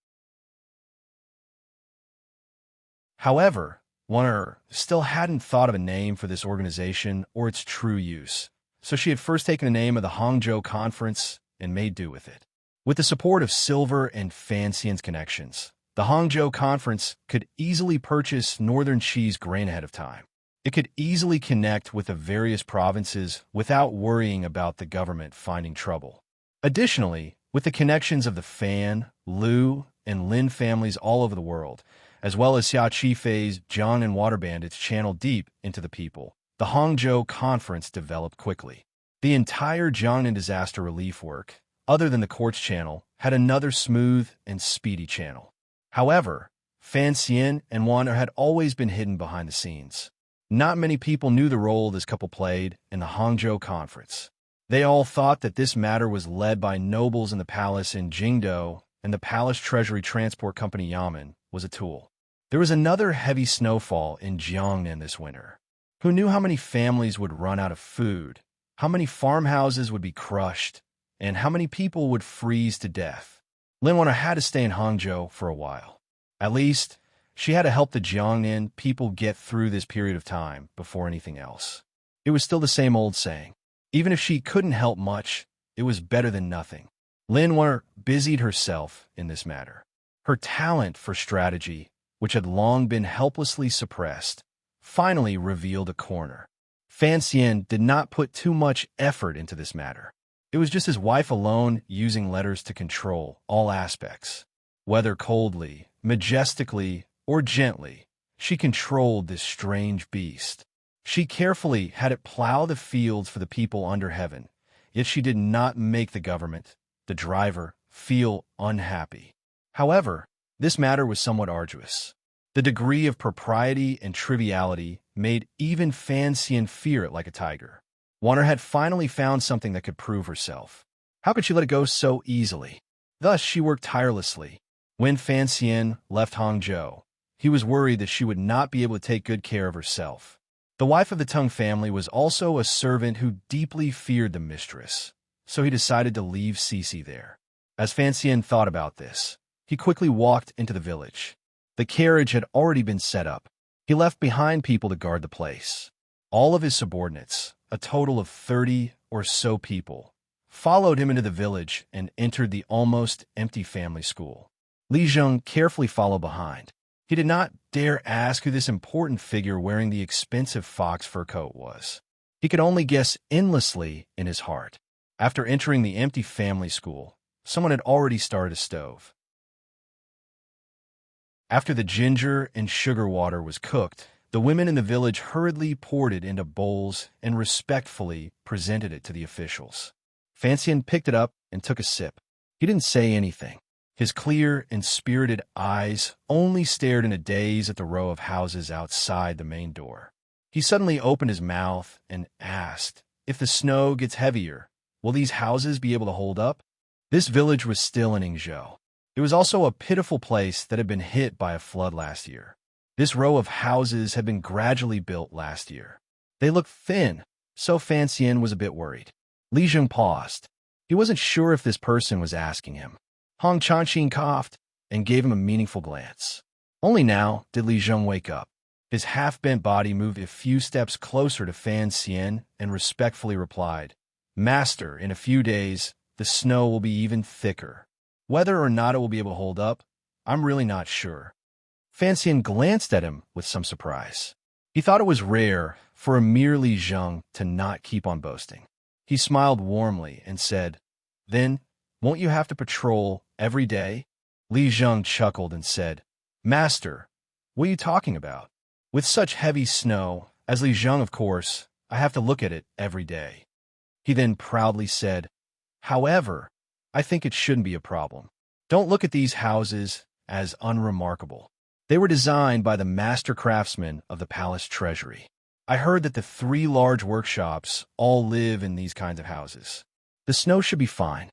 However, Wanner still hadn't thought of a name for this organization or its true use, so she had first taken the name of the Hangzhou Conference and made do with it. With the support of Silver and Fan Xian's connections, the Hangzhou Conference could easily purchase Northern Qi's grain ahead of time. It could easily connect with the various provinces without worrying about the government finding trouble. Additionally, with the connections of the Fan, Liu, and Lin families all over the world, as well as Xia Qifei's Jiang and water bandits channeled deep into the people, the Hangzhou Conference developed quickly. The entire Jiangnan disaster relief work, other than the Quartz Channel, had another smooth and speedy channel. However, Fan Xian and Wanner had always been hidden behind the scenes. Not many people knew the role this couple played in the Hangzhou Conference. They all thought that this matter was led by nobles in the palace in Jingdou, and the Palace Treasury Transport Company Yamen was a tool. There was another heavy snowfall in Jiangnan this winter. Who knew how many families would run out of food, how many farmhouses would be crushed, and how many people would freeze to death? Lin Wanner had to stay in Hangzhou for a while. At least, she had to help the Jiangnan people get through this period of time before anything else. It was still the same old saying. Even if she couldn't help much, it was better than nothing. Lin Wanner busied herself in this matter. Her talent for strategy, which had long been helplessly suppressed, finally revealed a corner. Fan Xian did not put too much effort into this matter. It was just his wife alone using letters to control all aspects. Whether coldly, majestically, or gently, she controlled this strange beast. She carefully had it plow the fields for the people under heaven, yet she did not make the government, the driver, feel unhappy. However, this matter was somewhat arduous. The degree of propriety and triviality made even Fan Xian fear it like a tiger. Wanner had finally found something that could prove herself. How could she let it go so easily? Thus, she worked tirelessly. When Fan Xian left Hangzhou, he was worried that she would not be able to take good care of herself. The wife of the Tung family was also a servant who deeply feared the mistress, so he decided to leave Cece there. As Fan Xian thought about this, he quickly walked into the village. The carriage had already been set up. He left behind people to guard the place. All of his subordinates, a total of 30 or so people, followed him into the village and entered the almost empty family school. Li Zheng carefully followed behind. He did not dare ask who this important figure wearing the expensive fox fur coat was. He could only guess endlessly in his heart. After entering the empty family school, someone had already started a stove. After the ginger and sugar water was cooked, the women in the village hurriedly poured it into bowls and respectfully presented it to the officials. Fan Xian picked it up and took a sip. He didn't say anything. His clear and spirited eyes only stared in a daze at the row of houses outside the main door. He suddenly opened his mouth and asked, "If the snow gets heavier, will these houses be able to hold up?" This village was still in Yingzhou. It was also a pitiful place that had been hit by a flood last year. This row of houses had been gradually built last year. They looked thin, so Fan Xian was a bit worried. Li Zheng paused. He wasn't sure if this person was asking him. Hong Chanxin coughed and gave him a meaningful glance. Only now did Li Zheng wake up. His half-bent body moved a few steps closer to Fan Xian and respectfully replied, "Master, in a few days, the snow will be even thicker. Whether or not it will be able to hold up, I'm really not sure." Fan Xian glanced at him with some surprise. He thought it was rare for a mere Li Zheng to not keep on boasting. He smiled warmly and said, "Then, won't you have to patrol every day?" Li Zheng chuckled and said, Master, what are you talking about? With such heavy snow, as Li Zheng, of course, I have to look at it every day. He then proudly said, However, I think it shouldn't be a problem. Don't look at these houses as unremarkable. They were designed by the master craftsmen of the palace treasury. I heard that the 3 large workshops all live in these kinds of houses. The snow should be fine.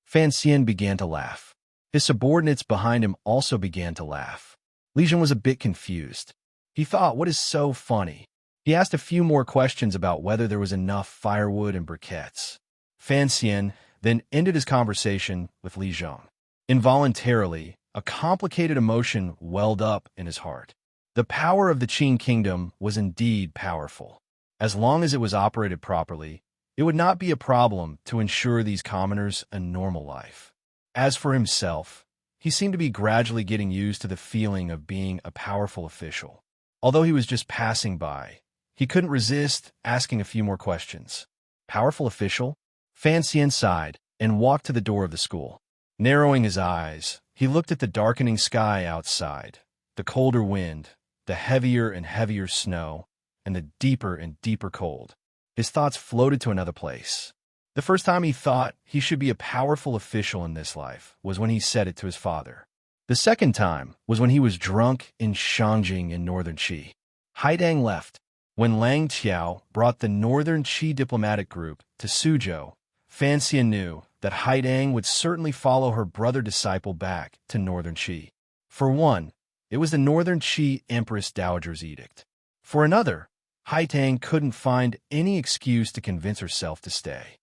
Fan Xian began to laugh. His subordinates behind him also began to laugh. Li Zheng was a bit confused. He thought, what is so funny? He asked a few more questions about whether there was enough firewood and briquettes. Fan Xian then ended his conversation with Li Zheng. Involuntarily, a complicated emotion welled up in his heart. The power of the Qin kingdom was indeed powerful. As long as it was operated properly, it would not be a problem to ensure these commoners a normal life. As for himself, he seemed to be gradually getting used to the feeling of being a powerful official. Although he was just passing by, he couldn't resist asking a few more questions. Powerful official? Fan Xian sighed and walked to the door of the school. Narrowing his eyes, he looked at the darkening sky outside, the colder wind, the heavier and heavier snow, and the deeper and deeper cold. His thoughts floated to another place. The first time he thought he should be a powerful official in this life was when he said it to his father. The second time was when he was drunk in Shangjing in northern Qi. Haidang left. When Lang Qiao brought the northern Qi diplomatic group to Suzhou, Fan Xian knew that Haidang would certainly follow her brother-disciple back to northern Qi. For one, it was the northern Qi Empress Dowager's edict. For another, Haidang couldn't find any excuse to convince herself to stay.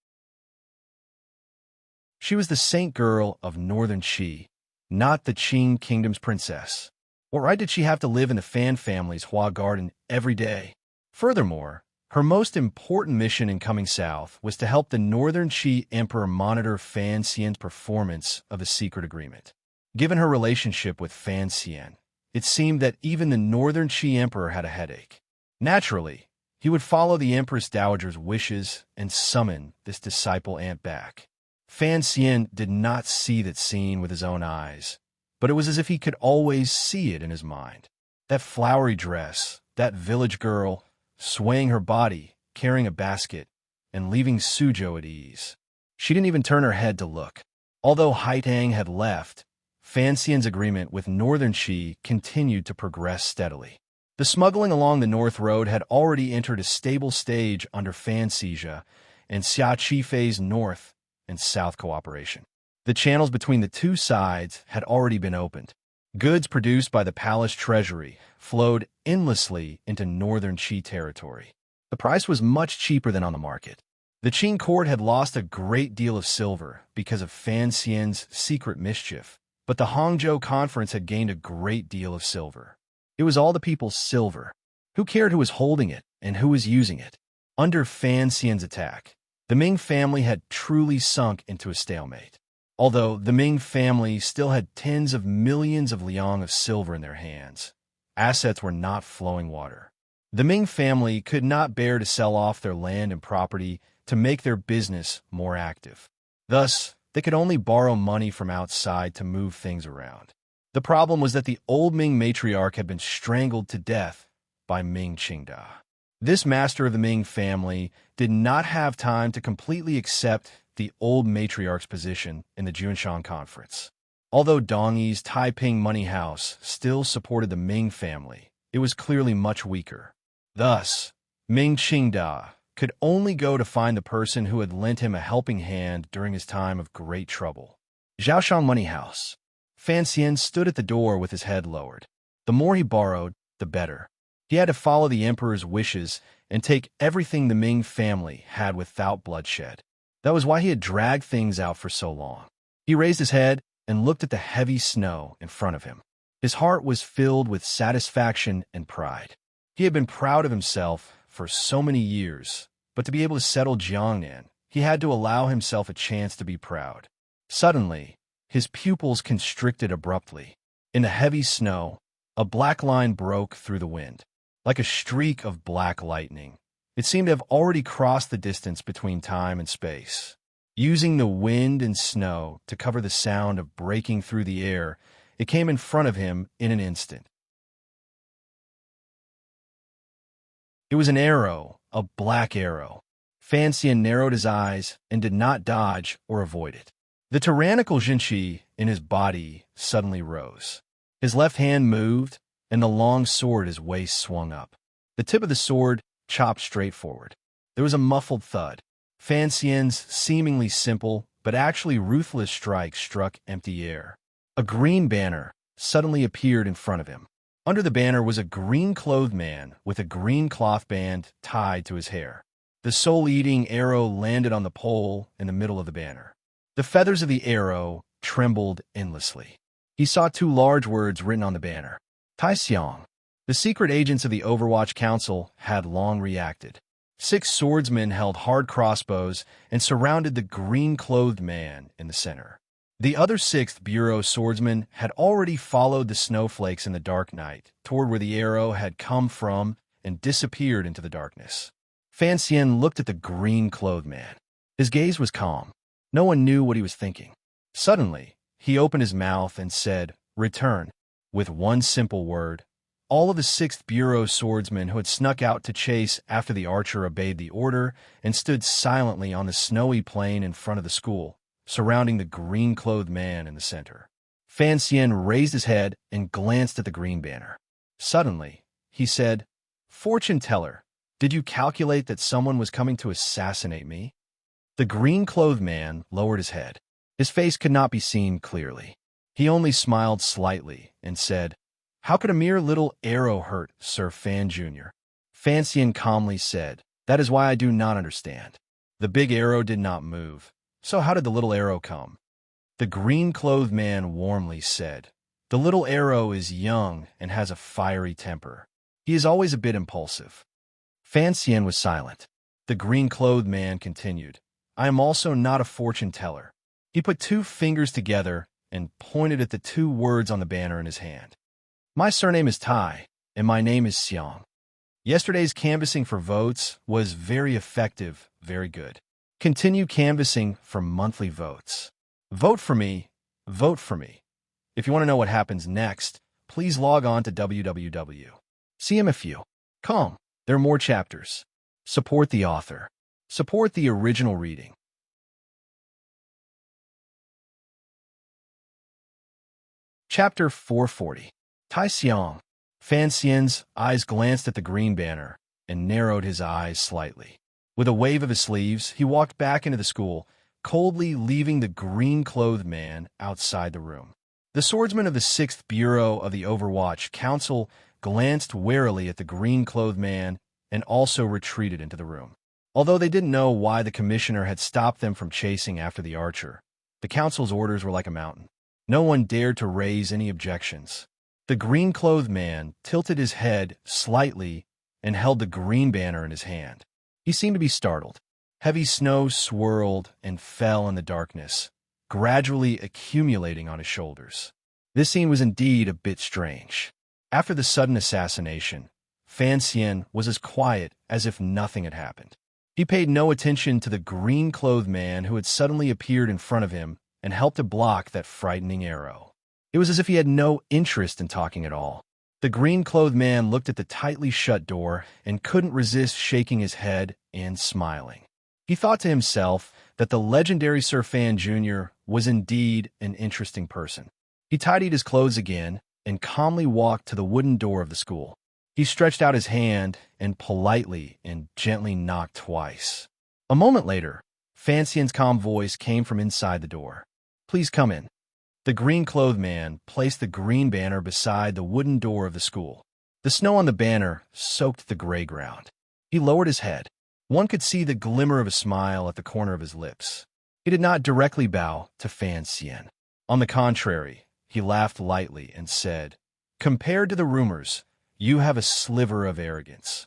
She was the saint girl of northern Qi, not the Qing kingdom's princess. What right did she have to live in the Fan family's Hua garden every day? Furthermore, her most important mission in coming south was to help the northern Qi emperor monitor Fan Xian's performance of the secret agreement. Given her relationship with Fan Xian, it seemed that even the northern Qi emperor had a headache. Naturally, he would follow the Empress Dowager's wishes and summon this disciple aunt back. Fan Xian did not see that scene with his own eyes, but it was as if he could always see it in his mind. That flowery dress, that village girl, swaying her body, carrying a basket, and leaving Suzhou at ease. She didn't even turn her head to look. Although Haitang had left, Fan Xian's agreement with northern Qi continued to progress steadily. The smuggling along the North Road had already entered a stable stage under Fan Xizha and Xia Qifei's North and South cooperation. The channels between the two sides had already been opened. Goods produced by the palace treasury flowed endlessly into northern Qi territory. The price was much cheaper than on the market. The Qin court had lost a great deal of silver because of Fan Xian's secret mischief, but the Hangzhou conference had gained a great deal of silver. It was all the people's silver. Who cared who was holding it and who was using it? Under Fan Xian's attack, the Ming family had truly sunk into a stalemate. Although the Ming family still had tens of millions of liang of silver in their hands, assets were not flowing water. The Ming family could not bear to sell off their land and property to make their business more active. Thus, they could only borrow money from outside to move things around. The problem was that the old Ming matriarch had been strangled to death by Ming Qingda. This master of the Ming family did not have time to completely accept the old matriarch's position in the Junshan conference. Although Dongyi's Taiping money house still supported the Ming family, it was clearly much weaker. Thus, Ming Qingda could only go to find the person who had lent him a helping hand during his time of great trouble. Zhaoshang money house. Fan Xian stood at the door with his head lowered. The more he borrowed, the better. He had to follow the emperor's wishes and take everything the Ming family had without bloodshed. That was why he had dragged things out for so long. He raised his head and looked at the heavy snow in front of him. His heart was filled with satisfaction and pride. He had been proud of himself for so many years, but to be able to settle Jiangnan, he had to allow himself a chance to be proud. Suddenly, his pupils constricted abruptly. In the heavy snow, a black line broke through the wind. Like a streak of black lightning, it seemed to have already crossed the distance between time and space. Using the wind and snow to cover the sound of breaking through the air, It came in front of him in an instant. It was an arrow, a black arrow. Fanxian narrowed his eyes and did not dodge or avoid it. The tyrannical Jinchi in his body suddenly rose. His left hand moved, and the long sword at his waist swung up. The tip of the sword chopped straight forward. There was a muffled thud. Fanxian's seemingly simple but actually ruthless strike struck empty air. A green banner suddenly appeared in front of him. Under the banner was a green-clothed man with a green cloth band tied to his hair. The soul-eating arrow landed on the pole in the middle of the banner. The feathers of the arrow trembled endlessly. He saw two large words written on the banner. Tai Xiong. The secret agents of the Overwatch Council had long reacted. 6 swordsmen held hard crossbows and surrounded the green-clothed man in the center. The other 6th Bureau swordsmen had already followed the snowflakes in the dark night toward where the arrow had come from and disappeared into the darkness. Fanxian looked at the green-clothed man. His gaze was calm. No one knew what he was thinking. Suddenly, he opened his mouth and said, "Return," with one simple word. All of the 6th Bureau swordsmen who had snuck out to chase after the archer obeyed the order and stood silently on the snowy plain in front of the school, surrounding the green-clothed man in the center. Fanxian raised his head and glanced at the green banner. Suddenly, he said, "Fortune teller, did you calculate that someone was coming to assassinate me?" The green-clothed man lowered his head. His face could not be seen clearly. He only smiled slightly and said, "How could a mere little arrow hurt, Sir Fan Jr.?" Fanxian calmly said, "That is why I do not understand." The big arrow did not move. So how did the little arrow come? The green-clothed man warmly said, "The little arrow is young and has a fiery temper. He is always a bit impulsive." Fanxian was silent. The green-clothed man continued, "I am also not a fortune teller." He put 2 fingers together and pointed at the 2 words on the banner in his hand. "My surname is Tai, and my name is Xiong. Yesterday's canvassing for votes was very effective, very good. Continue canvassing for monthly votes. Vote for me, vote for me. If you want to know what happens next, please log on to www.cmfu.com. There are more chapters. Support the author. Support the original reading. Chapter 440. Tai Xiong. Fanxian's eyes glanced at the green banner and narrowed his eyes slightly. With a wave of his sleeves, he walked back into the school, coldly leaving the green-clothed man outside the room. The swordsmen of the 6th Bureau of the Overwatch Council glanced warily at the green-clothed man and also retreated into the room. Although they didn't know why the commissioner had stopped them from chasing after the archer, the council's orders were like a mountain. No one dared to raise any objections. The green-clothed man tilted his head slightly and held the green banner in his hand. He seemed to be startled. Heavy snow swirled and fell in the darkness, gradually accumulating on his shoulders. This scene was indeed a bit strange. After the sudden assassination, Fanxian was as quiet as if nothing had happened. He paid no attention to the green-clothed man who had suddenly appeared in front of him and helped to block that frightening arrow. It was as if he had no interest in talking at all. The green-clothed man looked at the tightly shut door and couldn't resist shaking his head and smiling. He thought to himself that the legendary Sir Fan Jr. was indeed an interesting person. He tidied his clothes again and calmly walked to the wooden door of the school. He stretched out his hand and politely and gently knocked twice. A moment later, Fanxian's calm voice came from inside the door. "Please come in." The green-clothed man placed the green banner beside the wooden door of the school. The snow on the banner soaked the gray ground. He lowered his head. One could see the glimmer of a smile at the corner of his lips. He did not directly bow to Fanxian. On the contrary, he laughed lightly and said, "Compared to the rumors, you have a sliver of arrogance."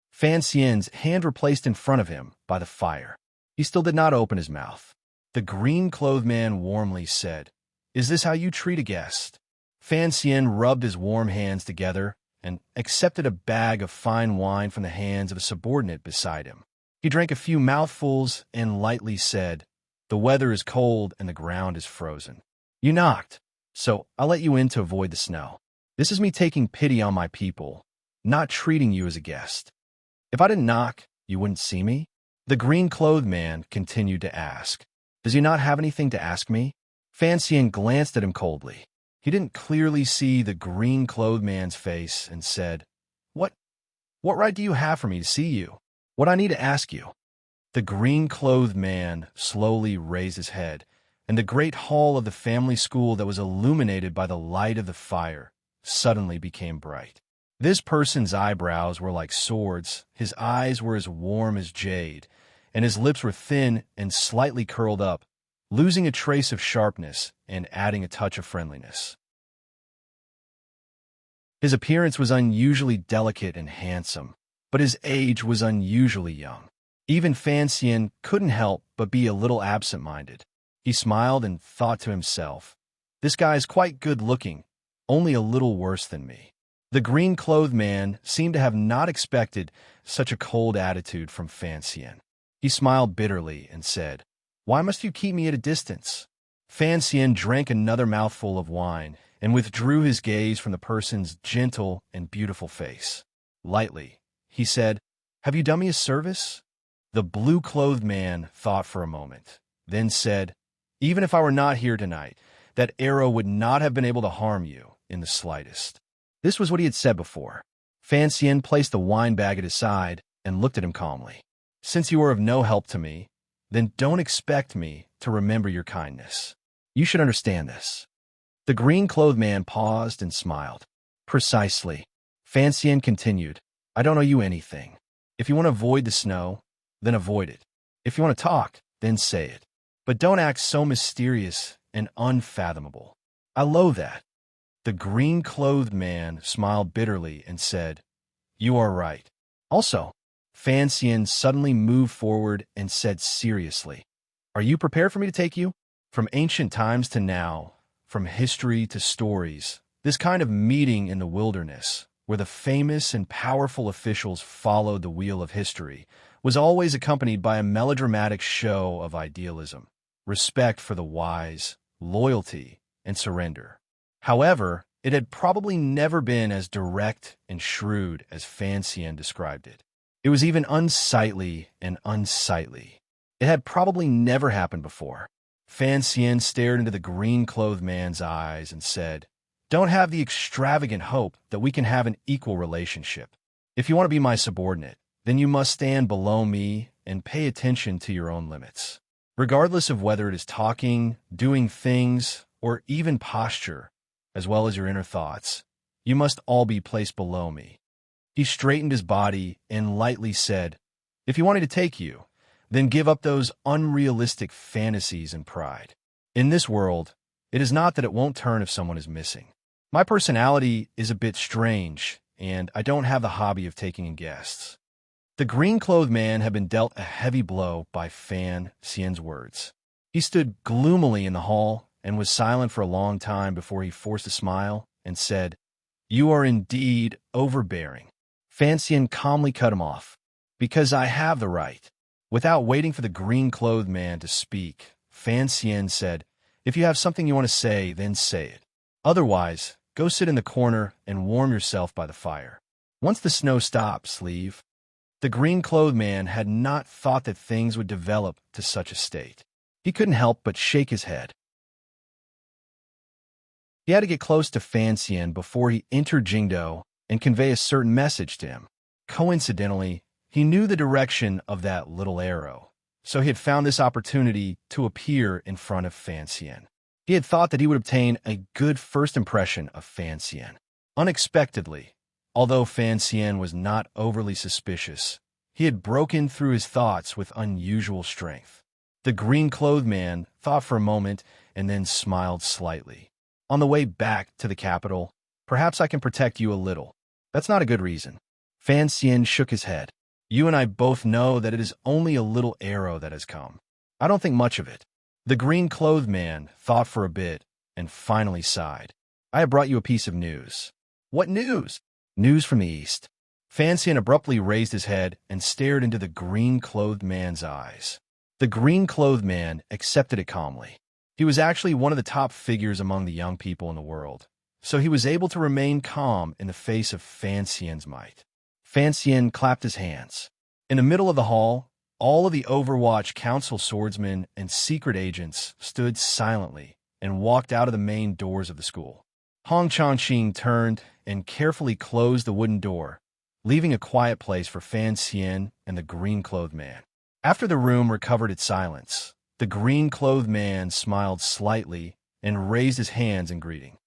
Fanxian's hand were placed in front of him by the fire. He still did not open his mouth. The green-clothed man warmly said, "Is this how you treat a guest?" Fanxian rubbed his warm hands together and accepted a bag of fine wine from the hands of a subordinate beside him. He drank a few mouthfuls and lightly said, "The weather is cold and the ground is frozen." "You knocked." so I'll let you in to avoid the snow. This is me taking pity on my people, not treating you as a guest. If I didn't knock, you wouldn't see me?" The green-clothed man continued to ask. "Does he not have anything to ask me?" Fan Xian glanced at him coldly. He didn't clearly see the green-clothed man's face and said, What right do you have for me to see you? What I need to ask you?" The green-clothed man slowly raised his head, and the great hall of the family school that was illuminated by the light of the fire suddenly became bright. This person's eyebrows were like swords, his eyes were as warm as jade, and his lips were thin and slightly curled up, losing a trace of sharpness and adding a touch of friendliness. His appearance was unusually delicate and handsome, but his age was unusually young. Even Fan Xian couldn't help but be a little absent-minded. He smiled and thought to himself, "This guy is quite good-looking, only a little worse than me." The green-clothed man seemed to have not expected such a cold attitude from Fan Xian. He smiled bitterly and said, "Why must you keep me at a distance?" Fan Xian drank another mouthful of wine and withdrew his gaze from the person's gentle and beautiful face. Lightly, he said, "Have you done me a service?" The blue-clothed man thought for a moment, then said, "Even if I were not here tonight, that arrow would not have been able to harm you in the slightest." This was what he had said before. Fan Xian placed the wine bag at his side and looked at him calmly. "Since you are of no help to me, then don't expect me to remember your kindness. You should understand this." The green-clothed man paused and smiled. "Precisely." Fan Xian continued, "I don't owe you anything. If you want to avoid the snow, then avoid it. If you want to talk, then say it. But don't act so mysterious and unfathomable. I loathe that." The green-clothed man smiled bitterly and said, "You are right." Also, Fan Xian suddenly moved forward and said seriously, "Are you prepared for me to take you?" From ancient times to now, from history to stories, this kind of meeting in the wilderness, where the famous and powerful officials followed the wheel of history, was always accompanied by a melodramatic show of idealism, respect for the wise, loyalty, and surrender. However, it had probably never been as direct and shrewd as Fan Xian described it. It was even unsightly and unsightly. It had probably never happened before. Fan Xian stared into the green-clothed man's eyes and said, "Don't have the extravagant hope that we can have an equal relationship. If you want to be my subordinate, then you must stand below me and pay attention to your own limits. Regardless of whether it is talking, doing things, or even posture, as well as your inner thoughts, you must all be placed below me." He straightened his body and lightly said, "If you want me to take you, then give up those unrealistic fantasies and pride. In this world, it is not that it won't turn if someone is missing. My personality is a bit strange, and I don't have the hobby of taking in guests." The green-clothed man had been dealt a heavy blow by Fan Xian's words. He stood gloomily in the hall and was silent for a long time before he forced a smile and said, "You are indeed overbearing." Fan Xian calmly cut him off. "Because I have the right." Without waiting for the green-clothed man to speak, Fan Xian said, "If you have something you want to say, then say it. Otherwise, go sit in the corner and warm yourself by the fire. Once the snow stops, leave." The green-clothed man had not thought that things would develop to such a state. He couldn't help but shake his head. He had to get close to Fan Xian before he entered Jingdo and convey a certain message to him. Coincidentally, he knew the direction of that little arrow, so he had found this opportunity to appear in front of Fan Xian. He had thought that he would obtain a good first impression of Fan Xian. Unexpectedly, although Fan Xian was not overly suspicious, he had broken through his thoughts with unusual strength. The green-clothed man thought for a moment and then smiled slightly. "On the way back to the capital, perhaps I can protect you a little." "That's not a good reason." Fan Xian shook his head. "You and I both know that it is only a little arrow that has come. I don't think much of it." The green-clothed man thought for a bit and finally sighed. "I have brought you a piece of news." "What news?" "News from the east." Fan Xian abruptly raised his head and stared into the green-clothed man's eyes. The green-clothed man accepted it calmly. He was actually one of the top figures among the young people in the world, so he was able to remain calm in the face of Fan Xian's might. Fan Xian clapped his hands. In the middle of the hall, all of the Overwatch Council swordsmen and secret agents stood silently and walked out of the main doors of the school. Hong Changqing turned and carefully closed the wooden door, leaving a quiet place for Fan Xian and the green-clothed man. After the room recovered its silence, the green-clothed man smiled slightly and raised his hands in greeting.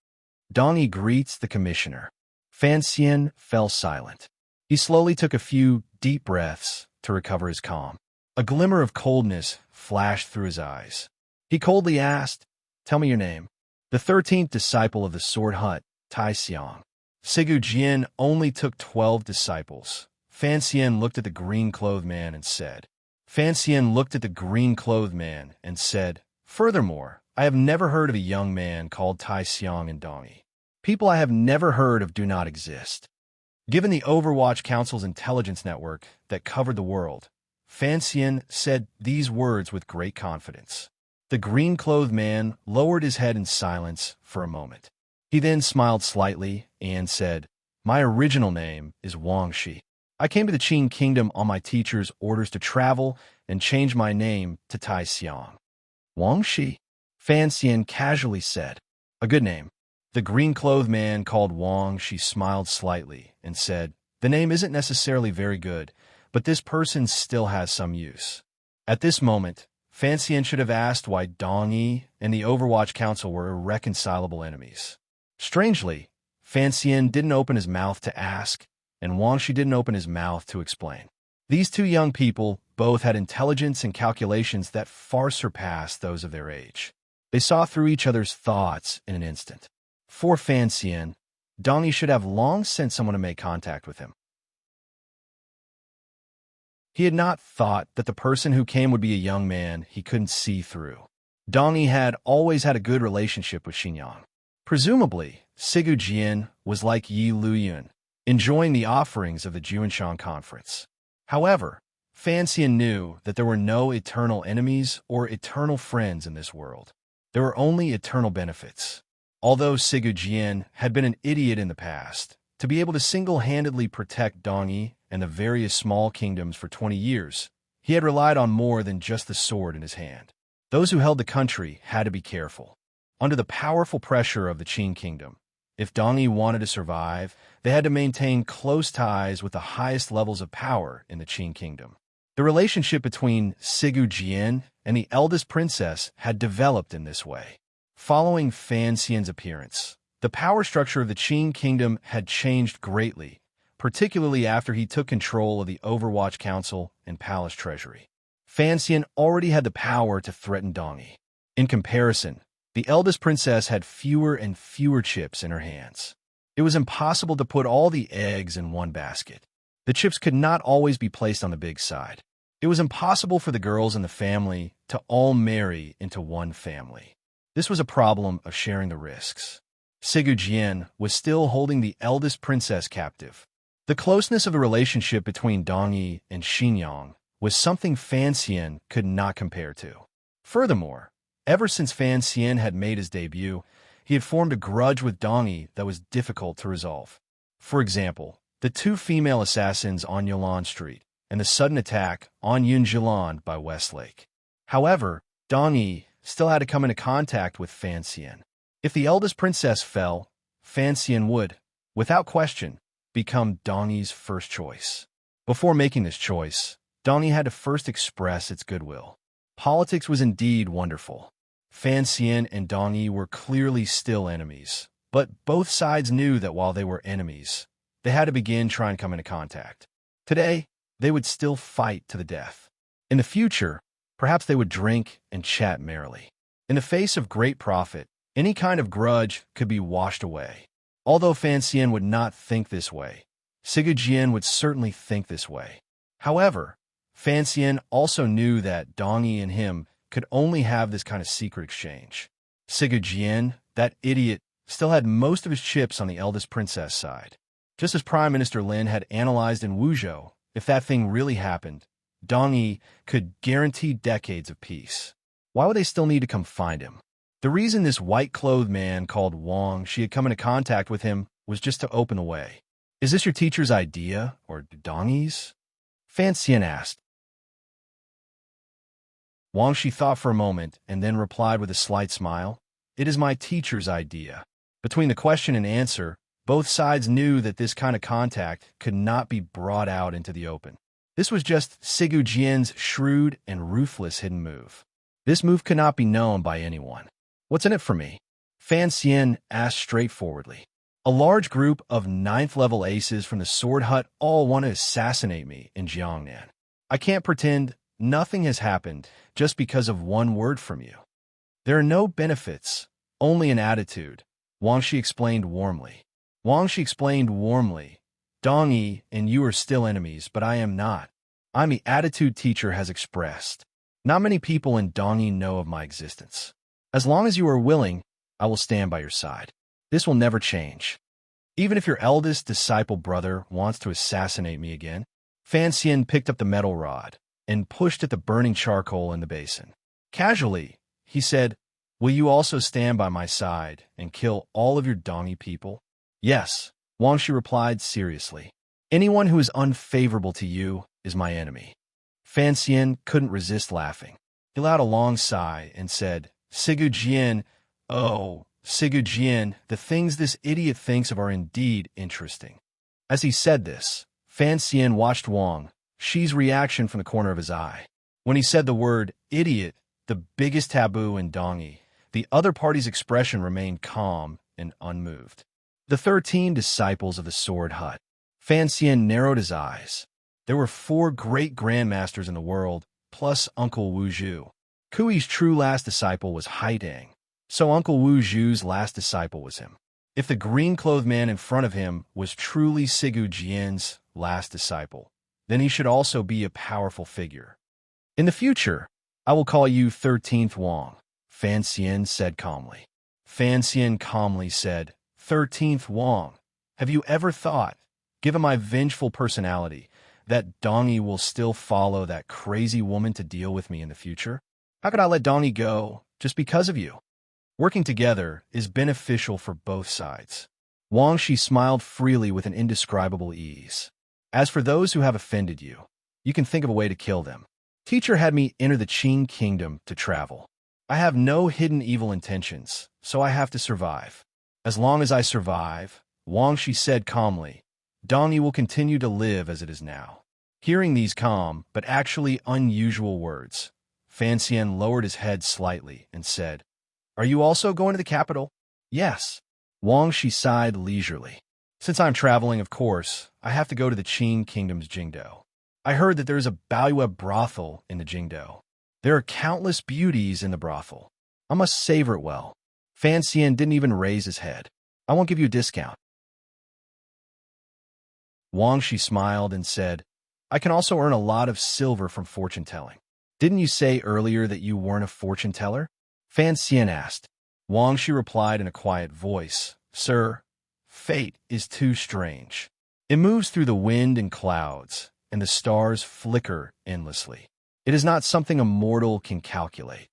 Dongyi greets the commissioner. Fan Xian fell silent. He slowly took a few deep breaths to recover his calm. A glimmer of coldness flashed through his eyes. He coldly asked, "Tell me your name." The 13th disciple of the Sword Hut, Tai Xiang. Sigu Jian only took 12 disciples. Fan Xian looked at the green-clothed man and said, "Furthermore, I have never heard of a young man called Tai Xiang in Dongyi. People I have never heard of do not exist." Given the Overwatch Council's intelligence network that covered the world, Fan Xian said these words with great confidence. The green-clothed man lowered his head in silence for a moment. He then smiled slightly and said, "My original name is Wang Shi. I came to the Qin Kingdom on my teacher's orders to travel and change my name to Tai Xiang." "Wang Shi," Fan Xian casually said. "A good name." The green-clothed man called Wang Shi smiled slightly and said, "The name isn't necessarily very good, but this person still has some use." At this moment, Fan Xian should have asked why Dongyi and the Overwatch Council were irreconcilable enemies. Strangely, Fan Xian didn't open his mouth to ask, and Wang Shi didn't open his mouth to explain. These two young people both had intelligence and calculations that far surpassed those of their age. They saw through each other's thoughts in an instant. For Fan Xian, Dongyi should have long sent someone to make contact with him. He had not thought that the person who came would be a young man he couldn't see through. Dongyi had always had a good relationship with Xinyang. Presumably, Sigu Jian was like Yi Luyun, enjoying the offerings of the Juanshan conference. However, Fan Xian knew that there were no eternal enemies or eternal friends in this world. There were only eternal benefits. Although Sigu Jian had been an idiot in the past, to be able to single-handedly protect Dongyi and the various small kingdoms for 20 years, he had relied on more than just the sword in his hand. Those who held the country had to be careful. Under the powerful pressure of the Qin kingdom, if Dongyi wanted to survive, they had to maintain close ties with the highest levels of power in the Qin kingdom. The relationship between Sigu Jian and the eldest princess had developed in this way. Following Fan Xian's appearance, the power structure of the Qin kingdom had changed greatly, particularly after he took control of the Overwatch Council and Palace Treasury. Fan Xian already had the power to threaten Dongyi. In comparison, the eldest princess had fewer and fewer chips in her hands. It was impossible to put all the eggs in one basket. The chips could not always be placed on the big side. It was impossible for the girls in the family to all marry into one family. This was a problem of sharing the risks. Sigu Jian was still holding the eldest princess captive. The closeness of the relationship between Dongyi and Xinyang was something Fan Xian could not compare to. Furthermore, ever since Fan Xian had made his debut, he had formed a grudge with Dongyi that was difficult to resolve. For example, the two female assassins on Yolan Street and the sudden attack on Yunjilan by Westlake. However, Dongyi still had to come into contact with Fan Xian. If the eldest princess fell, Fan Xian would, without question, become Dongyi's first choice. Before making this choice, Dongyi had to first express its goodwill. Politics was indeed wonderful. Fan Xian and Dongyi were clearly still enemies, but both sides knew that while they were enemies, they had to begin trying to come into contact. Today, they would still fight to the death. In the future, perhaps they would drink and chat merrily. In the face of great profit, any kind of grudge could be washed away. Although Fan Xian would not think this way, Sigu Jian would certainly think this way. However, Fan Xian also knew that Dongyi and him could only have this kind of secret exchange. Sigu Jian, that idiot, still had most of his chips on the eldest princess side. Just as Prime Minister Lin had analyzed in Wuzhou, if that thing really happened, Dongyi could guarantee decades of peace. Why would they still need to come find him? The reason this white-clothed man called Wang she had come into contact with him was just to open the way. Is this your teacher's idea, or Dongi's? Fan Xian asked. Wang Shi thought for a moment and then replied with a slight smile. It is my teacher's idea. Between the question and answer, both sides knew that this kind of contact could not be brought out into the open. This was just Sigu Jian's shrewd and ruthless hidden move. This move could not be known by anyone. What's in it for me? Fan Xian asked straightforwardly. A large group of 9th-level aces from the Sword Hut all want to assassinate me in Jiangnan. I can't pretend nothing has happened just because of one word from you. There are no benefits, only an attitude, Wang Shi explained warmly. Dongi and you are still enemies, but I am not. I'm the attitude teacher has expressed. Not many people in Dongi know of my existence. As long as you are willing, I will stand by your side. This will never change. Even if your eldest disciple brother wants to assassinate me again. Fan Xian picked up the metal rod and pushed at the burning charcoal in the basin. Casually, he said, will you also stand by my side and kill all of your Dongi people? Yes, Wang Shi replied seriously. Anyone who is unfavorable to you is my enemy. Fan Xian couldn't resist laughing. He let out a long sigh and said, Sigu Jian, oh, Sigu Jian, the things this idiot thinks of are indeed interesting. As he said this, Fan Xian watched Wang Shi's reaction from the corner of his eye. When he said the word idiot, the biggest taboo in Dongi, the other party's expression remained calm and unmoved. The 13 disciples of the Sword Hut. Fan Xian narrowed his eyes. There were 4 great grandmasters in the world, plus Uncle Wu Zhu. Kui's true last disciple was Haidang, so Uncle Wu Zhu's last disciple was him. If the green-clothed man in front of him was truly Sigu Jian's last disciple, then he should also be a powerful figure. In the future, I will call you 13th Wang, Fan Xian said calmly. Fan Xian calmly said, 13th Wang, have you ever thought, given my vengeful personality, that Dongi will still follow that crazy woman to deal with me in the future? How could I let Dongi go just because of you? Working together is beneficial for both sides. Wang Shi smiled freely with an indescribable ease. As for those who have offended you, you can think of a way to kill them. Teacher had me enter the Qing kingdom to travel. I have no hidden evil intentions, so I have to survive. As long as I survive, Wang Shi said calmly, Dongi will continue to live as it is now. Hearing these calm, but actually unusual words, Fan Xian lowered his head slightly and said, Are you also going to the capital? Yes. Wang Shi sighed leisurely. Since I'm traveling, of course, I have to go to the Qing Kingdom's Jingdo. I heard that there is a Baiyue brothel in the Jingdo. There are countless beauties in the brothel. I must savor it well. Fan Xian didn't even raise his head. I won't give you a discount. Wang Shi smiled and said, I can also earn a lot of silver from fortune-telling. Didn't you say earlier that you weren't a fortune-teller? Fan Xian asked. Wang Shi replied in a quiet voice, Sir, fate is too strange. It moves through the wind and clouds, and the stars flicker endlessly. It is not something a mortal can calculate.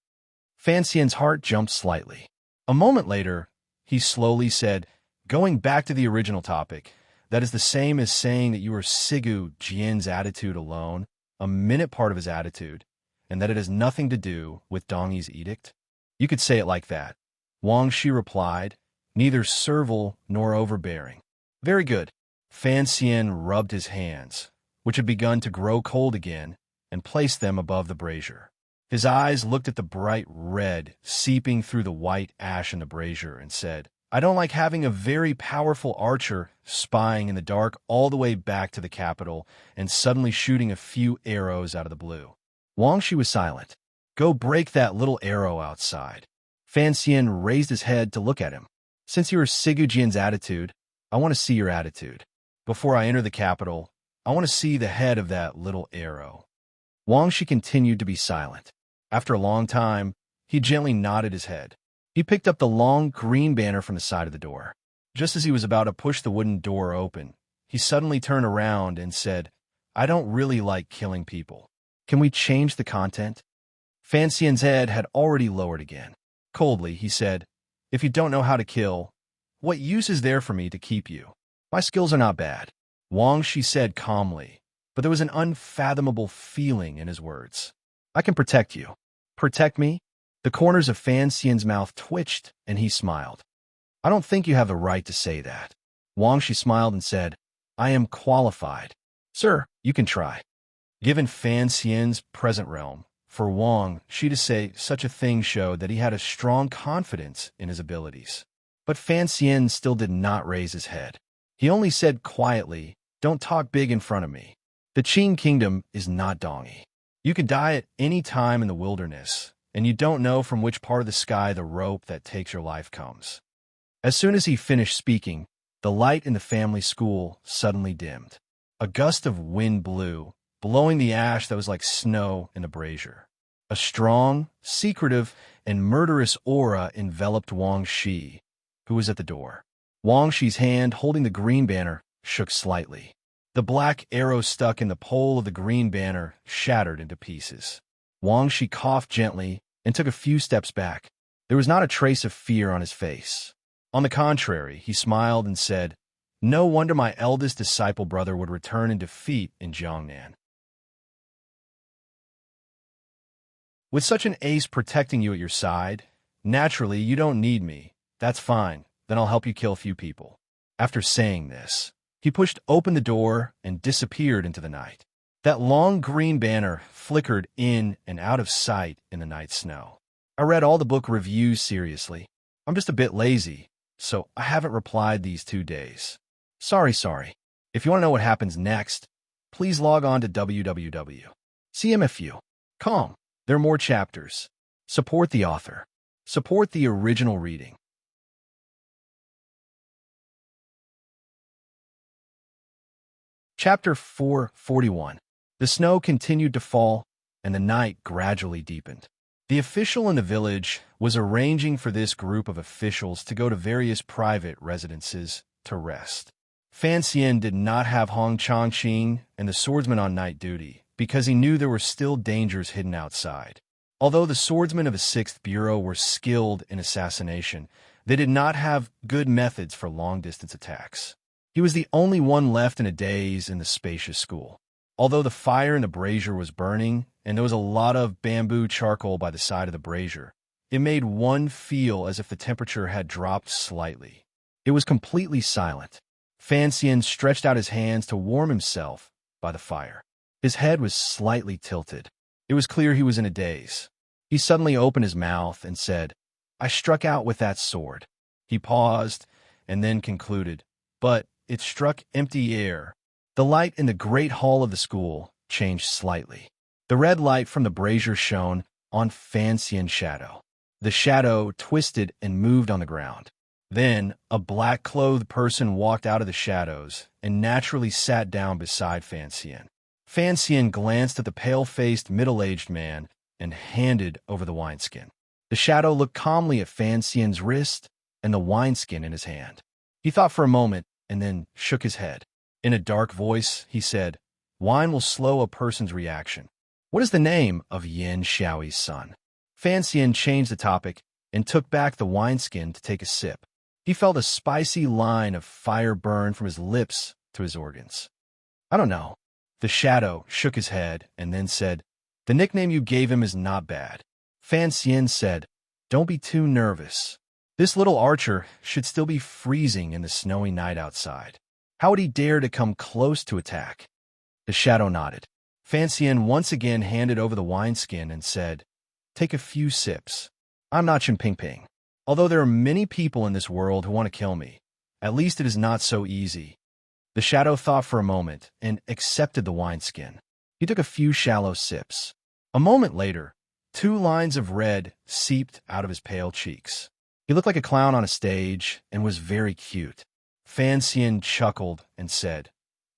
Fan Xian's heart jumped slightly. A moment later, he slowly said, Going back to the original topic, that is the same as saying that you are Sigu Jian's attitude alone, a minute part of his attitude, and that it has nothing to do with Dongi's edict? You could say it like that. Wang Shi replied, neither servile nor overbearing. Very good. Fan Xian rubbed his hands, which had begun to grow cold again, and placed them above the brazier. His eyes looked at the bright red seeping through the white ash in the brazier and said, I don't like having a very powerful archer spying in the dark all the way back to the capital and suddenly shooting a few arrows out of the blue. Wang Shi was silent. Go break that little arrow outside. Fan Xian raised his head to look at him. Since you are Sigu Jian's attitude, I want to see your attitude. Before I enter the capital, I want to see the head of that little arrow. Wang Shi continued to be silent. After a long time, he gently nodded his head. He picked up the long green banner from the side of the door. Just as he was about to push the wooden door open, he suddenly turned around and said, I don't really like killing people. Can we change the content? Fan Xian's head had already lowered again. Coldly, he said, "If you don't know how to kill, what use is there for me to keep you? My skills are not bad." Wang Shi said calmly, but there was an unfathomable feeling in his words. "I can protect you." "Protect me?" The corners of Fan Xian's mouth twitched, and he smiled. "I don't think you have the right to say that." Wang Shi smiled and said, "I am qualified." "Sir, you can try." Given Fan Xian's present realm, for Wang Shi to say such a thing showed that he had a strong confidence in his abilities. But Fan Xian still did not raise his head. He only said quietly, "Don't talk big in front of me. The Qing Kingdom is not Dongi. You could die at any time in the wilderness, and you don't know from which part of the sky the rope that takes your life comes." As soon as he finished speaking, the light in the family school suddenly dimmed. A gust of wind blew, blowing the ash that was like snow in a brazier. A strong, secretive, and murderous aura enveloped Wang Shi, who was at the door. Wang Shi's hand, holding the green banner, shook slightly. The black arrow stuck in the pole of the green banner shattered into pieces. Wang Shi coughed gently and took a few steps back. There was not a trace of fear on his face. On the contrary, he smiled and said, "No wonder my eldest disciple brother would return in defeat in Jiangnan. With such an ace protecting you at your side, naturally you don't need me. That's fine, then I'll help you kill a few people." After saying this, he pushed open the door and disappeared into the night. That long green banner flickered in and out of sight in the night snow. I read all the book reviews seriously. I'm just a bit lazy, so I haven't replied these 2 days. Sorry. If you want to know what happens next, please log on to www.cmfu.com. There are more chapters. Support the author. Support the original reading. Chapter 441. The snow continued to fall, and the night gradually deepened. The official in the village was arranging for this group of officials to go to various private residences to rest. Fan Xian did not have Hong Changqing and the swordsman on night duty, because he knew there were still dangers hidden outside. Although the swordsmen of the 6th Bureau were skilled in assassination, they did not have good methods for long-distance attacks. He was the only one left in a daze in the spacious school. Although the fire in the brazier was burning, and there was a lot of bamboo charcoal by the side of the brazier, it made one feel as if the temperature had dropped slightly. It was completely silent. Fan Xian stretched out his hands to warm himself by the fire. His head was slightly tilted. It was clear he was in a daze. He suddenly opened his mouth and said, "I struck out with that sword." He paused and then concluded, "But it struck empty air." The light in the great hall of the school changed slightly. The red light from the brazier shone on Fan Xian's shadow. The shadow twisted and moved on the ground. Then a black-clothed person walked out of the shadows and naturally sat down beside Fan Xian. Fan Xian glanced at the pale-faced, middle-aged man and handed over the wineskin. The shadow looked calmly at Fan Xian's wrist and the wineskin in his hand. He thought for a moment and then shook his head. In a dark voice, he said, "Wine will slow a person's reaction. What is the name of Yan Xiaoyi's son?" Fan Xian changed the topic and took back the wineskin to take a sip. He felt a spicy line of fire burn from his lips to his organs. "I don't know." The shadow shook his head and then said, "The nickname you gave him is not bad." Fan Xian said, "Don't be too nervous. This little archer should still be freezing in the snowy night outside. How would he dare to come close to attack?" The shadow nodded. Fan Xian once again handed over the wineskin and said, "Take a few sips. I'm not Chen Pingping. Although there are many people in this world who want to kill me, at least it is not so easy." The shadow thought for a moment and accepted the wineskin. He took a few shallow sips. A moment later, 2 lines of red seeped out of his pale cheeks. He looked like a clown on a stage and was very cute. Fan Xian chuckled and said,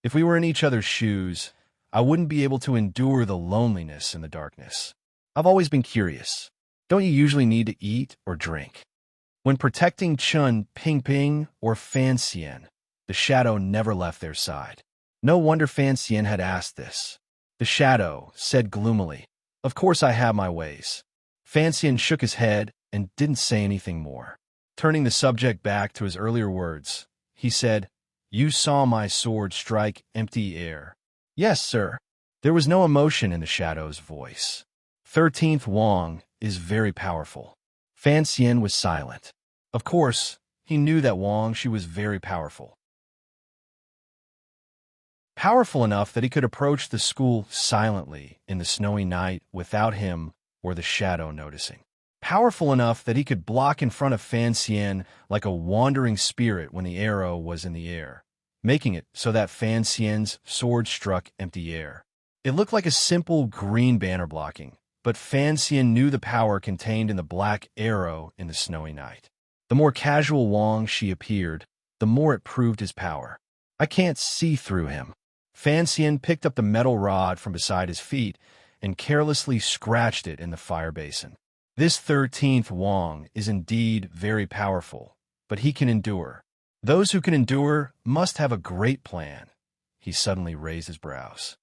"If we were in each other's shoes, I wouldn't be able to endure the loneliness in the darkness. I've always been curious. Don't you usually need to eat or drink?" When protecting Chen Pingping or Fan Xian, the shadow never left their side. No wonder Fan Xian had asked this. The shadow said gloomily, "Of course I have my ways." Fan Xian shook his head and didn't say anything more. Turning the subject back to his earlier words, he said, "You saw my sword strike empty air." "Yes, sir." There was no emotion in the shadow's voice. 13th Wong is very powerful. Fan Xian was silent. Of course, he knew that Wong, she was very powerful. Powerful enough that he could approach the school silently in the snowy night without him or the shadow noticing. Powerful enough that he could block in front of Fan Xian like a wandering spirit when the arrow was in the air, making it so that Fan Xian's sword struck empty air. It looked like a simple green banner blocking, but Fan Xian knew the power contained in the black arrow in the snowy night. The more casual Wong she appeared, the more it proved his power. "I can't see through him." Fan Xian picked up the metal rod from beside his feet and carelessly scratched it in the fire basin. This 13th Wong is indeed very powerful, but he can endure. Those who can endure must have a great plan. He suddenly raised his brows.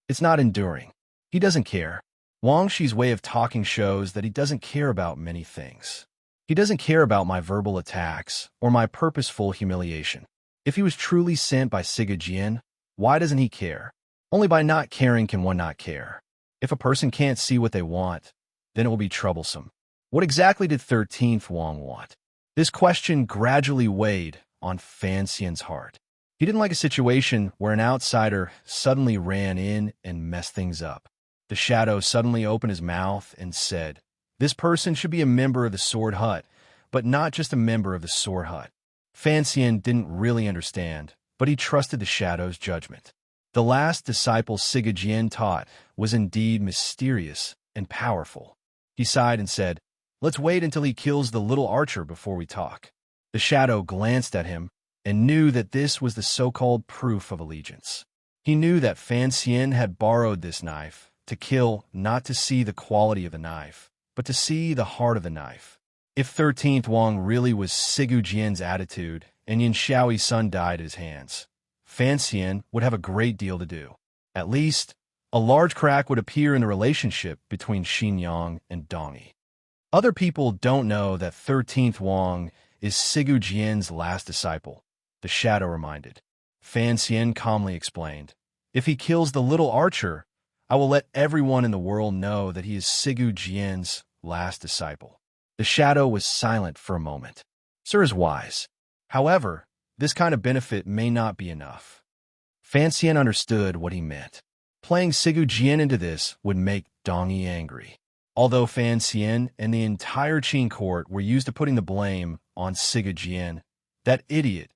It's not enduring. He doesn't care. Wang Shi's way of talking shows that he doesn't care about many things. He doesn't care about my verbal attacks or my purposeful humiliation. If he was truly sent by Siga Jian, why doesn't he care? Only by not caring can one not care. If a person can't see what they want, then it will be troublesome. What exactly did 13th Wong want? This question gradually weighed on Fan Xian's heart. He didn't like a situation where an outsider suddenly ran in and messed things up. The shadow suddenly opened his mouth and said, "This person should be a member of the Sword Hut, but not just a member of the Sword Hut." Fan Xian didn't really understand, but he trusted the shadow's judgment. The last disciple Siga Jian taught was indeed mysterious and powerful. He sighed and said, "Let's wait until he kills the little archer before we talk." The shadow glanced at him and knew that this was the so-called proof of allegiance. He knew that Fan Xian had borrowed this knife to kill, not to see the quality of the knife, but to see the heart of the knife. If 13th Wong really was Sigu Jian's attitude and Yin Xiaoi's son died at his hands, Fan Xian would have a great deal to do. At least, a large crack would appear in the relationship between Xin Yang and Dongyi. Other people don't know that 13th Wong is Sigu Jian's last disciple, the shadow reminded. Fan Xian calmly explained, "If he kills the little archer, I will let everyone in the world know that he is Sigu Jian's last disciple." The shadow was silent for a moment. Sir is wise. However, this kind of benefit may not be enough. Fan Xian understood what he meant. Playing Sigu Jian into this would make Dongyi angry. Although Fan Xian and the entire Qin court were used to putting the blame on Sigu Jian, that idiot,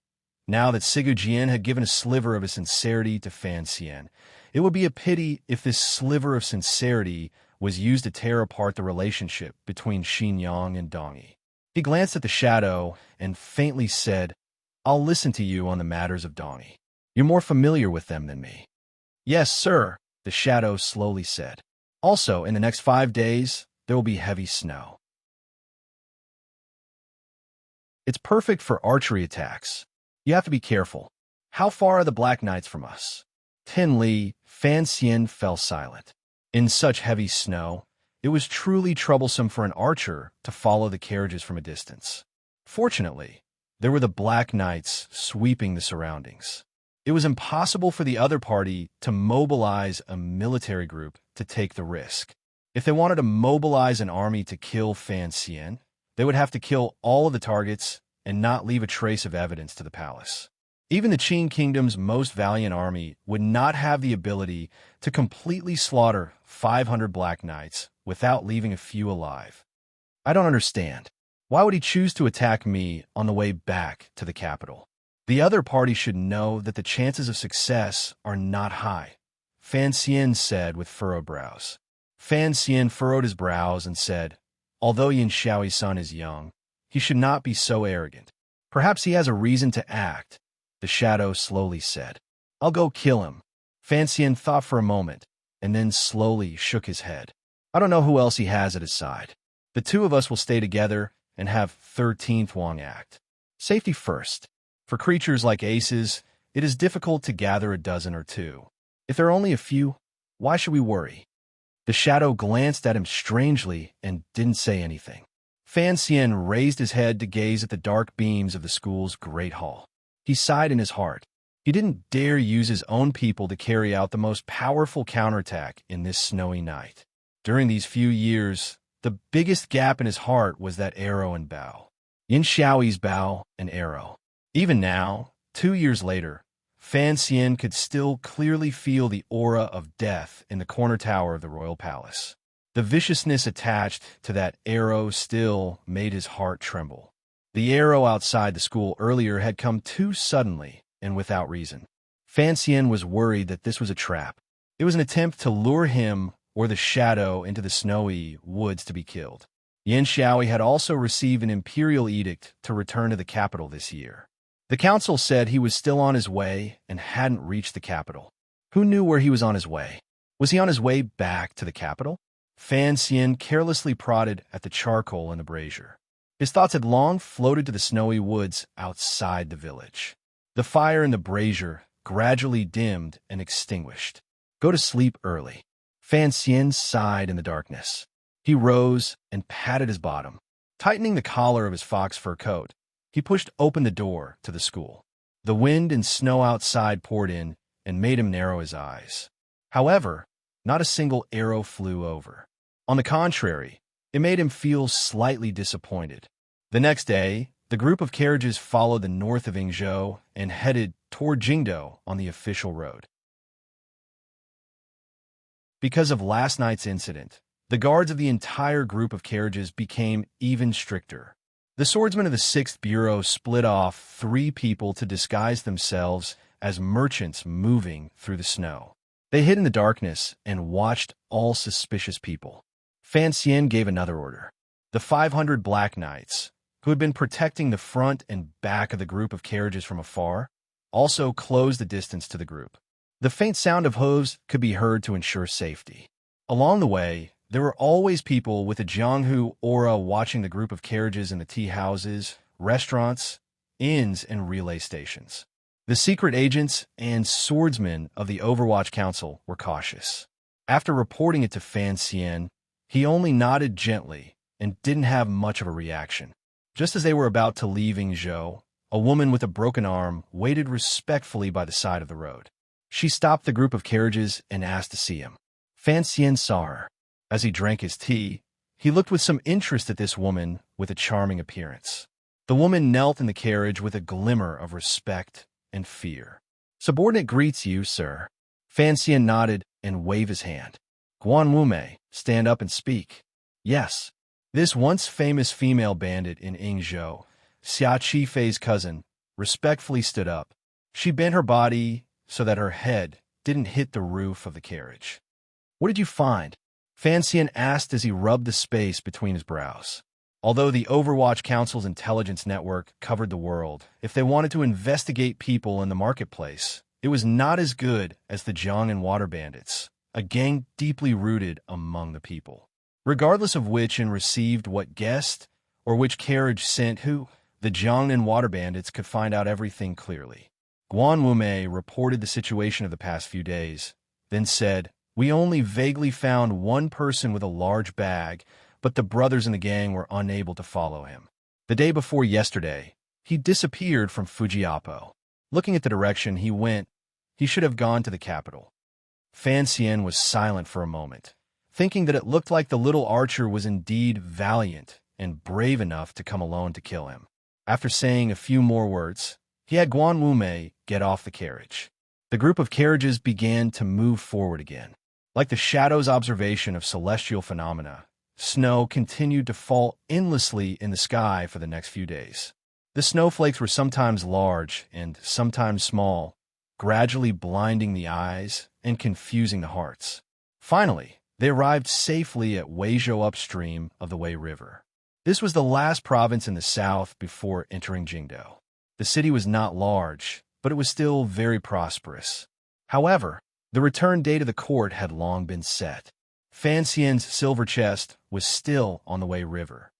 now that Sigu Jian had given a sliver of his sincerity to Fan Xian, it would be a pity if this sliver of sincerity was used to tear apart the relationship between Xin Yang and Dongyi. He glanced at the shadow and faintly said, "I'll listen to you on the matters of Dongyi. You're more familiar with them than me." "Yes, sir," the shadow slowly said. "Also, in the next 5 days, there will be heavy snow. It's perfect for archery attacks. You have to be careful. How far are the Black Knights from us?" 10 li. Fan Xian fell silent. In such heavy snow, it was truly troublesome for an archer to follow the carriages from a distance. Fortunately, there were the Black Knights sweeping the surroundings. It was impossible for the other party to mobilize a military group to take the risk. If they wanted to mobilize an army to kill Fan Xian, they would have to kill all of the targets and not leave a trace of evidence to the palace. Even the Qin Kingdom's most valiant army would not have the ability to completely slaughter 500 Black Knights without leaving a few alive. I don't understand. Why would he choose to attack me on the way back to the capital? The other party should know that the chances of success are not high, Fan Xian said with furrowed brows. Fan Xian furrowed his brows and said, "Although Yin Xiaoi's son is young, he should not be so arrogant. Perhaps he has a reason to act," the shadow slowly said. "I'll go kill him." Fan Xian thought for a moment and then slowly shook his head. "I don't know who else he has at his side. The two of us will stay together and have 13th Wong act. Safety first. For creatures like aces, it is difficult to gather a dozen or two. If there are only a few, why should we worry?" The shadow glanced at him strangely and didn't say anything. Fan Xian raised his head to gaze at the dark beams of the school's great hall. He sighed in his heart. He didn't dare use his own people to carry out the most powerful counterattack in this snowy night. During these few years, the biggest gap in his heart was that arrow and bow. Yin Xiaoyi's bow and arrow. Even now, 2 years later, Fan Xian could still clearly feel the aura of death in the corner tower of the royal palace. The viciousness attached to that arrow still made his heart tremble. The arrow outside the school earlier had come too suddenly and without reason. Fan Xian was worried that this was a trap. It was an attempt to lure him or the shadow into the snowy woods to be killed. Yin Xiaoyi had also received an imperial edict to return to the capital this year. The council said he was still on his way and hadn't reached the capital. Who knew where he was on his way? Was he on his way back to the capital? Fan Xian carelessly prodded at the charcoal in the brazier. His thoughts had long floated to the snowy woods outside the village. The fire in the brazier gradually dimmed and extinguished. Go to sleep early. Fan Xian sighed in the darkness. He rose and patted his bottom. Tightening the collar of his fox fur coat, he pushed open the door to the school. The wind and snow outside poured in and made him narrow his eyes. However, not a single arrow flew over. On the contrary, it made him feel slightly disappointed. The next day, the group of carriages followed the north of Yingzhou and headed toward Jingdou on the official road. Because of last night's incident, the guards of the entire group of carriages became even stricter. The swordsmen of the 6th Bureau split off 3 people to disguise themselves as merchants moving through the snow. They hid in the darkness and watched all suspicious people. Fan Xian gave another order. The 500 Black Knights, who had been protecting the front and back of the group of carriages from afar, also closed the distance to the group. The faint sound of hooves could be heard to ensure safety. Along the way, there were always people with a Jianghu aura watching the group of carriages in the tea houses, restaurants, inns, and relay stations. The secret agents and swordsmen of the Overwatch Council were cautious. After reporting it to Fan Xian, he only nodded gently and didn't have much of a reaction. Just as they were about to leave Yingzhou, a woman with a broken arm waited respectfully by the side of the road. She stopped the group of carriages and asked to see him. Fan Xian saw her. As he drank his tea, he looked with some interest at this woman with a charming appearance. The woman knelt in the carriage with a glimmer of respect and fear. "Subordinate greets you, sir." Fan Xian nodded and waved his hand. "Guan Wume, stand up and speak." "Yes." This once famous female bandit in Yingzhou, Xia Qifei's cousin, respectfully stood up. She bent her body so that her head didn't hit the roof of the carriage. "What did you find?" Fan Xian asked as he rubbed the space between his brows. Although the Overwatch Council's intelligence network covered the world, if they wanted to investigate people in the marketplace, it was not as good as the Jiang and Water Bandits, a gang deeply rooted among the people. Regardless of which inn received what guest or which carriage sent who, the Jiang and Water Bandits could find out everything clearly. Guan Wume reported the situation of the past few days, then said, "We only vaguely found one person with a large bag, but the brothers in the gang were unable to follow him. The day before yesterday, he disappeared from Fujiapo. Looking at the direction he went, he should have gone to the capital." Fan Xian was silent for a moment, thinking that it looked like the little archer was indeed valiant and brave enough to come alone to kill him. After saying a few more words, he had Guan Wume get off the carriage. The group of carriages began to move forward again. Like the shadow's observation of celestial phenomena, snow continued to fall endlessly in the sky for the next few days. The snowflakes were sometimes large and sometimes small, gradually blinding the eyes and confusing the hearts. Finally, they arrived safely at Weizhou upstream of the Wei River. This was the last province in the south before entering Jingdou. The city was not large, but it was still very prosperous. However, the return date of the court had long been set. Fan Xian's silver chest was still on the Wei River.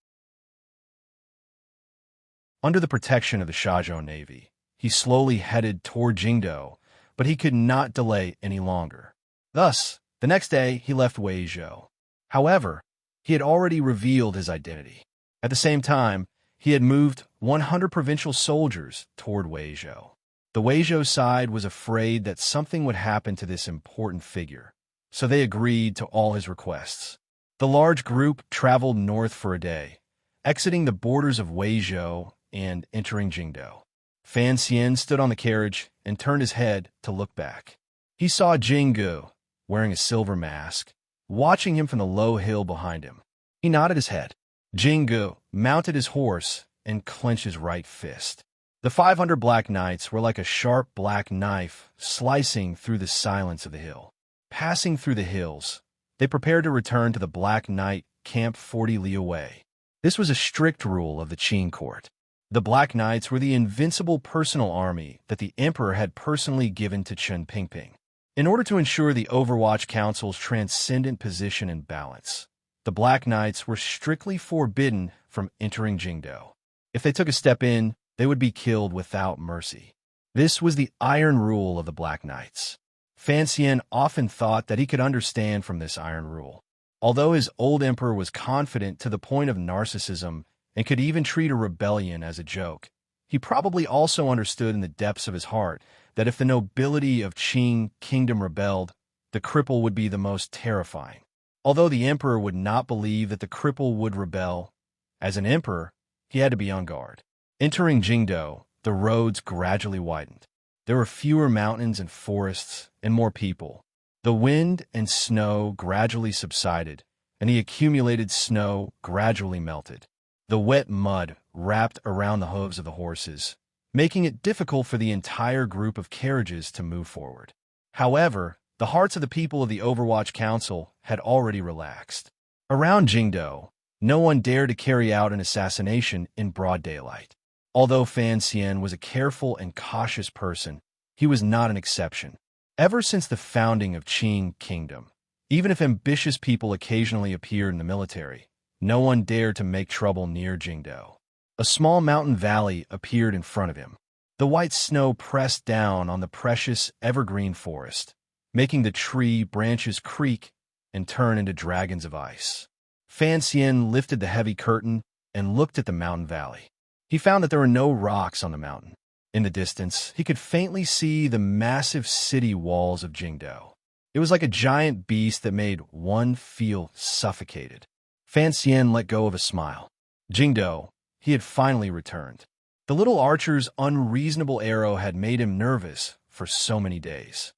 Under the protection of the Shazhou Navy, he slowly headed toward Jingdou, but he could not delay any longer. Thus, the next day he left Weizhou. However, he had already revealed his identity. At the same time, he had moved 100 provincial soldiers toward Weizhou. The Weizhou side was afraid that something would happen to this important figure, so they agreed to all his requests. The large group traveled north for a day, exiting the borders of Weizhou and entering Jingdou. Fan Xian stood on the carriage and turned his head to look back. He saw Jinggu, wearing a silver mask, watching him from the low hill behind him. He nodded his head. Jinggu mounted his horse and clenched his right fist. The 500 black knights were like a sharp black knife slicing through the silence of the hill. Passing through the hills, they prepared to return to the Black Knight camp 40 li away. This was a strict rule of the Qin court. The Black Knights were the invincible personal army that the emperor had personally given to Chen Pingping. In order to ensure the Overwatch Council's transcendent position and balance, the Black Knights were strictly forbidden from entering Jingdou. If they took a step in, they would be killed without mercy. This was the iron rule of the Black Knights. Fan Xian often thought that he could understand from this iron rule. Although his old emperor was confident to the point of narcissism and could even treat a rebellion as a joke, he probably also understood in the depths of his heart that if the nobility of Qing kingdom rebelled, the cripple would be the most terrifying. Although the emperor would not believe that the cripple would rebel, as an emperor, he had to be on guard. Entering Jingdou, the roads gradually widened. There were fewer mountains and forests and more people. The wind and snow gradually subsided, and the accumulated snow gradually melted. The wet mud wrapped around the hooves of the horses, making it difficult for the entire group of carriages to move forward. However, the hearts of the people of the Overwatch Council had already relaxed. Around Jingdou, no one dared to carry out an assassination in broad daylight. Although Fan Xian was a careful and cautious person, he was not an exception. Ever since the founding of Qing Kingdom, even if ambitious people occasionally appeared in the military, no one dared to make trouble near Jingdou. A small mountain valley appeared in front of him. The white snow pressed down on the precious evergreen forest, making the tree branches creak and turn into dragons of ice. Fan Xian lifted the heavy curtain and looked at the mountain valley. He found that there were no rocks on the mountain. In the distance, he could faintly see the massive city walls of Jingdou. It was like a giant beast that made one feel suffocated. Fan Xian let go of a smile. Jingdou, he had finally returned. The little archer's unreasonable arrow had made him nervous for so many days.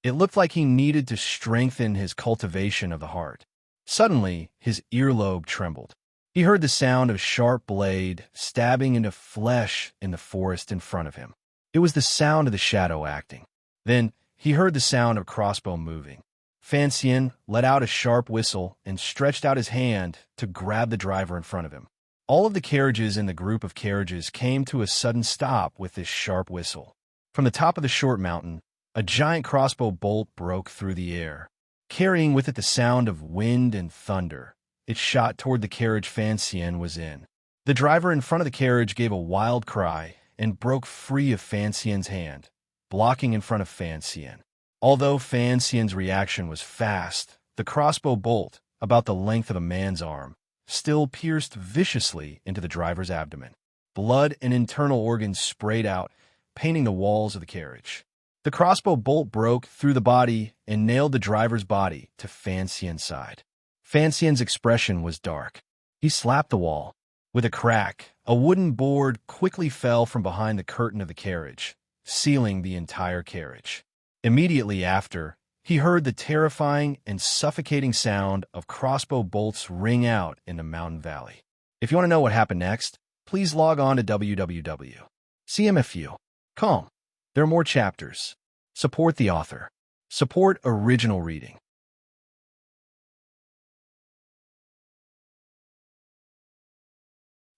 It looked like he needed to strengthen his cultivation of the heart. Suddenly, his earlobe trembled. He heard the sound of a sharp blade stabbing into flesh in the forest in front of him. It was the sound of the shadow acting. Then he heard the sound of a crossbow moving. Fan Xian let out a sharp whistle and stretched out his hand to grab the driver in front of him. All of the carriages in the group of carriages came to a sudden stop with this sharp whistle. From the top of the short mountain, a giant crossbow bolt broke through the air, carrying with it the sound of wind and thunder. It shot toward the carriage Fan Xian was in. The driver in front of the carriage gave a wild cry and broke free of Fan Xian's hand, blocking in front of Fan Xian. Although Fan Xian's reaction was fast, the crossbow bolt, about the length of a man's arm, still pierced viciously into the driver's abdomen. Blood and internal organs sprayed out, painting the walls of the carriage. The crossbow bolt broke through the body and nailed the driver's body to Fan Xian's side. Fan Xian's expression was dark. He slapped the wall. With a crack, a wooden board quickly fell from behind the curtain of the carriage, sealing the entire carriage. Immediately after, he heard the terrifying and suffocating sound of crossbow bolts ring out in the mountain valley. If you want to know what happened next, please log on to www.cmfu.com. There are more chapters. Support the author. Support original reading.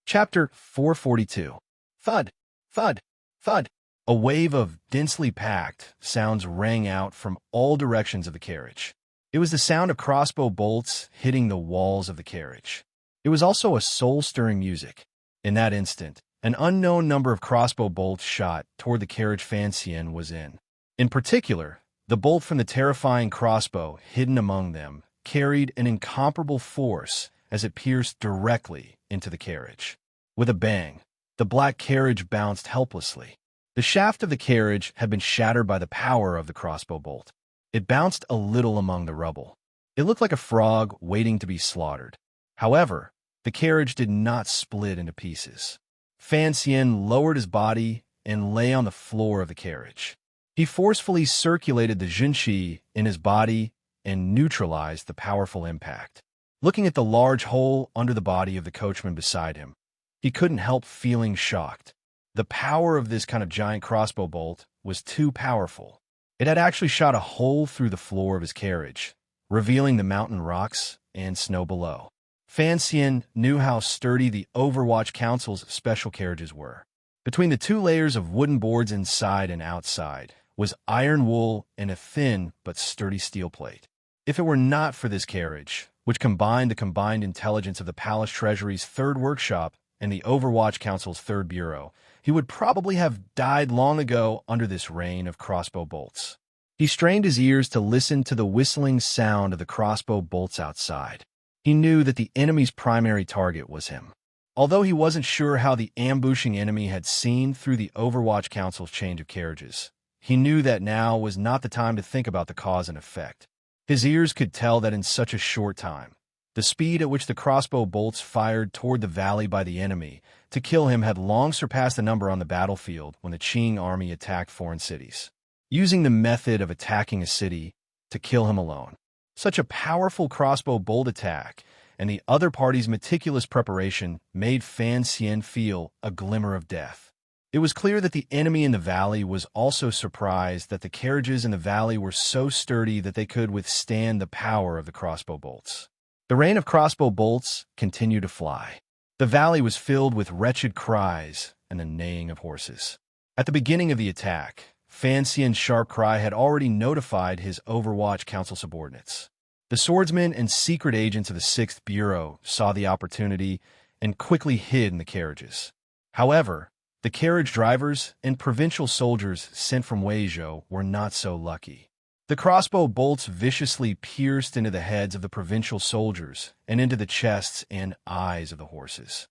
Chapter 442. Thud, thud, thud. A wave of densely packed sounds rang out from all directions of the carriage. It was the sound of crossbow bolts hitting the walls of the carriage. It was also a soul-stirring music. In that instant, an unknown number of crossbow bolts shot toward the carriage Fan Xian was in. In particular, the bolt from the terrifying crossbow hidden among them carried an incomparable force as it pierced directly into the carriage. With a bang, the black carriage bounced helplessly. The shaft of the carriage had been shattered by the power of the crossbow bolt. It bounced a little among the rubble. It looked like a frog waiting to be slaughtered. However, the carriage did not split into pieces. Fan Xian lowered his body and lay on the floor of the carriage. He forcefully circulated the Jinqi in his body and neutralized the powerful impact. Looking at the large hole under the body of the coachman beside him, he couldn't help feeling shocked. The power of this kind of giant crossbow bolt was too powerful. It had actually shot a hole through the floor of his carriage, revealing the mountain rocks and snow below. Fan Xian knew how sturdy the Overwatch Council's special carriages were. Between the two layers of wooden boards inside and outside was iron wool and a thin but sturdy steel plate. If it were not for this carriage, which combined the combined intelligence of the Palace Treasury's third workshop and the Overwatch Council's third bureau, he would probably have died long ago under this rain of crossbow bolts. He strained his ears to listen to the whistling sound of the crossbow bolts outside. He knew that the enemy's primary target was him. Although he wasn't sure how the ambushing enemy had seen through the Overwatch Council's change of carriages, he knew that now was not the time to think about the cause and effect. His ears could tell that in such a short time, the speed at which the crossbow bolts fired toward the valley by the enemy to kill him had long surpassed the number on the battlefield when the Qing army attacked foreign cities, using the method of attacking a city to kill him alone. Such a powerful crossbow bolt attack and the other party's meticulous preparation made Fan Xian feel a glimmer of death. It was clear that the enemy in the valley was also surprised that the carriages in the valley were so sturdy that they could withstand the power of the crossbow bolts. The rain of crossbow bolts continued to fly. The valley was filled with wretched cries and the neighing of horses. At the beginning of the attack, Fan Xian's sharp cry had already notified his Overwatch Council subordinates. The swordsmen and secret agents of the 6th Bureau saw the opportunity and quickly hid in the carriages. However, the carriage drivers and provincial soldiers sent from Weizhou were not so lucky. The crossbow bolts viciously pierced into the heads of the provincial soldiers and into the chests and eyes of the horses.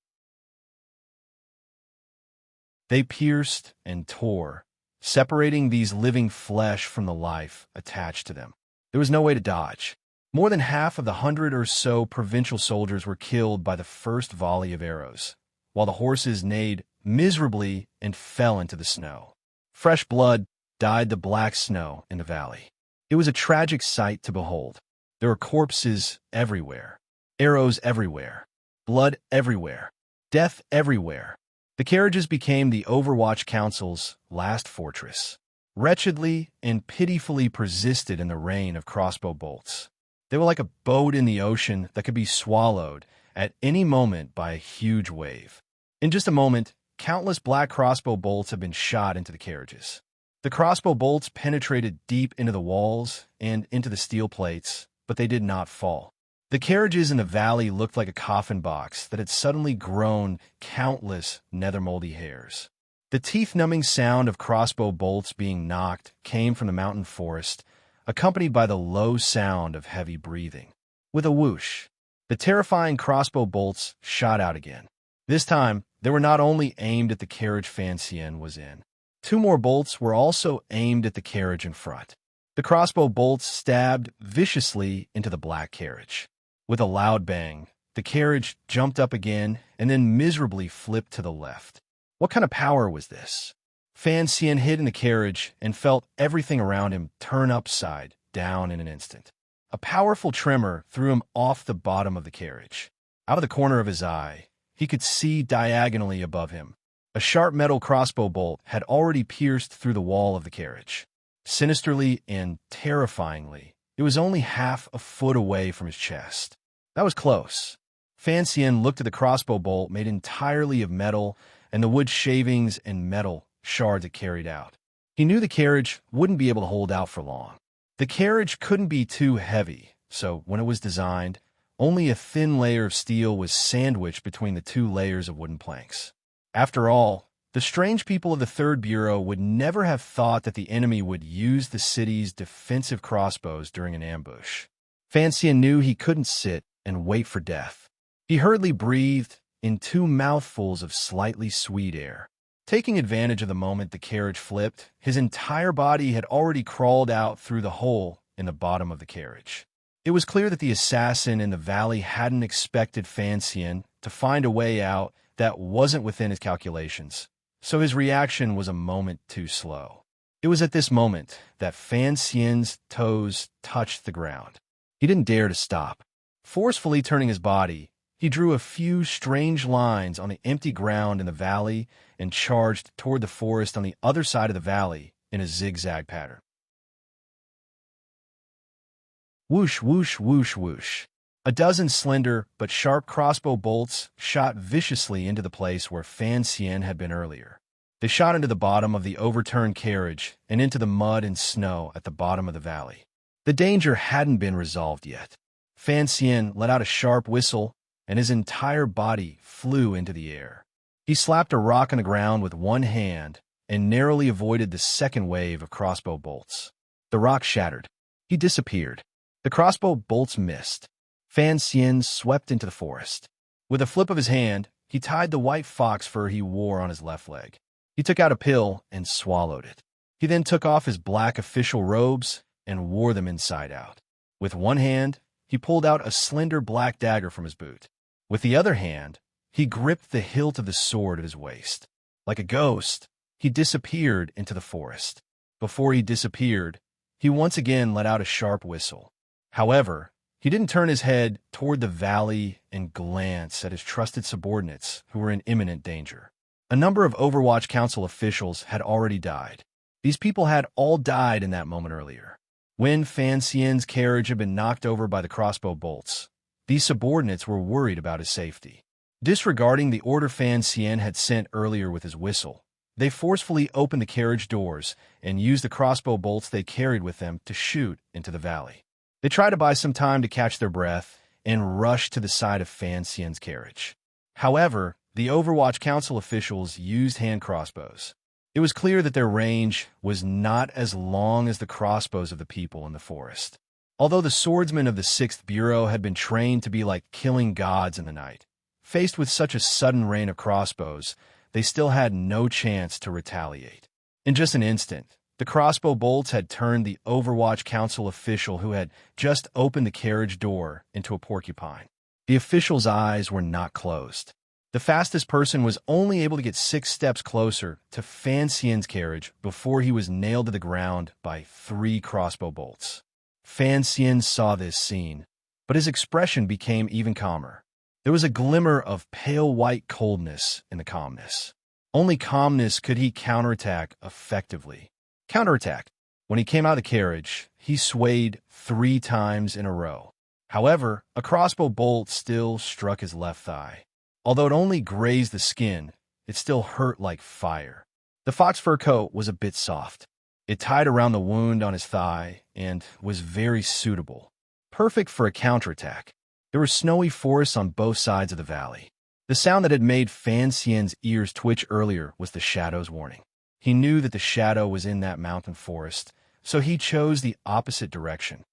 They pierced and tore, separating these living flesh from the life attached to them. There was no way to dodge. More than half of the 100 or so provincial soldiers were killed by the first volley of arrows, while the horses neighed miserably and fell into the snow. Fresh blood dyed the black snow in the valley. It was a tragic sight to behold. There were corpses everywhere, arrows everywhere, blood everywhere, death everywhere. The carriages became the Overwatch Council's last fortress, wretchedly and pitifully persisted in the rain of crossbow bolts. They were like a boat in the ocean that could be swallowed at any moment by a huge wave. In just a moment, countless black crossbow bolts had been shot into the carriages. The crossbow bolts penetrated deep into the walls and into the steel plates, but they did not fall. The carriages in the valley looked like a coffin box that had suddenly grown countless nether-moldy hairs. The teeth-numbing sound of crossbow bolts being knocked came from the mountain forest, accompanied by the low sound of heavy breathing. With a whoosh, the terrifying crossbow bolts shot out again. This time, they were not only aimed at the carriage Fan Xian was in. 2 more bolts were also aimed at the carriage in front. The crossbow bolts stabbed viciously into the black carriage. With a loud bang, the carriage jumped up again and then miserably flipped to the left. What kind of power was this? Fan Xian hid in the carriage and felt everything around him turn upside down in an instant. A powerful tremor threw him off the bottom of the carriage. Out of the corner of his eye, he could see diagonally above him. A sharp metal crossbow bolt had already pierced through the wall of the carriage. Sinisterly and terrifyingly, it was only half a foot away from his chest. That was close. Fan Xian looked at the crossbow bolt made entirely of metal and the wood shavings and metal shards it carried out. He knew the carriage wouldn't be able to hold out for long. The carriage couldn't be too heavy, so when it was designed, only a thin layer of steel was sandwiched between the 2 layers of wooden planks. After all, the strange people of the 3rd Bureau would never have thought that the enemy would use the city's defensive crossbows during an ambush. Fan Xian knew he couldn't sit and wait for death. He hurriedly breathed in 2 mouthfuls of slightly sweet air. Taking advantage of the moment the carriage flipped, his entire body had already crawled out through the hole in the bottom of the carriage. It was clear that the assassin in the valley hadn't expected Fansian to find a way out that wasn't within his calculations, so his reaction was a moment too slow. It was at this moment that Fansian's toes touched the ground. He didn't dare to stop. Forcefully turning his body, he drew a few strange lines on the empty ground in the valley and charged toward the forest on the other side of the valley in a zigzag pattern. Whoosh, whoosh, whoosh, whoosh. A dozen slender but sharp crossbow bolts shot viciously into the place where Fansian had been earlier. They shot into the bottom of the overturned carriage and into the mud and snow at the bottom of the valley. The danger hadn't been resolved yet. Fansian let out a sharp whistle, and his entire body flew into the air. He slapped a rock on the ground with one hand and narrowly avoided the second wave of crossbow bolts. The rock shattered. He disappeared. The crossbow bolts missed. Fansian swept into the forest. With a flip of his hand, he tied the white fox fur he wore on his left leg. He took out a pill and swallowed it. He then took off his black official robes and wore them inside out. With one hand, he pulled out a slender black dagger from his boot. With the other hand, he gripped the hilt of the sword at his waist. Like a ghost, he disappeared into the forest. Before he disappeared, he once again let out a sharp whistle. However, he didn't turn his head toward the valley and glance at his trusted subordinates who were in imminent danger. A number of Overwatch Council officials had already died. These people had all died in that moment earlier. When Fansian's carriage had been knocked over by the crossbow bolts, these subordinates were worried about his safety. Disregarding the order Fansian had sent earlier with his whistle, they forcefully opened the carriage doors and used the crossbow bolts they carried with them to shoot into the valley. They tried to buy some time to catch their breath and rush to the side of Fansian's carriage. However, the Overwatch Council officials used hand crossbows. It was clear that their range was not as long as the crossbows of the people in the forest. Although the swordsmen of the 6th Bureau had been trained to be like killing gods in the night, faced with such a sudden rain of crossbows, they still had no chance to retaliate. In just an instant, the crossbow bolts had turned the Overwatch Council official who had just opened the carriage door into a porcupine. The official's eyes were not closed. The fastest person was only able to get 6 steps closer to Fansian's carriage before he was nailed to the ground by 3 crossbow bolts. Fansian saw this scene, but his expression became even calmer. There was a glimmer of pale white coldness in the calmness. Only calmness could he counterattack effectively. Counterattack. When he came out of the carriage, he swayed 3 times in a row. However, a crossbow bolt still struck his left thigh. Although it only grazed the skin, it still hurt like fire. The fox fur coat was a bit soft. It tied around the wound on his thigh and was very suitable, perfect for a counterattack. There were snowy forests on both sides of the valley. The sound that had made Fansian's ears twitch earlier was the shadow's warning. He knew that the shadow was in that mountain forest, so he chose the opposite direction.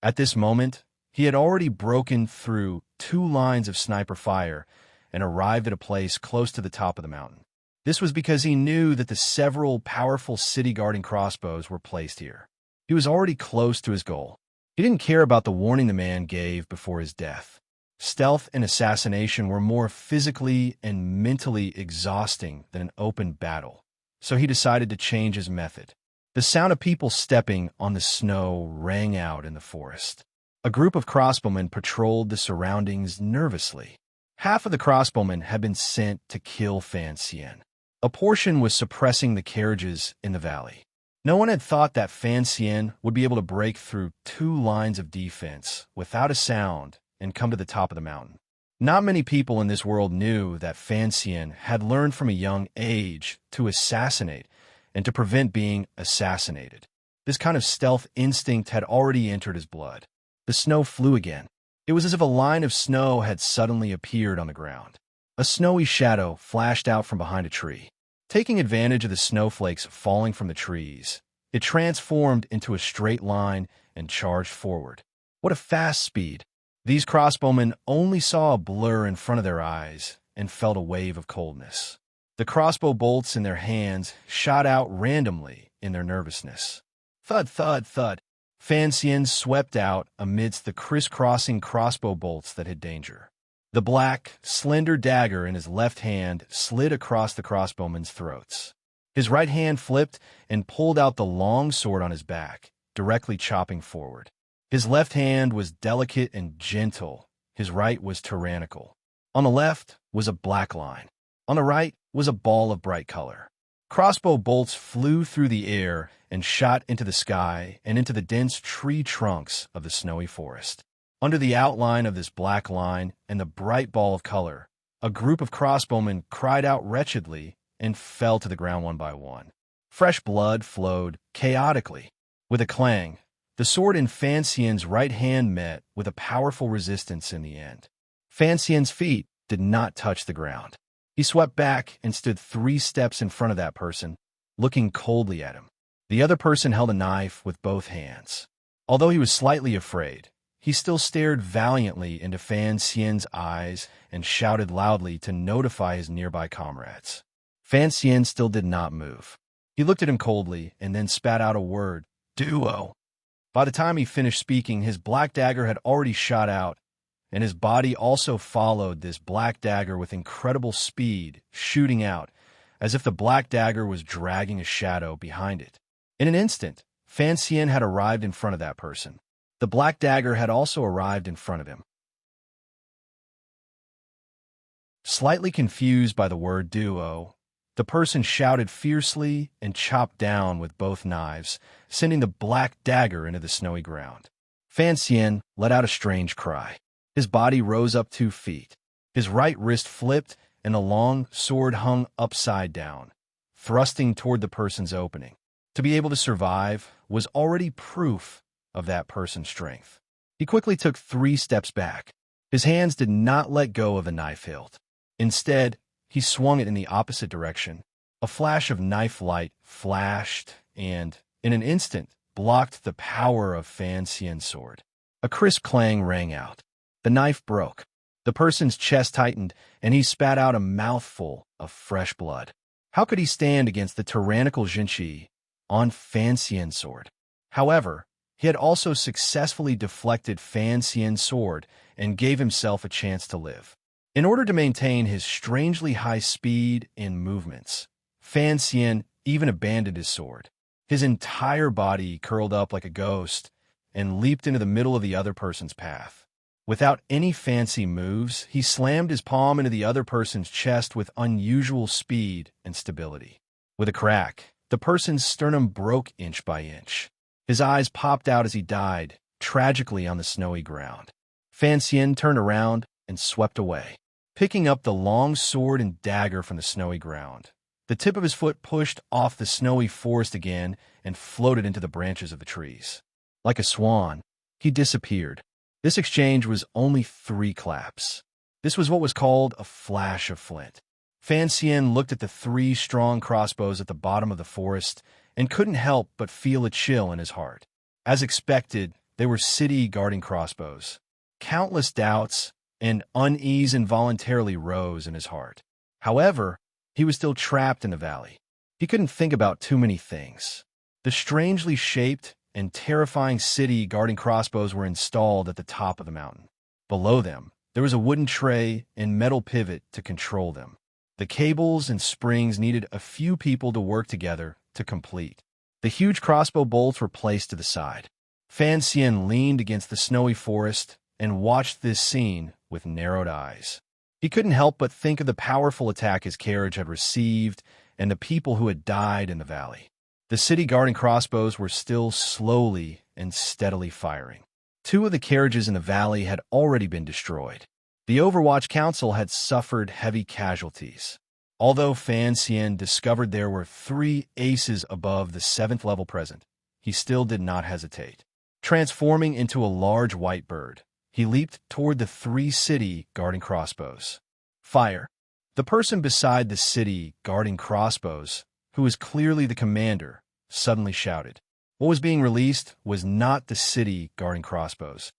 At this moment, he had already broken through 2 lines of sniper fire and arrived at a place close to the top of the mountain. This was because he knew that the several powerful city-guarding crossbows were placed here. He was already close to his goal. He didn't care about the warning the man gave before his death. Stealth and assassination were more physically and mentally exhausting than an open battle, so he decided to change his method. The sound of people stepping on the snow rang out in the forest. A group of crossbowmen patrolled the surroundings nervously. Half of the crossbowmen had been sent to kill Fansian. A portion was suppressing the carriages in the valley. No one had thought that Fansian would be able to break through 2 lines of defense without a sound and come to the top of the mountain. Not many people in this world knew that Fansian had learned from a young age to assassinate and to prevent being assassinated. This kind of stealth instinct had already entered his blood. The snow flew again. It was as if a line of snow had suddenly appeared on the ground. A snowy shadow flashed out from behind a tree. Taking advantage of the snowflakes falling from the trees, It transformed into a straight line and charged forward. What a fast speed! These crossbowmen only saw a blur in front of their eyes and felt a wave of coldness. The crossbow bolts in their hands shot out randomly in their nervousness. Thud, thud, thud. Fan Xian swept out amidst the crisscrossing crossbow bolts that hid danger. The black, slender dagger in his left hand slid across the crossbowmen's throats. His right hand flipped and pulled out the long sword on his back, directly chopping forward. His left hand was delicate and gentle. His right was tyrannical. On the left was a black line. On the right was a ball of bright color. Crossbow bolts flew through the air and shot into the sky and into the dense tree trunks of the snowy forest. Under the outline of this black line and the bright ball of color, a group of crossbowmen cried out wretchedly and fell to the ground one by one. Fresh blood flowed chaotically. With a clang, the sword in Fan Xian's right hand met with a powerful resistance in the end. Fan Xian's feet did not touch the ground. He swept back and stood 3 steps in front of that person, looking coldly at him. The other person held a knife with both hands. Although he was slightly afraid, he still stared valiantly into Fan Xian's eyes and shouted loudly to notify his nearby comrades. Fan Xian still did not move. He looked at him coldly and then spat out a word, "Duo." By the time he finished speaking, his black dagger had already shot out, and his body also followed this black dagger with incredible speed, shooting out, as if the black dagger was dragging a shadow behind it. In an instant, Fan Xian had arrived in front of that person. The black dagger had also arrived in front of him. Slightly confused by the word duo, the person shouted fiercely and chopped down with both knives, sending the black dagger into the snowy ground. Fan Xian let out a strange cry. His body rose up 2 feet. His right wrist flipped, and the long sword hung upside down, thrusting toward the person's opening. To be able to survive was already proof of that person's strength. He quickly took 3 steps back. His hands did not let go of the knife hilt. Instead, he swung it in the opposite direction. A flash of knife light flashed and, in an instant, blocked the power of Fan Xian's sword. A crisp clang rang out. The knife broke. The person's chest tightened, and he spat out a mouthful of fresh blood. How could he stand against the tyrannical Jinqi on Fan Xian's sword? However, he had also successfully deflected Fan Xian's sword and gave himself a chance to live. In order to maintain his strangely high speed and movements, Fan Xian even abandoned his sword. His entire body curled up like a ghost and leaped into the middle of the other person's path. Without any fancy moves, he slammed his palm into the other person's chest with unusual speed and stability. With a crack, the person's sternum broke inch by inch. His eyes popped out as he died, tragically on the snowy ground. Fan Xian turned around and swept away, picking up the long sword and dagger from the snowy ground. The tip of his foot pushed off the snowy forest again and floated into the branches of the trees. Like a swan, he disappeared. This exchange was only 3 claps. This was what was called a flash of flint. Fan Xian looked at the 3 strong crossbows at the bottom of the forest and couldn't help but feel a chill in his heart. As expected, they were city-guarding crossbows. Countless doubts and unease involuntarily rose in his heart. However, he was still trapped in the valley. He couldn't think about too many things. The strangely shaped and terrifying city-guarding crossbows were installed at the top of the mountain. Below them, there was a wooden tray and metal pivot to control them. The cables and springs needed a few people to work together to complete. The huge crossbow bolts were placed to the side. Fan Xian leaned against the snowy forest and watched this scene with narrowed eyes. He couldn't help but think of the powerful attack his carriage had received and the people who had died in the valley. The city-guarding crossbows were still slowly and steadily firing. 2 of the carriages in the valley had already been destroyed. The Overwatch Council had suffered heavy casualties. Although Fan Xian discovered there were 3 aces above the 7th level present, he still did not hesitate. Transforming into a large white bird, he leaped toward the 3 city-guarding crossbows. Fire! The person beside the city guarding crossbows, who was clearly the commander, suddenly shouted. What was being released was not the city guarding crossbows.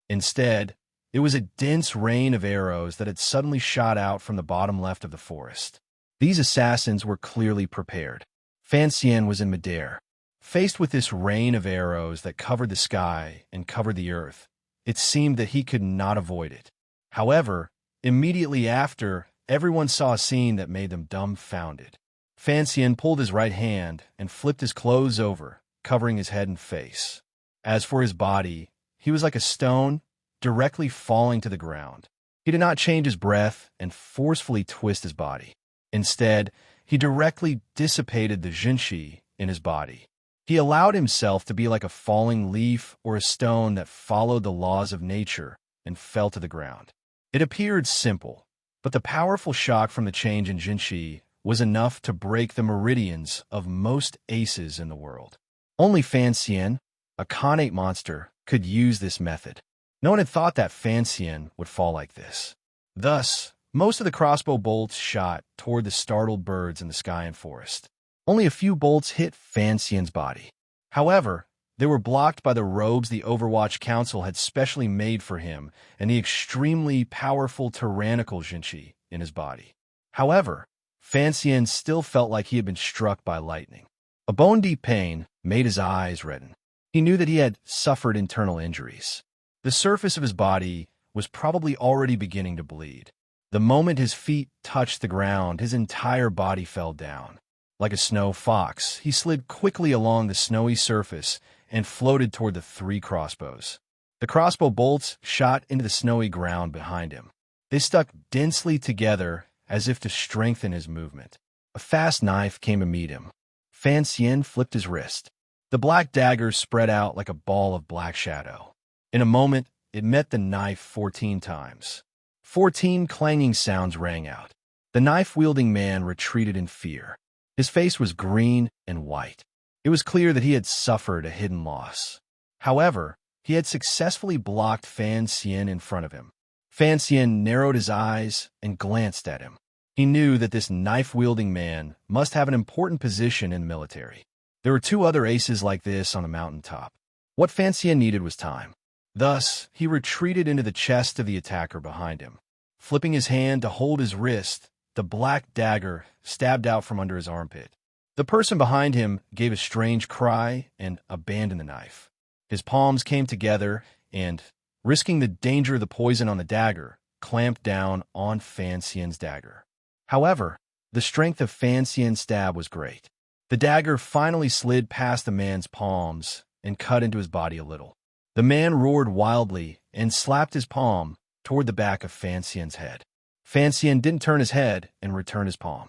Instead, it was a dense rain of arrows that had suddenly shot out from the bottom left of the forest. These assassins were clearly prepared. Fancian was in midair. Faced with this rain of arrows that covered the sky and covered the earth, it seemed that he could not avoid it. However, immediately after, everyone saw a scene that made them dumbfounded. Fancian pulled his right hand and flipped his clothes over, covering his head and face. As for his body, he was like a stone, directly falling to the ground. He did not change his breath and forcefully twist his body. Instead, he directly dissipated the jinshi in his body. He allowed himself to be like a falling leaf or a stone that followed the laws of nature and fell to the ground. It appeared simple, but the powerful shock from the change in jinshi was enough to break the meridians of most aces in the world. Only Fancian, a Khanate monster, could use this method. No one had thought that Fancian would fall like this. Thus, most of the crossbow bolts shot toward the startled birds in the sky and forest. Only a few bolts hit Fancian's body. However, they were blocked by the robes the Overwatch Council had specially made for him and the extremely powerful tyrannical jinshi in his body. However, Fancian still felt like he had been struck by lightning. A bone-deep pain made his eyes redden. He knew that he had suffered internal injuries. The surface of his body was probably already beginning to bleed. The moment his feet touched the ground, his entire body fell down. Like a snow fox, he slid quickly along the snowy surface and floated toward the 3 crossbows. The crossbow bolts shot into the snowy ground behind him. They stuck densely together as if to strengthen his movement. A fast knife came to meet him. Fancian flipped his wrist. The black dagger spread out like a ball of black shadow. In a moment, it met the knife 14 times. 14 clanging sounds rang out. The knife-wielding man retreated in fear. His face was green and white. It was clear that he had suffered a hidden loss. However, he had successfully blocked Fancian in front of him. Fancian narrowed his eyes and glanced at him. He knew that this knife-wielding man must have an important position in the military. There were 2 other aces like this on the mountaintop. What Fancian needed was time. Thus, he retreated into the chest of the attacker behind him. Flipping his hand to hold his wrist, the black dagger stabbed out from under his armpit. The person behind him gave a strange cry and abandoned the knife. His palms came together and, risking the danger of the poison on the dagger, clamped down on Fancian's dagger. However, the strength of Fancian's stab was great. The dagger finally slid past the man's palms and cut into his body a little. The man roared wildly and slapped his palm toward the back of Fancian's head. Fancian didn't turn his head and returned his palm.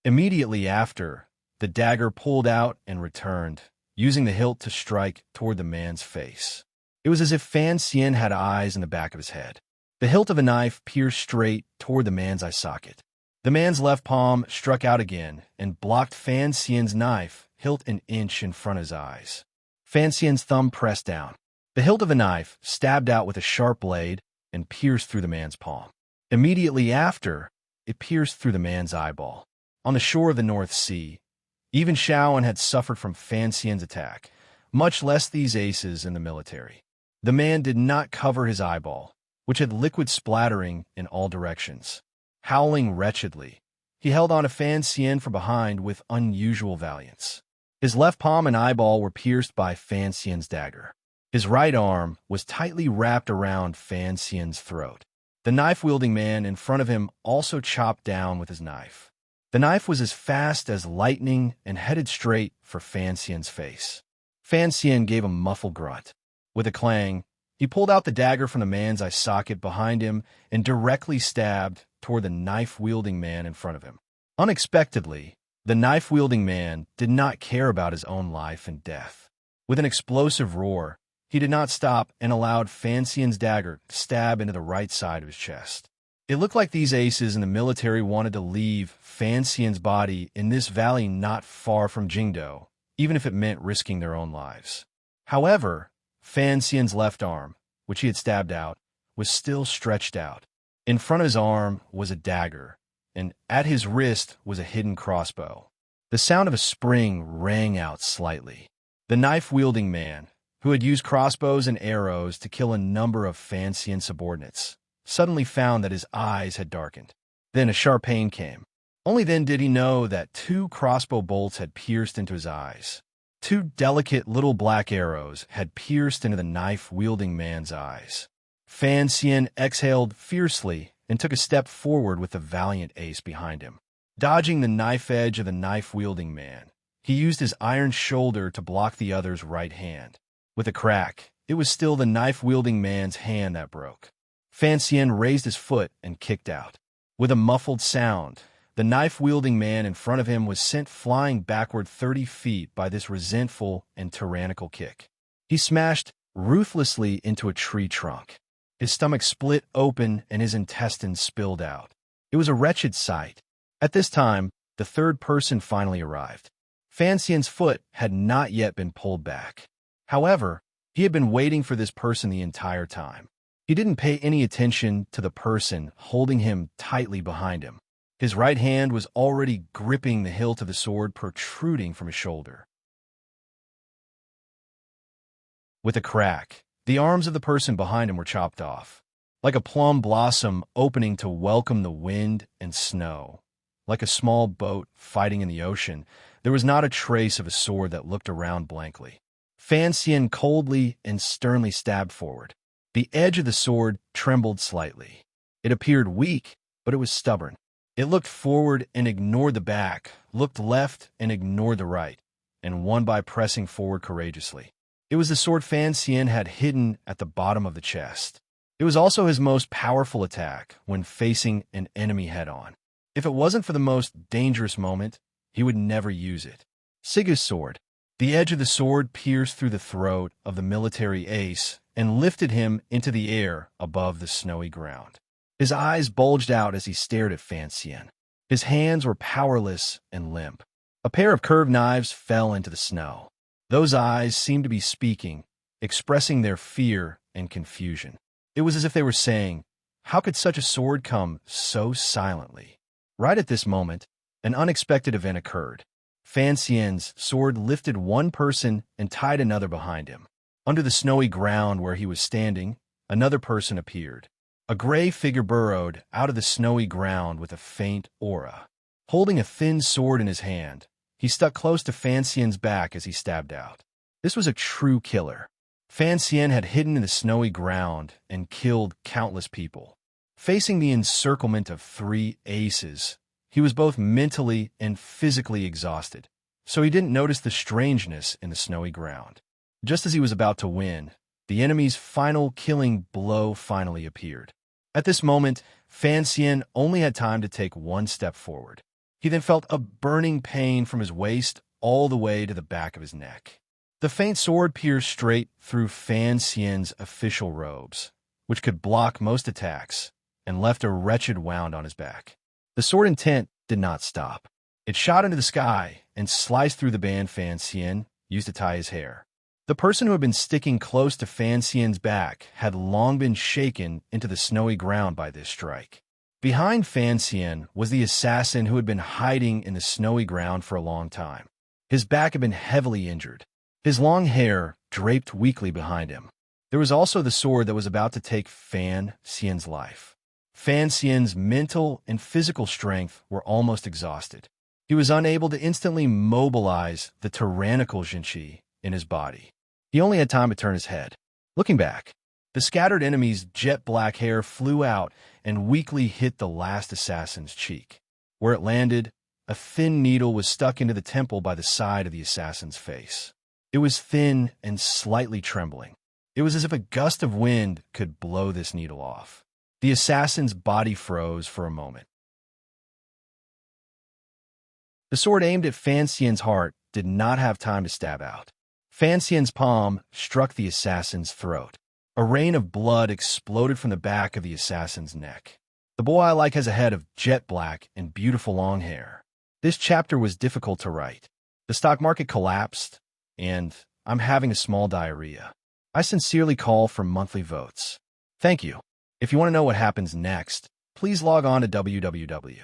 Immediately after, the dagger pulled out and returned, using the hilt to strike toward the man's face. It was as if Fancian had eyes in the back of his head. The hilt of a knife pierced straight toward the man's eye socket. The man's left palm struck out again and blocked Fancian's knife hilt an inch in front of his eyes. Fancian's thumb pressed down. The hilt of a knife stabbed out with a sharp blade and pierced through the man's palm. Immediately after, it pierced through the man's eyeball. On the shore of the North Sea, even Shaoan had suffered from Fancian's attack, much less these aces in the military. The man did not cover his eyeball, which had liquid splattering in all directions. Howling wretchedly, he held on to Fancian from behind with unusual valiance. His left palm and eyeball were pierced by Fancian's dagger. His right arm was tightly wrapped around Fancian's throat. The knife-wielding man in front of him also chopped down with his knife. The knife was as fast as lightning and headed straight for Fancian's face. Fancian gave a muffled grunt. With a clang, he pulled out the dagger from the man's eye socket behind him and directly stabbed toward the knife-wielding man in front of him. Unexpectedly, the knife-wielding man did not care about his own life and death. With an explosive roar, he did not stop and allowed Fancian's dagger to stab into the right side of his chest. It looked like these aces in the military wanted to leave Fancian's body in this valley not far from Jingdo, even if it meant risking their own lives. However, Fancian's left arm, which he had stabbed out, was still stretched out. In front of his arm was a dagger, and at his wrist was a hidden crossbow. The sound of a spring rang out slightly. The knife-wielding man, who had used crossbows and arrows to kill a number of Fansian subordinates, suddenly found that his eyes had darkened. Then a sharp pain came. Only then did he know that 2 crossbow bolts had pierced into his eyes. 2 delicate little black arrows had pierced into the knife-wielding man's eyes. Fansian exhaled fiercely and took a step forward with the valiant ace behind him. Dodging the knife edge of the knife-wielding man, he used his iron shoulder to block the other's right hand. With a crack, it was still the knife-wielding man's hand that broke. Fansian raised his foot and kicked out. With a muffled sound, the knife-wielding man in front of him was sent flying backward 30 feet by this resentful and tyrannical kick. He smashed ruthlessly into a tree trunk. His stomach split open and his intestines spilled out. It was a wretched sight. At this time, the third person finally arrived. Fansian's foot had not yet been pulled back. However, he had been waiting for this person the entire time. He didn't pay any attention to the person holding him tightly behind him. His right hand was already gripping the hilt of the sword protruding from his shoulder. With a crack, the arms of the person behind him were chopped off. Like a plum blossom opening to welcome the wind and snow, like a small boat fighting in the ocean, there was not a trace of a sword that looked around blankly. Fansian coldly and sternly stabbed forward. The edge of the sword trembled slightly. It appeared weak, but it was stubborn. It looked forward and ignored the back, looked left and ignored the right, and won by pressing forward courageously. It was the sword Fansian had hidden at the bottom of the chest. It was also his most powerful attack when facing an enemy head-on. If it wasn't for the most dangerous moment, he would never use it. Sigur's sword. The edge of the sword pierced through the throat of the military ace and lifted him into the air above the snowy ground. His eyes bulged out as he stared at Fansian. His hands were powerless and limp. A pair of curved knives fell into the snow. Those eyes seemed to be speaking, expressing their fear and confusion. It was as if they were saying, "How could such a sword come so silently?" Right at this moment, an unexpected event occurred. Fansian's sword lifted one person and tied another behind him. Under the snowy ground where he was standing, another person appeared. A gray figure burrowed out of the snowy ground with a faint aura. Holding a thin sword in his hand, he stuck close to Fansian's back as he stabbed out. This was a true killer. Fansian had hidden in the snowy ground and killed countless people. Facing the encirclement of 3 aces, he was both mentally and physically exhausted, so he didn't notice the strangeness in the snowy ground. Just as he was about to win, the enemy's final killing blow finally appeared. At this moment, Fansian only had time to take one step forward. He then felt a burning pain from his waist all the way to the back of his neck. The faint sword pierced straight through Fansian's official robes, which could block most attacks, and left a wretched wound on his back. The sword intent did not stop. It shot into the sky and sliced through the band Fansian used to tie his hair. The person who had been sticking close to Fansian's back had long been shaken into the snowy ground by this strike. Behind Fansian was the assassin who had been hiding in the snowy ground for a long time. His back had been heavily injured. His long hair draped weakly behind him. There was also the sword that was about to take Fansian's life. Fansian's mental and physical strength were almost exhausted. He was unable to instantly mobilize the tyrannical Jinchi in his body. He only had time to turn his head. Looking back, the scattered enemy's jet-black hair flew out and weakly hit the last assassin's cheek. Where it landed, a thin needle was stuck into the temple by the side of the assassin's face. It was thin and slightly trembling. It was as if a gust of wind could blow this needle off. The assassin's body froze for a moment. The sword aimed at Fansian's heart did not have time to stab out. Fansian's palm struck the assassin's throat. A rain of blood exploded from the back of the assassin's neck. The boy I like has a head of jet black and beautiful long hair. This chapter was difficult to write. The stock market collapsed, and I'm having a small diarrhea. I sincerely call for monthly votes. Thank you. If you want to know what happens next, please log on to www.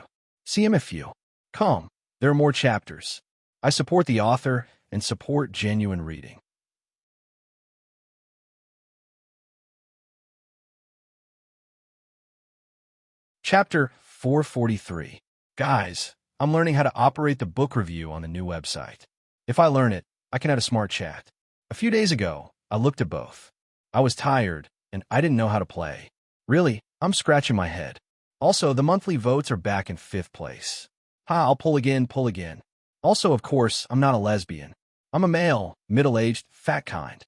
CMFU. Come, there are more chapters. I support the author and support genuine reading. Chapter 443. Guys, I'm learning how to operate the book review on the new website. If I learn it, I can have a smart chat. A few days ago, I looked at both. I was tired, and I didn't know how to play. Really, I'm scratching my head. Also, the monthly votes are back in 5th place. I'll pull again, pull again. Also, of course, I'm not a lesbian. I'm a male, middle-aged, fat kind.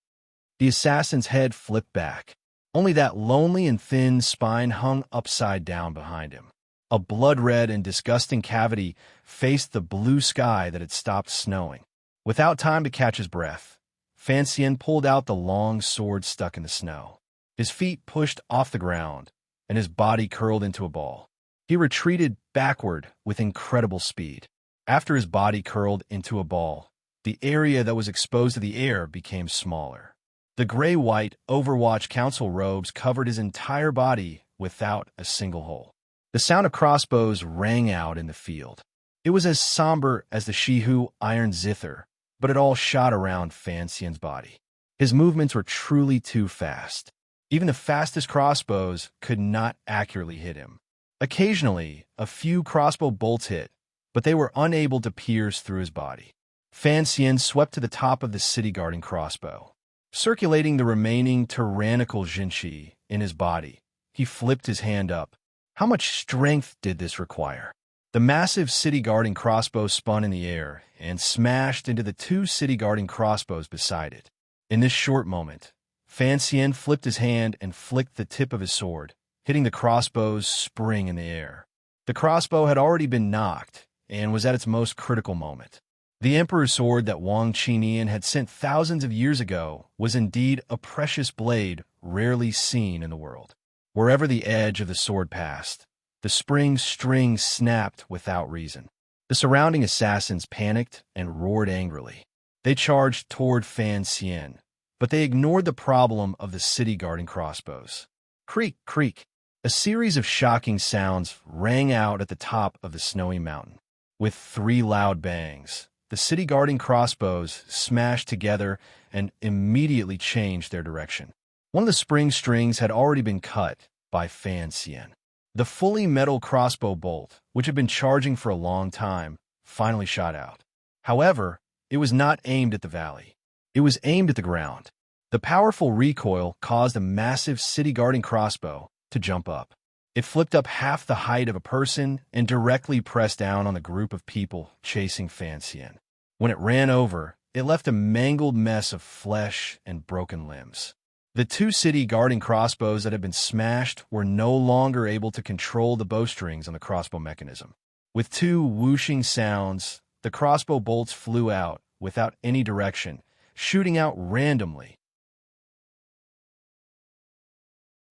The assassin's head flipped back. Only that lonely and thin spine hung upside down behind him. A blood-red and disgusting cavity faced the blue sky that had stopped snowing. Without time to catch his breath, Fancian pulled out the long sword stuck in the snow. His feet pushed off the ground, and his body curled into a ball. He retreated backward with incredible speed. After his body curled into a ball, the area that was exposed to the air became smaller. The gray-white Overwatch Council robes covered his entire body without a single hole. The sound of crossbows rang out in the field. It was as somber as the Shihu Iron Zither, but it all shot around Fancian's body. His movements were truly too fast. Even the fastest crossbows could not accurately hit him. Occasionally, a few crossbow bolts hit, but they were unable to pierce through his body. Fancian swept to the top of the city-guarding crossbow. Circulating the remaining tyrannical Jinshi in his body, he flipped his hand up. How much strength did this require? The massive city-guarding crossbow spun in the air and smashed into the 2 city-guarding crossbows beside it. In this short moment, Fancian flipped his hand and flicked the tip of his sword, hitting the crossbow's spring in the air. The crossbow had already been knocked and was at its most critical moment. The Emperor's sword that Wang Qinian had sent thousands of years ago was indeed a precious blade rarely seen in the world. Wherever the edge of the sword passed, the spring string snapped without reason. The surrounding assassins panicked and roared angrily. They charged toward Fancian, but they ignored the problem of the city-guarding crossbows. Creak, creak. A series of shocking sounds rang out at the top of the snowy mountain. With 3 loud bangs, the city-guarding crossbows smashed together and immediately changed their direction. One of the spring strings had already been cut by Fancian. The fully metal crossbow bolt, which had been charging for a long time, finally shot out. However, it was not aimed at the valley. It was aimed at the ground. The powerful recoil caused a massive city-guarding crossbow to jump up. It flipped up half the height of a person and directly pressed down on the group of people chasing Fancian. When it ran over, it left a mangled mess of flesh and broken limbs. The 2 city-guarding crossbows that had been smashed were no longer able to control the bowstrings on the crossbow mechanism. With 2 whooshing sounds, the crossbow bolts flew out without any direction, shooting out randomly.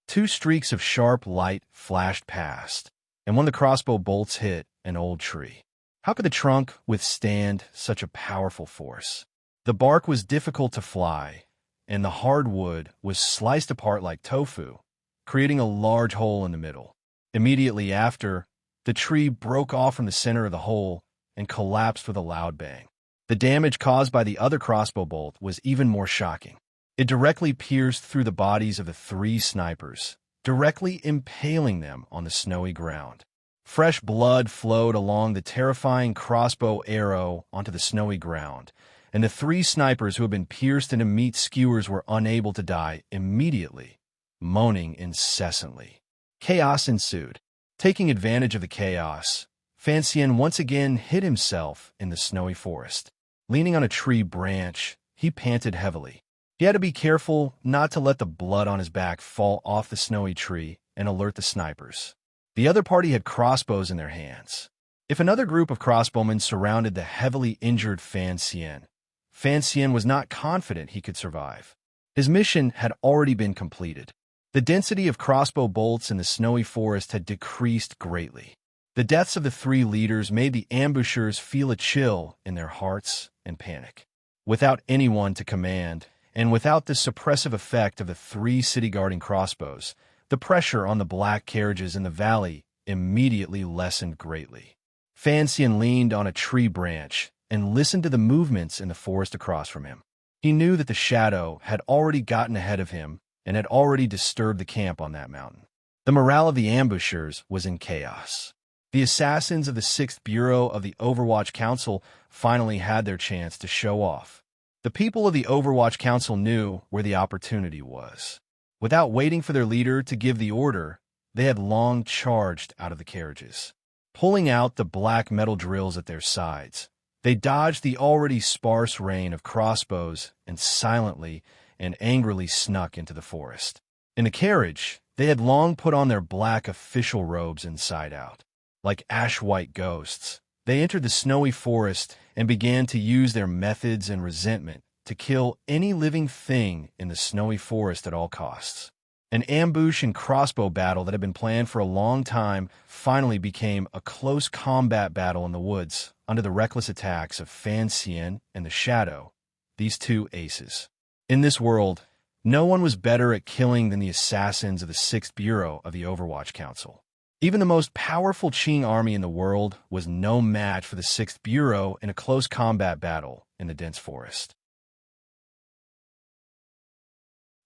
2 streaks of sharp light flashed past, and one of the crossbow bolts hit an old tree. How could the trunk withstand such a powerful force? The bark was difficult to fly, and the hard wood was sliced apart like tofu, creating a large hole in the middle. Immediately after, the tree broke off from the center of the hole and collapsed with a loud bang. The damage caused by the other crossbow bolt was even more shocking. It directly pierced through the bodies of the 3 snipers, directly impaling them on the snowy ground. Fresh blood flowed along the terrifying crossbow arrow onto the snowy ground, and the 3 snipers who had been pierced into meat skewers were unable to die immediately, moaning incessantly. Chaos ensued. Taking advantage of the chaos, Fancian once again hid himself in the snowy forest. Leaning on a tree branch, he panted heavily. He had to be careful not to let the blood on his back fall off the snowy tree and alert the snipers. The other party had crossbows in their hands. If another group of crossbowmen surrounded the heavily injured Fancian was not confident he could survive. His mission had already been completed. The density of crossbow bolts in the snowy forest had decreased greatly. The deaths of the 3 leaders made the ambushers feel a chill in their hearts and panic. Without anyone to command, and without the suppressive effect of the 3 city-guarding crossbows, the pressure on the black carriages in the valley immediately lessened greatly. Fan Xian leaned on a tree branch and listened to the movements in the forest across from him. He knew that the shadow had already gotten ahead of him and had already disturbed the camp on that mountain. The morale of the ambushers was in chaos. The assassins of the 6th Bureau of the Overwatch Council finally had their chance to show off. The people of the Overwatch Council knew where the opportunity was. Without waiting for their leader to give the order, they had long charged out of the carriages. Pulling out the black metal drills at their sides, they dodged the already sparse rain of crossbows and silently and angrily snuck into the forest. In the carriage, they had long put on their black official robes inside out. Like ash-white ghosts, they entered the snowy forest and began to use their methods and resentment to kill any living thing in the snowy forest at all costs. An ambush and crossbow battle that had been planned for a long time finally became a close combat battle in the woods under the reckless attacks of Fan Xian and the Shadow, these two aces. In this world, no one was better at killing than the assassins of the 6th Bureau of the Overwatch Council. Even the most powerful Qing army in the world was no match for the 6th Bureau in a close combat battle in the dense forest.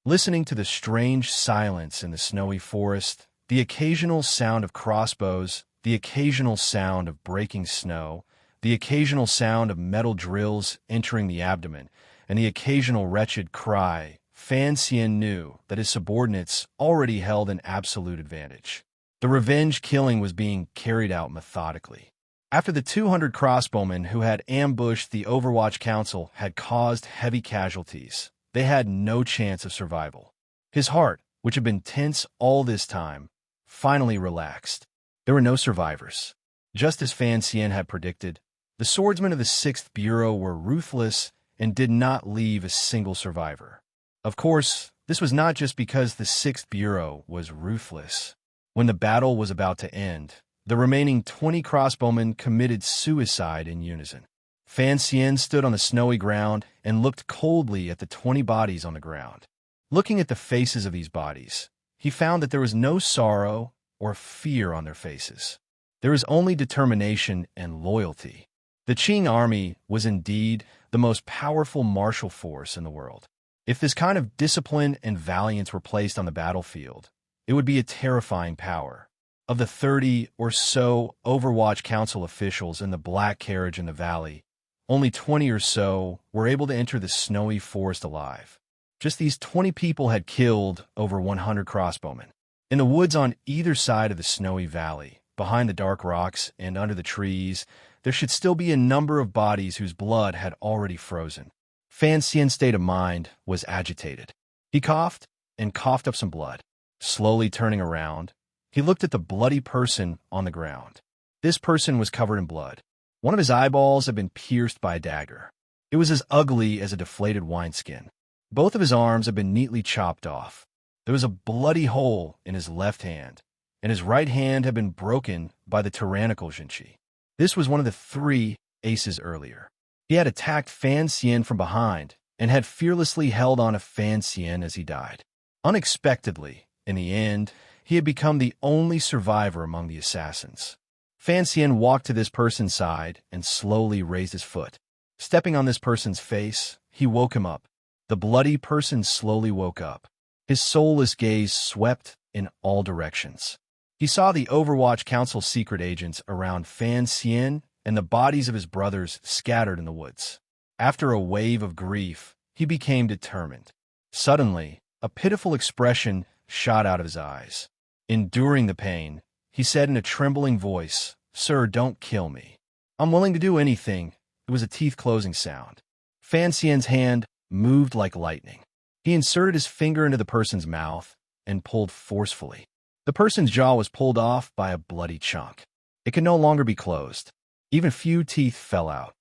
Listening to the strange silence in the snowy forest, the occasional sound of crossbows, the occasional sound of breaking snow, the occasional sound of metal drills entering the abdomen, and the occasional wretched cry, Fan Xian knew that his subordinates already held an absolute advantage. The revenge killing was being carried out methodically. After the 200 crossbowmen who had ambushed the Overwatch Council had caused heavy casualties, they had no chance of survival. His heart, which had been tense all this time, finally relaxed. There were no survivors. Just as Fan Xian had predicted, the swordsmen of the 6th Bureau were ruthless and did not leave a single survivor. Of course, this was not just because the 6th Bureau was ruthless. When the battle was about to end, the remaining 20 crossbowmen committed suicide in unison. Fan Xian stood on the snowy ground and looked coldly at the 20 bodies on the ground. Looking at the faces of these bodies, he found that there was no sorrow or fear on their faces. There was only determination and loyalty. The Qing army was indeed the most powerful martial force in the world. If this kind of discipline and valiance were placed on the battlefield, it would be a terrifying power. Of the 30 or so Overwatch Council officials in the black carriage in the valley, only 20 or so were able to enter the snowy forest alive. Just these 20 people had killed over 100 crossbowmen. In the woods on either side of the snowy valley, behind the dark rocks and under the trees, there should still be a number of bodies whose blood had already frozen. Fan Xian's state of mind was agitated. He coughed and coughed up some blood. Slowly turning around, he looked at the bloody person on the ground. This person was covered in blood. One of his eyeballs had been pierced by a dagger. It was as ugly as a deflated wineskin. Both of his arms had been neatly chopped off. There was a bloody hole in his left hand, and his right hand had been broken by the tyrannical Jinchi. This was one of the 3 aces earlier. He had attacked Fan Xian from behind and had fearlessly held on to Fan Xian as he died. Unexpectedly, in the end, he had become the only survivor among the assassins. Fan Xian walked to this person's side and slowly raised his foot. Stepping on this person's face, he woke him up. The bloody person slowly woke up. His soulless gaze swept in all directions. He saw the Overwatch Council secret agents around Fan Xian and the bodies of his brothers scattered in the woods. After a wave of grief, he became determined. Suddenly, a pitiful expression shot out of his eyes. Enduring the pain, he said in a trembling voice, "Sir, don't kill me. I'm willing to do anything." It was a teeth-closing sound. Fan Xian's hand moved like lightning. He inserted his finger into the person's mouth and pulled forcefully. The person's jaw was pulled off by a bloody chunk. It could no longer be closed. Even few teeth fell out.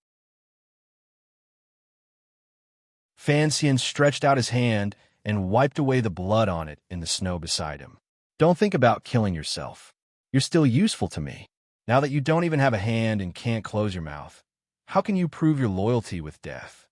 Fan Xian stretched out his hand and wiped away the blood on it in the snow beside him. "Don't think about killing yourself. You're still useful to me. Now that you don't even have a hand and can't close your mouth, how can you prove your loyalty with death?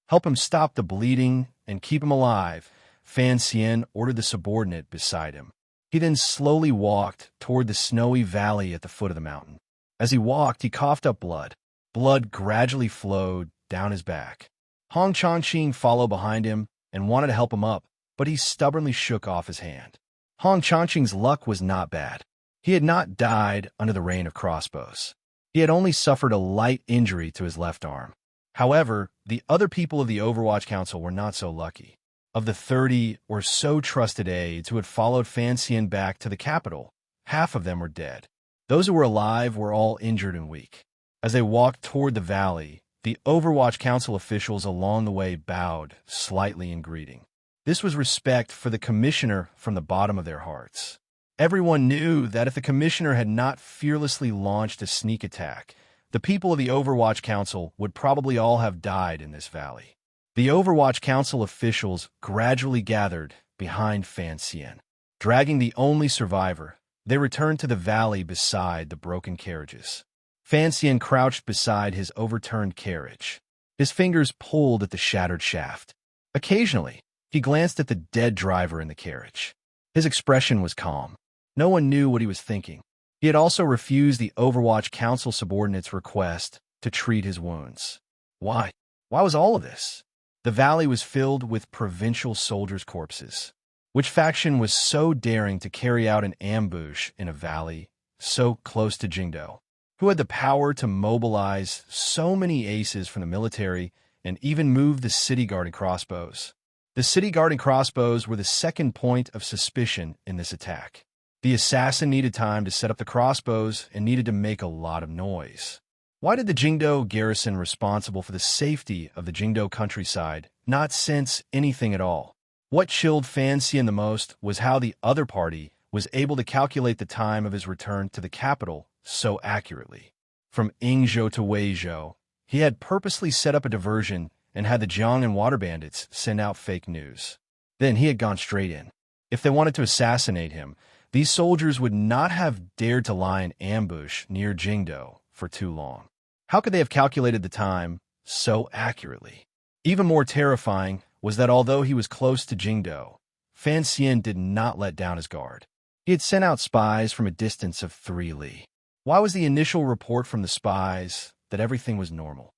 Help him stop the bleeding and keep him alive," Fan Xian ordered the subordinate beside him. He then slowly walked toward the snowy valley at the foot of the mountain. As he walked, he coughed up blood. Blood gradually flowed down his back. Hong Changqing followed behind him and wanted to help him up, but he stubbornly shook off his hand. Hong Changqing's luck was not bad. He had not died under the rain of crossbows. He had only suffered a light injury to his left arm. However, the other people of the Overwatch Council were not so lucky. Of the 30 or so trusted aides who had followed Fan Xian back to the capital, half of them were dead. Those who were alive were all injured and weak. As they walked toward the valley, the Overwatch Council officials along the way bowed slightly in greeting. This was respect for the commissioner from the bottom of their hearts. Everyone knew that if the commissioner had not fearlessly launched a sneak attack, the people of the Overwatch Council would probably all have died in this valley. The Overwatch Council officials gradually gathered behind Fan Xian. Dragging the only survivor, they returned to the valley beside the broken carriages. Fan Xian crouched beside his overturned carriage. His fingers pulled at the shattered shaft. Occasionally, he glanced at the dead driver in the carriage. His expression was calm. No one knew what he was thinking. He had also refused the Overwatch Council subordinates' request to treat his wounds. Why? Why was all of this? The valley was filled with provincial soldiers' corpses. Which faction was so daring to carry out an ambush in a valley so close to Jingdo? Who had the power to mobilize so many aces from the military and even move the city guard and crossbows? The city guard and crossbows were the second point of suspicion in this attack. The assassin needed time to set up the crossbows and needed to make a lot of noise. Why did the Jingdo garrison responsible for the safety of the Jingdo countryside not sense anything at all? What chilled Fan Xian the most was how the other party was able to calculate the time of his return to the capital so accurately. From Yingzhou to Weizhou, he had purposely set up a diversion and had the Jiang and Water Bandits send out fake news. Then he had gone straight in. If they wanted to assassinate him, these soldiers would not have dared to lie in ambush near Jingdo for too long. How could they have calculated the time so accurately? Even more terrifying was that although he was close to Jingdo, Fan Xian did not let down his guard. He had sent out spies from a distance of 3 li. Why was the initial report from the spies that everything was normal?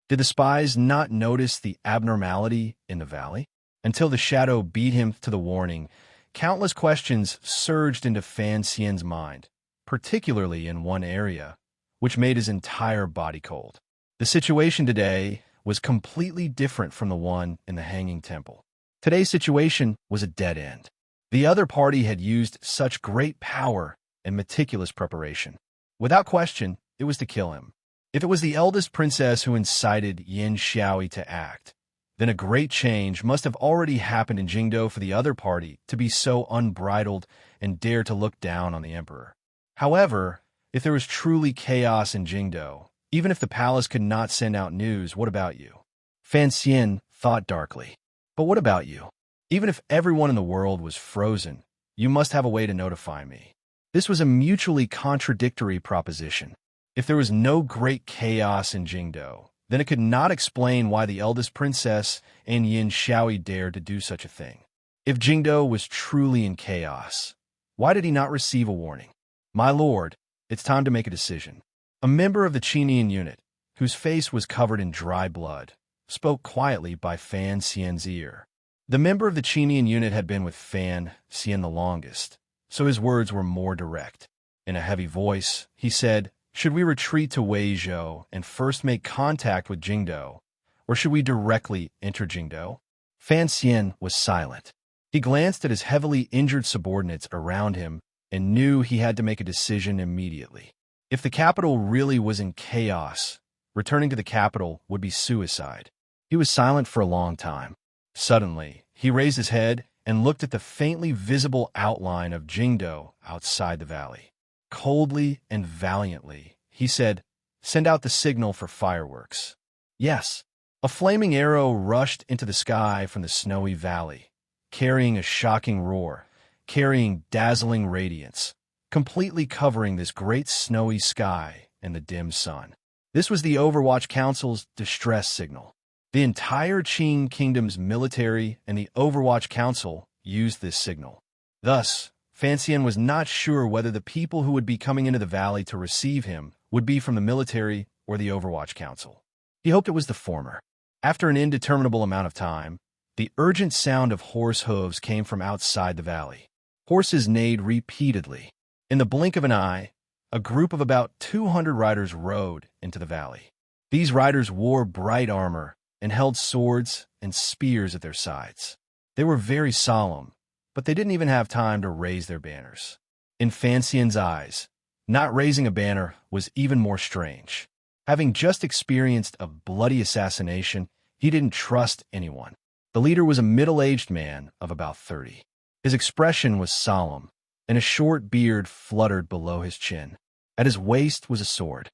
Did the spies not notice the abnormality in the valley? Until the shadow beat him to the warning, countless questions surged into Fan Xian's mind, particularly in one area, which made his entire body cold. The situation today was completely different from the one in the Hanging Temple. Today's situation was a dead end. The other party had used such great power and meticulous preparation. Without question, it was to kill him. If it was the eldest princess who incited Yin Xiaoi to act, then a great change must have already happened in Jingdo for the other party to be so unbridled and dare to look down on the emperor. However, if there was truly chaos in Jingdo, even if the palace could not send out news, what about you? Fan Xian thought darkly. But what about you? Even if everyone in the world was frozen, you must have a way to notify me. This was a mutually contradictory proposition. If there was no great chaos in Jingdo, then it could not explain why the eldest princess and Yin Xiaoi dared to do such a thing. If Jingdo was truly in chaos, why did he not receive a warning? My lord, it's time to make a decision. A member of the Qinian unit, whose face was covered in dry blood, spoke quietly by Fan Xian's ear. The member of the Qinian unit had been with Fan Xian the longest, so his words were more direct. In a heavy voice, he said, "Should we retreat to Weizhou and first make contact with Jingdo, or should we directly enter Jingdo?" Fan Xian was silent. He glanced at his heavily injured subordinates around him and knew he had to make a decision immediately. If the capital really was in chaos, returning to the capital would be suicide. He was silent for a long time. Suddenly, he raised his head and looked at the faintly visible outline of Jingdo outside the valley. Coldly and valiantly, he said, "Send out the signal for fireworks." Yes, a flaming arrow rushed into the sky from the snowy valley, carrying a shocking roar, carrying dazzling radiance, completely covering this great snowy sky and the dim sun. This was the Overwatch Council's distress signal. The entire Qing Kingdom's military and the Overwatch Council used this signal. Thus, Fancian was not sure whether the people who would be coming into the valley to receive him would be from the military or the Overwatch Council. He hoped it was the former. After an indeterminable amount of time, the urgent sound of horse hooves came from outside the valley. Horses neighed repeatedly. In the blink of an eye, a group of about 200 riders rode into the valley. These riders wore bright armor and held swords and spears at their sides. They were very solemn, but they didn't even have time to raise their banners. In Fancian's eyes, not raising a banner was even more strange. Having just experienced a bloody assassination, he didn't trust anyone. The leader was a middle-aged man of about 30. His expression was solemn, and a short beard fluttered below his chin. At his waist was a sword.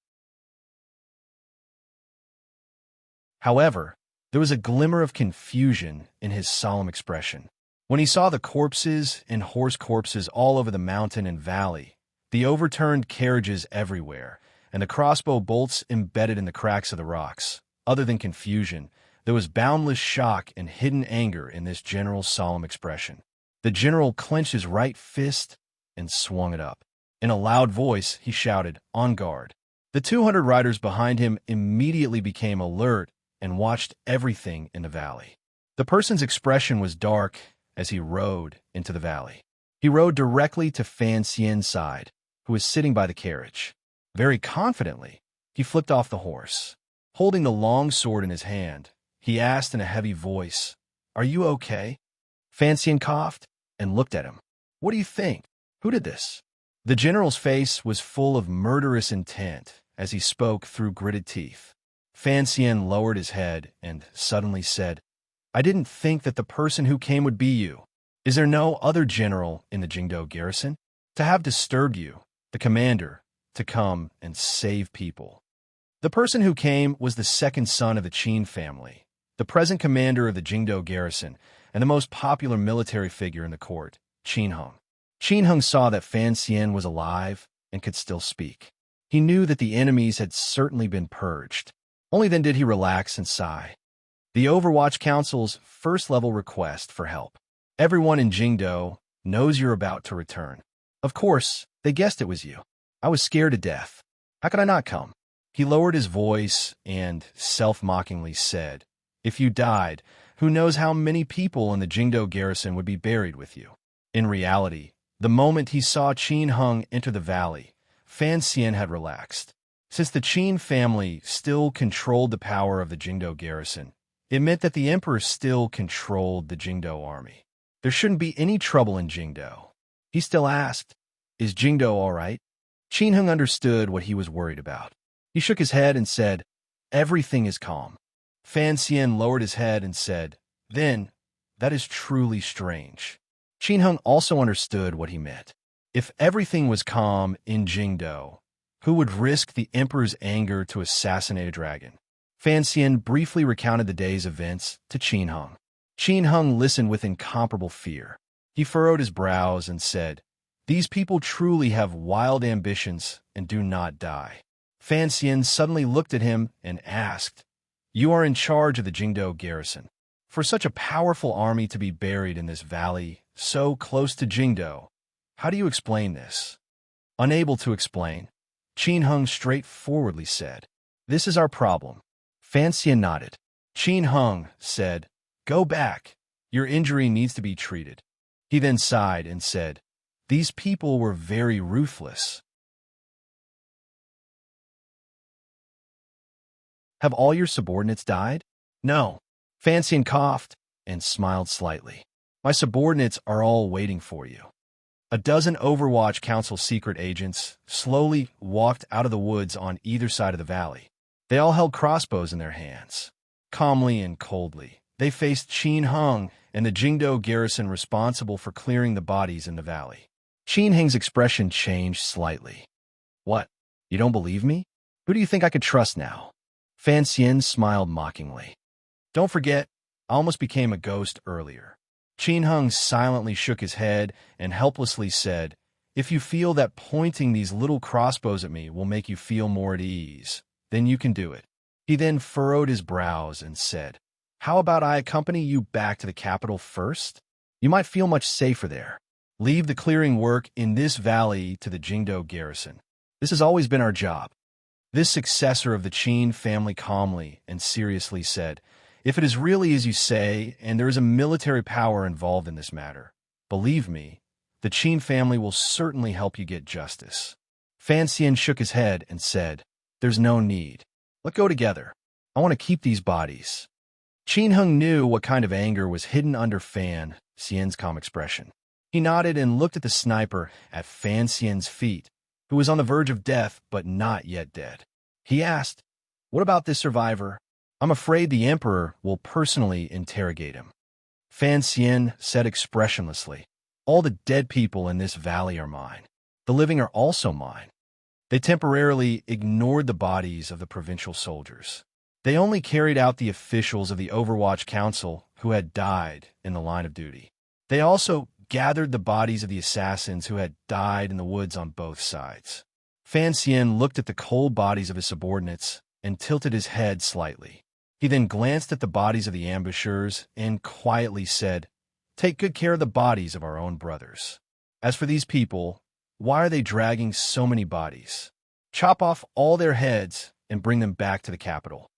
However, there was a glimmer of confusion in his solemn expression. When he saw the corpses and horse corpses all over the mountain and valley, the overturned carriages everywhere, and the crossbow bolts embedded in the cracks of the rocks, other than confusion, there was boundless shock and hidden anger in this general's solemn expression. The general clenched his right fist and swung it up. In a loud voice, he shouted, "On guard!" The 200 riders behind him immediately became alert and watched everything in the valley. The person's expression was dark as he rode into the valley. He rode directly to Fancien's side, who was sitting by the carriage. Very confidently, he flipped off the horse. Holding the long sword in his hand, he asked in a heavy voice, "Are you okay?" Fancien coughed and looked at him. "What do you think? Who did this?" The general's face was full of murderous intent as he spoke through gritted teeth. Fancien lowered his head and suddenly said, "I didn't think that the person who came would be you. Is there no other general in the Jingdo garrison? To have disturbed you, the commander, to come and save people." The person who came was the second son of the Qin family, the present commander of the Jingdo garrison, and the most popular military figure in the court, Qin Hung. Qin Hung saw that Fancien was alive and could still speak. He knew that the enemies had certainly been purged. Only then did he relax and sigh. The Overwatch Council's first-level request for help. Everyone in Jingdo knows you're about to return. Of course, they guessed it was you. I was scared to death. How could I not come? He lowered his voice and self-mockingly said, "If you died, who knows how many people in the Jingdo garrison would be buried with you?" In reality, the moment he saw Qin Hung enter the valley, Fancien had relaxed. Since the Qin family still controlled the power of the Jingdo garrison, it meant that the emperor still controlled the Jingdo army. There shouldn't be any trouble in Jingdo. He still asked, "Is Jingdo all right?" Qin Hung understood what he was worried about. He shook his head and said, "Everything is calm." Fancien lowered his head and said, "Then, that is truly strange." Qin Hung also understood what he meant. If everything was calm in Jingdo, who would risk the emperor's anger to assassinate a dragon? Fancien briefly recounted the day's events to Qin Hung. Qin Hung listened with incomparable fear. He furrowed his brows and said, "These people truly have wild ambitions and do not die." Fancien suddenly looked at him and asked, "You are in charge of the Jingdo garrison. For such a powerful army to be buried in this valley, so close to Jingdo, how do you explain this?" Unable to explain, Qin Hung straightforwardly said, "This is our problem." Fancien nodded. Qin Hung said, "Go back. Your injury needs to be treated." He then sighed and said, "These people were very ruthless." "Have all your subordinates died?" "No." Fancien coughed and smiled slightly. "My subordinates are all waiting for you." A dozen Overwatch Council secret agents slowly walked out of the woods on either side of the valley. They all held crossbows in their hands. Calmly and coldly, they faced Qin Hung and the Jingdo garrison responsible for clearing the bodies in the valley. Qin Hung's expression changed slightly. "What? You don't believe me? Who do you think I could trust now?" Fancien smiled mockingly. "Don't forget, I almost became a ghost earlier." Qin Hung silently shook his head and helplessly said, "If you feel that pointing these little crossbows at me will make you feel more at ease, then you can do it." He then furrowed his brows and said, "How about I accompany you back to the capital first? You might feel much safer there." Leave the clearing work in this valley to the Jingdo garrison. This has always been our job." This successor of the Qin family calmly and seriously said, "If it is really as you say, and there is a military power involved in this matter, believe me, the Qin family will certainly help you get justice." Fan Xian shook his head and said, "There's no need. Let's go together. I want to keep these bodies." Qin Hung knew what kind of anger was hidden under Fan Xian's calm expression. He nodded and looked at the sniper at Fan Xian's feet, who was on the verge of death but not yet dead. He asked, "What about this survivor? I'm afraid the Emperor will personally interrogate him." Fan Xian said expressionlessly, "All the dead people in this valley are mine. The living are also mine." They temporarily ignored the bodies of the provincial soldiers. They only carried out the officials of the Overwatch Council who had died in the line of duty. They also gathered the bodies of the assassins who had died in the woods on both sides. Fan Xian looked at the cold bodies of his subordinates and tilted his head slightly. He then glanced at the bodies of the ambushers and quietly said, "Take good care of the bodies of our own brothers. As for these people, why are they dragging so many bodies? Chop off all their heads and bring them back to the capital."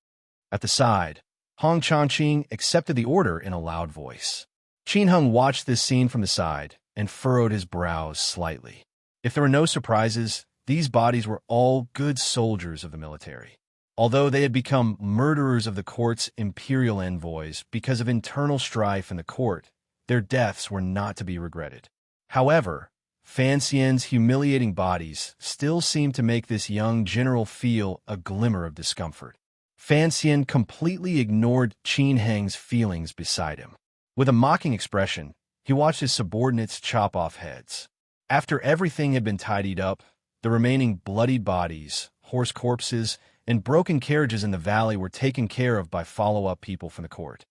At the side, Hong Changqing accepted the order in a loud voice. Qin Hung watched this scene from the side and furrowed his brows slightly. If there were no surprises, these bodies were all good soldiers of the military. Although they had become murderers of the court's imperial envoys because of internal strife in the court, their deaths were not to be regretted. However, Fan Xian's humiliating bodies still seemed to make this young general feel a glimmer of discomfort. Fan Xian completely ignored Qin Heng's feelings beside him. With a mocking expression, he watched his subordinates chop off heads. After everything had been tidied up, the remaining bloodied bodies, horse corpses, and broken carriages in the valley were taken care of by follow-up people from the court.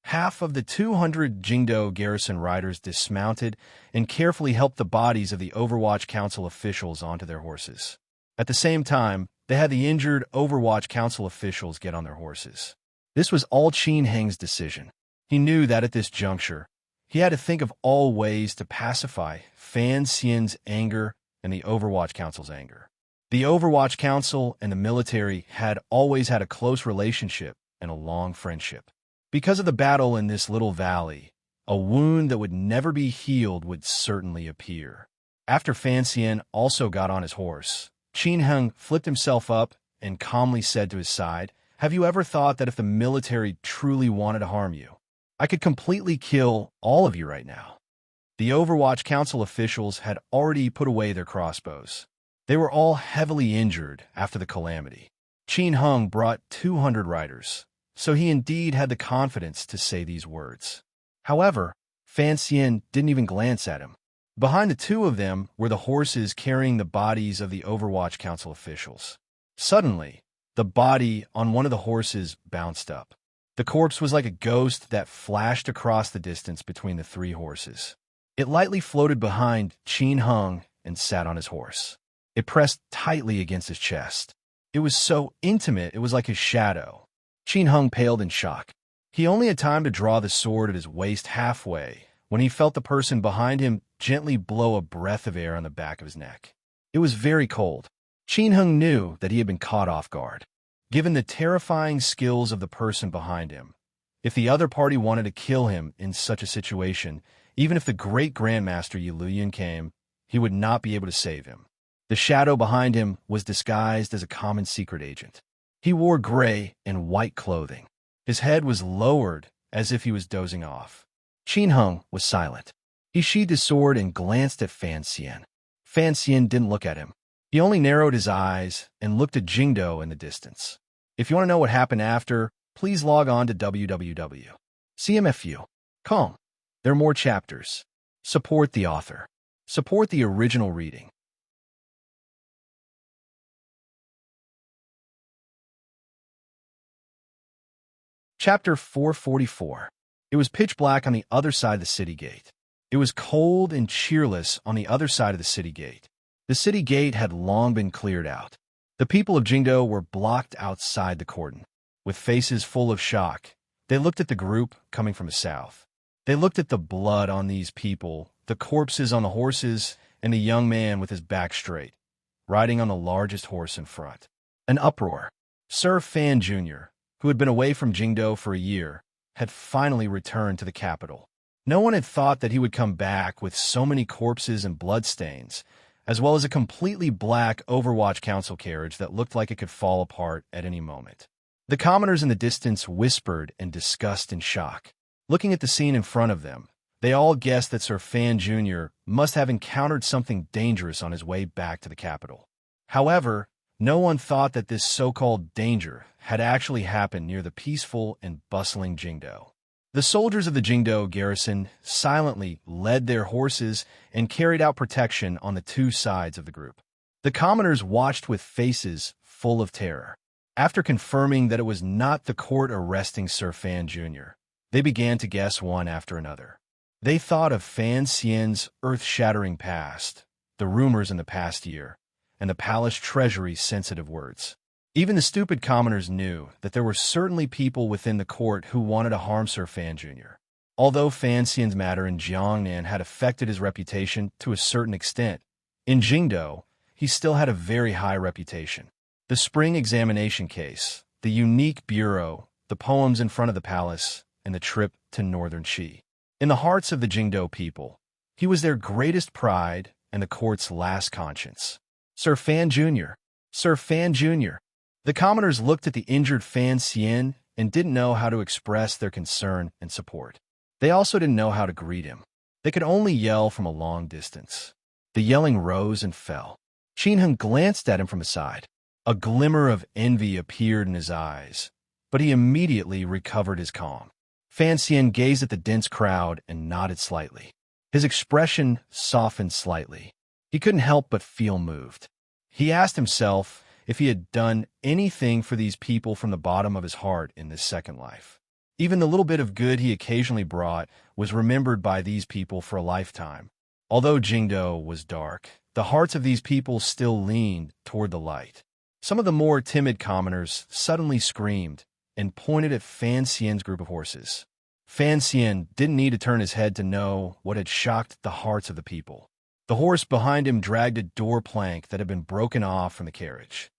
Half of the 200 Jingdo garrison riders dismounted and carefully helped the bodies of the Overwatch Council officials onto their horses. At the same time, they had the injured Overwatch Council officials get on their horses. This was all Qin Heng's decision. He knew that at this juncture, he had to think of all ways to pacify Fan Xian's anger and the Overwatch Council's anger. The Overwatch Council and the military had always had a close relationship and a long friendship. Because of the battle in this little valley, a wound that would never be healed would certainly appear. After Fan Xian also got on his horse, Qin Heng flipped himself up and calmly said to his side, "Have you ever thought that if the military truly wanted to harm you, I could completely kill all of you right now?" The Overwatch Council officials had already put away their crossbows. They were all heavily injured after the calamity. Qin Heng brought 200 riders, so he indeed had the confidence to say these words. However, Fan Xian didn't even glance at him. Behind the two of them were the horses carrying the bodies of the Overwatch Council officials. Suddenly, the body on one of the horses bounced up. The corpse was like a ghost that flashed across the distance between the three horses. It lightly floated behind Qin Heng and sat on his horse. It pressed tightly against his chest. It was so intimate it was like his shadow. Qin Heng paled in shock. He only had time to draw the sword at his waist halfway when he felt the person behind him gently blow a breath of air on the back of his neck. It was very cold. Qin Heng knew that he had been caught off guard. Given the terrifying skills of the person behind him, if the other party wanted to kill him in such a situation, even if the great Grandmaster Yi Luyan came, he would not be able to save him. The shadow behind him was disguised as a common secret agent. He wore gray and white clothing. His head was lowered as if he was dozing off. Qin Heng was silent. He sheathed his sword and glanced at Fan Xian. Fan Xian didn't look at him. He only narrowed his eyes and looked at Jingdo in the distance. If you want to know what happened after, please log on to www.cmfu.com. There are more chapters. Support the author. Support the original reading. Chapter 444. It was pitch black on the other side of the city gate. It was cold and cheerless on the other side of the city gate. The city gate had long been cleared out. The people of Jingdo were blocked outside the cordon. With faces full of shock, they looked at the group coming from the south. They looked at the blood on these people, the corpses on the horses, and the young man with his back straight, riding on the largest horse in front. An uproar. Sir Fan Jr., who had been away from Jingdo for a year, had finally returned to the capital. No one had thought that he would come back with so many corpses and bloodstains, as well as a completely black Overwatch Council carriage that looked like it could fall apart at any moment. The commoners in the distance whispered in disgust and shock. Looking at the scene in front of them, they all guessed that Sir Fan Jr. must have encountered something dangerous on his way back to the capital. However, no one thought that this so-called danger had actually happened near the peaceful and bustling Jingdo. The soldiers of the Jingdo garrison silently led their horses and carried out protection on the two sides of the group. The commoners watched with faces full of terror. After confirming that it was not the court arresting Sir Fan Jr., they began to guess one after another. They thought of Fan Xian's earth-shattering past, the rumors in the past year, and the palace treasury's sensitive words. Even the stupid commoners knew that there were certainly people within the court who wanted to harm Sir Fan Jr. Although Fan Xian's matter in Jiangnan had affected his reputation to a certain extent, in Jingdo, he still had a very high reputation. The spring examination case, the unique bureau, the poems in front of the palace, and the trip to northern Qi. In the hearts of the Jingdo people, he was their greatest pride and the court's last conscience. Sir Fan Jr. Sir Fan Jr. The commoners looked at the injured Fan Xian and didn't know how to express their concern and support. They also didn't know how to greet him. They could only yell from a long distance. The yelling rose and fell. Qin Heng glanced at him from aside. A glimmer of envy appeared in his eyes, but he immediately recovered his calm. Fan Xian gazed at the dense crowd and nodded slightly. His expression softened slightly. He couldn't help but feel moved. He asked himself if he had done anything for these people from the bottom of his heart in this second life. Even the little bit of good he occasionally brought was remembered by these people for a lifetime. Although Jingdo was dark, the hearts of these people still leaned toward the light. Some of the more timid commoners suddenly screamed and pointed at Fan Xian's group of horses. Fan Xian didn't need to turn his head to know what had shocked the hearts of the people. The horse behind him dragged a door plank that had been broken off from the carriage.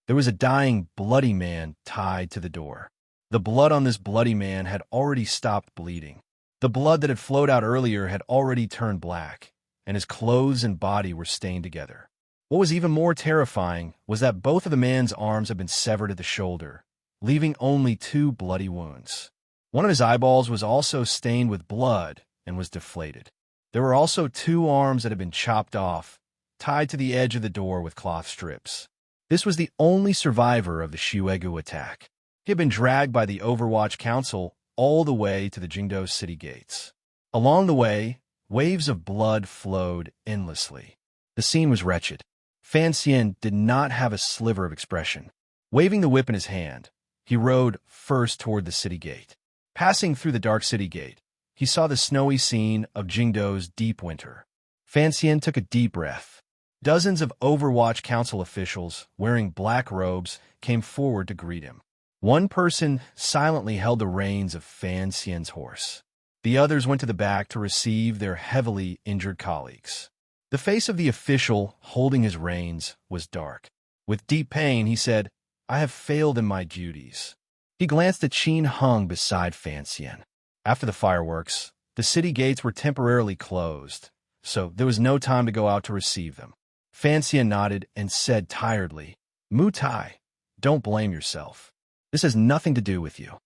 There was a dying, bloody man tied to the door. The blood on this bloody man had already stopped bleeding. The blood that had flowed out earlier had already turned black, and his clothes and body were stained together. What was even more terrifying was that both of the man's arms had been severed at the shoulder, leaving only 2 bloody wounds. One of his eyeballs was also stained with blood and was deflated. There were also 2 arms that had been chopped off, tied to the edge of the door with cloth strips. This was the only survivor of the Shiwegu attack. He had been dragged by the Overwatch Council all the way to the Jingdo city gates. Along the way, waves of blood flowed endlessly. The scene was wretched. Fan Xian did not have a sliver of expression. Waving the whip in his hand, he rode first toward the city gate. Passing through the dark city gate, he saw the snowy scene of Jingdo's deep winter. Fan Xian took a deep breath. Dozens of Overwatch Council officials wearing black robes came forward to greet him. One person silently held the reins of Fan Xian's horse. The others went to the back to receive their heavily injured colleagues. The face of the official holding his reins was dark. With deep pain, he said, "I have failed in my duties." He glanced at Qin Heng beside Fan Xian. After the fireworks, the city gates were temporarily closed, so there was no time to go out to receive them. Fan Xian nodded and said tiredly, "Mu Tai, don't blame yourself. This has nothing to do with you."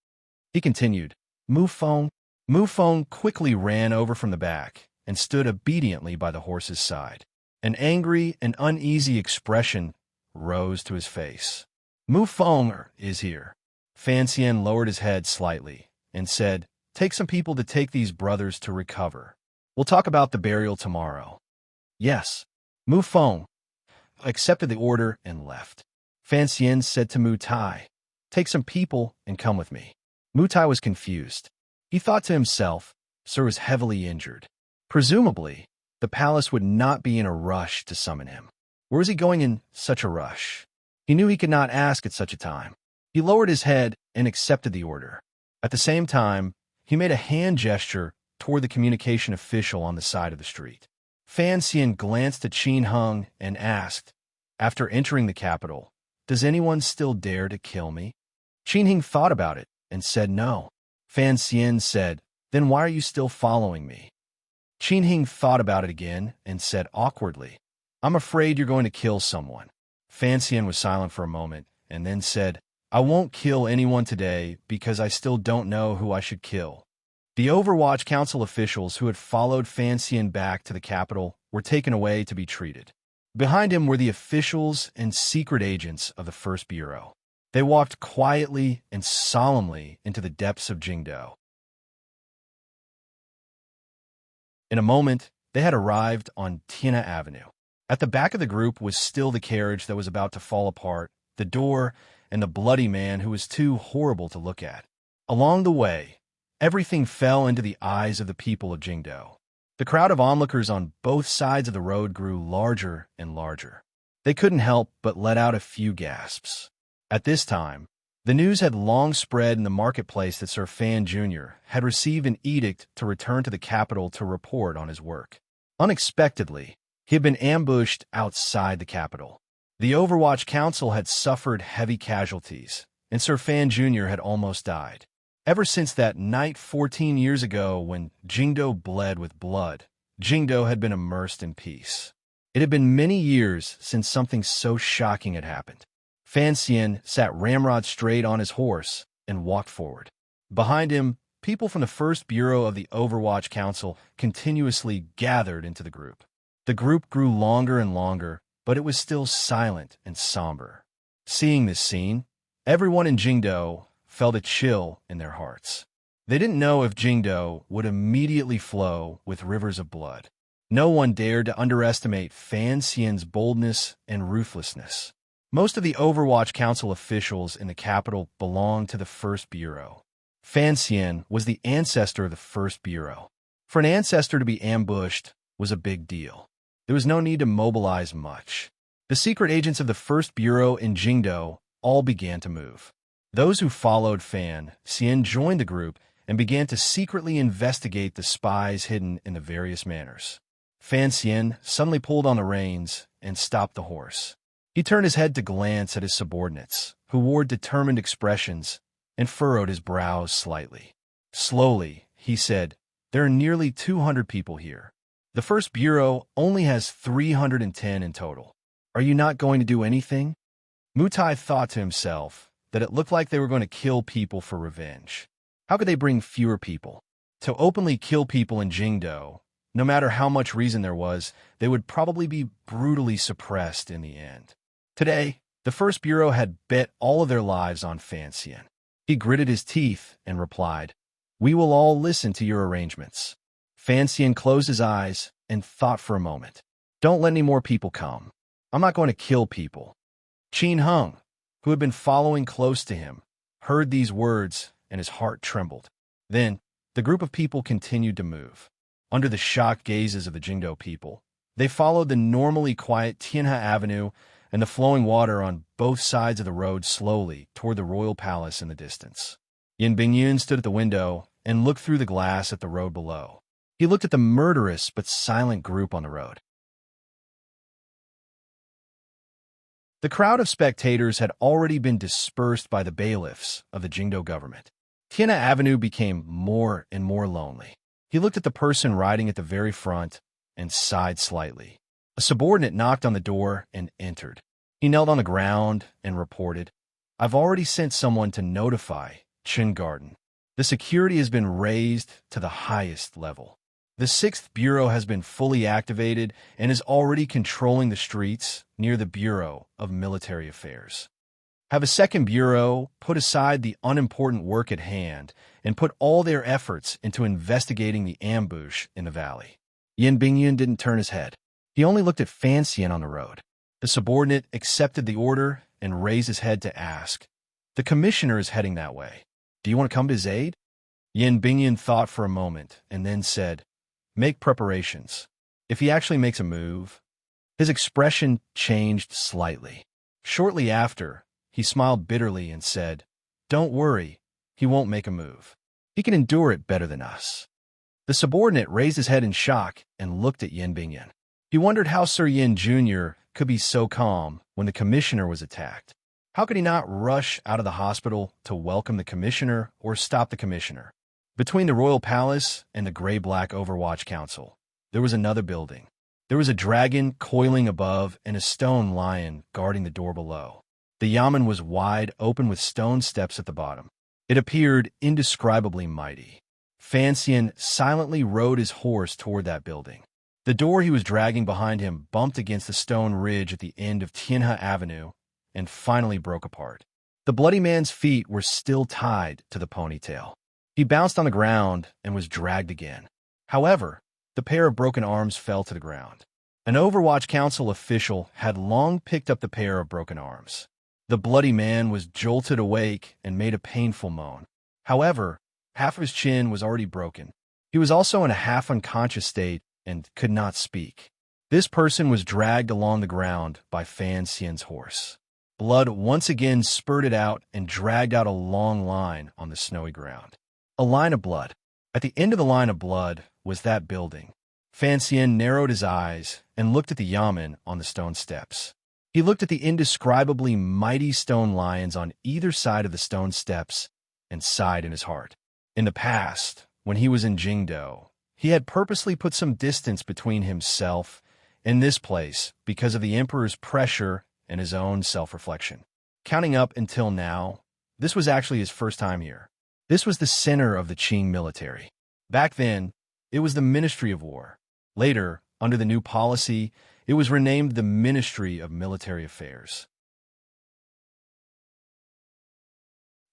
He continued, Mu Feng. Mu Feng quickly ran over from the back and stood obediently by the horse's side. An angry and uneasy expression rose to his face. "Mu Feng is here." Fan Xian lowered his head slightly and said, "Take some people to take these brothers to recover. We'll talk about the burial tomorrow." "Yes." Mu Feng accepted the order and left. Fan Xian said to Mu Tai, "Take some people and come with me." Mu Tai was confused. He thought to himself, Sir was heavily injured. Presumably, the palace would not be in a rush to summon him. Where was he going in such a rush? He knew he could not ask at such a time. He lowered his head and accepted the order. At the same time, he made a hand gesture toward the communication official on the side of the street. Fan Xian glanced at Qin Heng and asked, after entering the capital, "Does anyone still dare to kill me?" Qin Heng thought about it and said no. Fan Xian said, "Then why are you still following me?" Qin Heng thought about it again and said awkwardly, "I'm afraid you're going to kill someone." Fan Xian was silent for a moment and then said, "I won't kill anyone today because I still don't know who I should kill." The Overwatch Council officials who had followed Fan Xian back to the capital were taken away to be treated. Behind him were the officials and secret agents of the First Bureau. They walked quietly and solemnly into the depths of Jingdo. In a moment, they had arrived on Tiana Avenue. At the back of the group was still the carriage that was about to fall apart, the door, and the bloody man who was too horrible to look at. Along the way, everything fell into the eyes of the people of Jingdo. The crowd of onlookers on both sides of the road grew larger and larger. They couldn't help but let out a few gasps. At this time, the news had long spread in the marketplace that Sir Fan Jr. had received an edict to return to the capital to report on his work. Unexpectedly, he had been ambushed outside the capital. The Overwatch Council had suffered heavy casualties, and Sir Fan Jr. had almost died. Ever since that night 14 years ago when Jingdo bled with blood, Jingdo had been immersed in peace. It had been many years since something so shocking had happened. Fan Xian sat ramrod straight on his horse and walked forward. Behind him, people from the First Bureau of the Overwatch Council continuously gathered into the group. The group grew longer and longer, but it was still silent and somber. Seeing this scene, everyone in Jingdo felt a chill in their hearts. They didn't know if Jingdo would immediately flow with rivers of blood. No one dared to underestimate Fan Xian's boldness and ruthlessness. Most of the Overwatch Council officials in the capital belonged to the First Bureau. Fan Xian was the ancestor of the First Bureau. For an ancestor to be ambushed was a big deal. There was no need to mobilize much. The secret agents of the First Bureau in Jingdo all began to move. Those who followed Fan Xian joined the group and began to secretly investigate the spies hidden in the various manors. Fan Xian suddenly pulled on the reins and stopped the horse. He turned his head to glance at his subordinates, who wore determined expressions, and furrowed his brows slightly. Slowly, he said, "There are nearly 200 people here. The First Bureau only has 310 in total. Are you not going to do anything?" Mutai thought to himself that it looked like they were going to kill people for revenge. How could they bring fewer people? To openly kill people in Jingdo, no matter how much reason there was, they would probably be brutally suppressed in the end. Today, the First Bureau had bet all of their lives on Fan Xian. He gritted his teeth and replied, "We will all listen to your arrangements." Fan Xian closed his eyes and thought for a moment. "Don't let any more people come. I'm not going to kill people." Qin Heng, who had been following close to him, heard these words and his heart trembled. Then, the group of people continued to move. Under the shocked gazes of the Jingdo people, they followed the normally quiet Tianhe Avenue and the flowing water on both sides of the road slowly toward the royal palace in the distance. Yin Bingyun stood at the window and looked through the glass at the road below. He looked at the murderous but silent group on the road. The crowd of spectators had already been dispersed by the bailiffs of the Jingdo government. Tiana Avenue became more and more lonely. He looked at the person riding at the very front and sighed slightly. A subordinate knocked on the door and entered. He knelt on the ground and reported, "I've already sent someone to notify Chin Garden. The security has been raised to the highest level. The 6th Bureau has been fully activated and is already controlling the streets near the Bureau of Military Affairs. Have a 2nd Bureau put aside the unimportant work at hand and put all their efforts into investigating the ambush in the valley." Yin Bingyun didn't turn his head. He only looked at Fan Xian on the road. The subordinate accepted the order and raised his head to ask, "The commissioner is heading that way. Do you want to come to his aid?" Yin Bingyun thought for a moment and then said, "Make preparations. If he actually makes a move..." His expression changed slightly. Shortly after, he smiled bitterly and said, "Don't worry. he won't make a move. He can endure it better than us." The subordinate raised his head in shock and looked at Yin Bingyan. He wondered how Sir Yin Jr. could be so calm when the commissioner was attacked. How could he not rush out of the hospital to welcome the commissioner or stop the commissioner? Between the royal palace and the gray-black Overwatch Council, there was another building. There was a dragon coiling above and a stone lion guarding the door below. The yamen was wide open with stone steps at the bottom. It appeared indescribably mighty. Fan Xian silently rode his horse toward that building. The door he was dragging behind him bumped against the stone ridge at the end of Tianhe Avenue and finally broke apart. The bloody man's feet were still tied to the ponytail. He bounced on the ground and was dragged again. However, the pair of broken arms fell to the ground. An Overwatch Council official had long picked up the pair of broken arms. The bloody man was jolted awake and made a painful moan. However, half of his chin was already broken. He was also in a half-unconscious state and could not speak. This person was dragged along the ground by Fan Xian's horse. Blood once again spurted out and dragged out a long line on the snowy ground. A line of blood. At the end of the line of blood was that building. Fan Xian narrowed his eyes and looked at the yamen on the stone steps. He looked at the indescribably mighty stone lions on either side of the stone steps and sighed in his heart. In the past, when he was in Jingdo, he had purposely put some distance between himself and this place because of the emperor's pressure and his own self-reflection. Counting up until now, this was actually his first time here. This was the center of the Qing military. Back then, it was the Ministry of War. Later, under the new policy, it was renamed the Ministry of Military Affairs.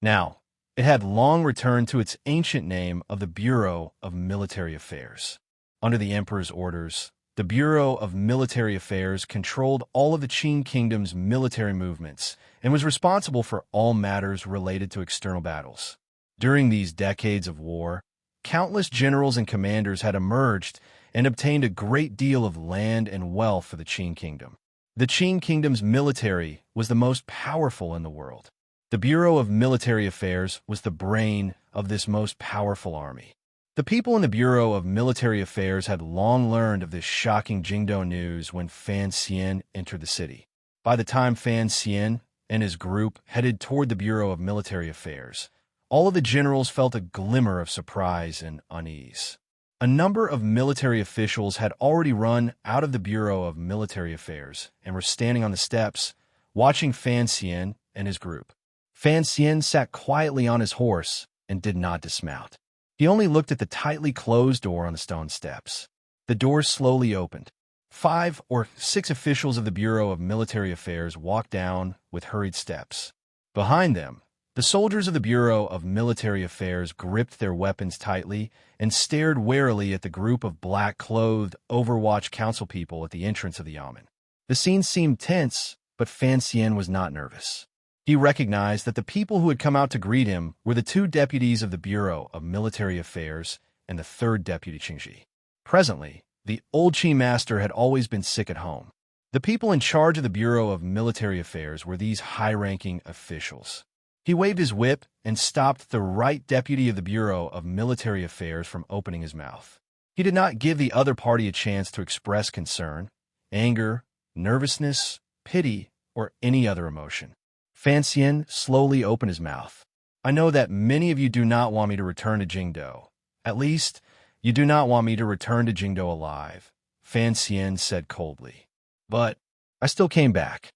Now, it had long returned to its ancient name of the Bureau of Military Affairs. Under the emperor's orders, the Bureau of Military Affairs controlled all of the Qing Kingdom's military movements and was responsible for all matters related to external battles. During these decades of war, countless generals and commanders had emerged and obtained a great deal of land and wealth for the Qing Kingdom. The Qing Kingdom's military was the most powerful in the world. The Bureau of Military Affairs was the brain of this most powerful army. The people in the Bureau of Military Affairs had long learned of this shocking Jingdo news when Fan Xian entered the city. By the time Fan Xian and his group headed toward the Bureau of Military Affairs, all of the generals felt a glimmer of surprise and unease. A number of military officials had already run out of the Bureau of Military Affairs and were standing on the steps, watching Fan Xian and his group. Fan Xian sat quietly on his horse and did not dismount. He only looked at the tightly closed door on the stone steps. The door slowly opened. 5 or 6 officials of the Bureau of Military Affairs walked down with hurried steps. Behind them, the soldiers of the Bureau of Military Affairs gripped their weapons tightly and stared warily at the group of black-clothed Overwatch Council people at the entrance of the yamen. The scene seemed tense, but Fan Xian was not nervous. He recognized that the people who had come out to greet him were the 2 deputies of the Bureau of Military Affairs and the 3rd deputy Qingji. Presently, the old Qi master had always been sick at home. The people in charge of the Bureau of Military Affairs were these high-ranking officials. He waved his whip and stopped the right deputy of the Bureau of Military Affairs from opening his mouth. He did not give the other party a chance to express concern, anger, nervousness, pity, or any other emotion. Fan Xian slowly opened his mouth. "I know that many of you do not want me to return to Jingdo. At least, you do not want me to return to Jingdo alive," Fan Xian said coldly. "But I still came back."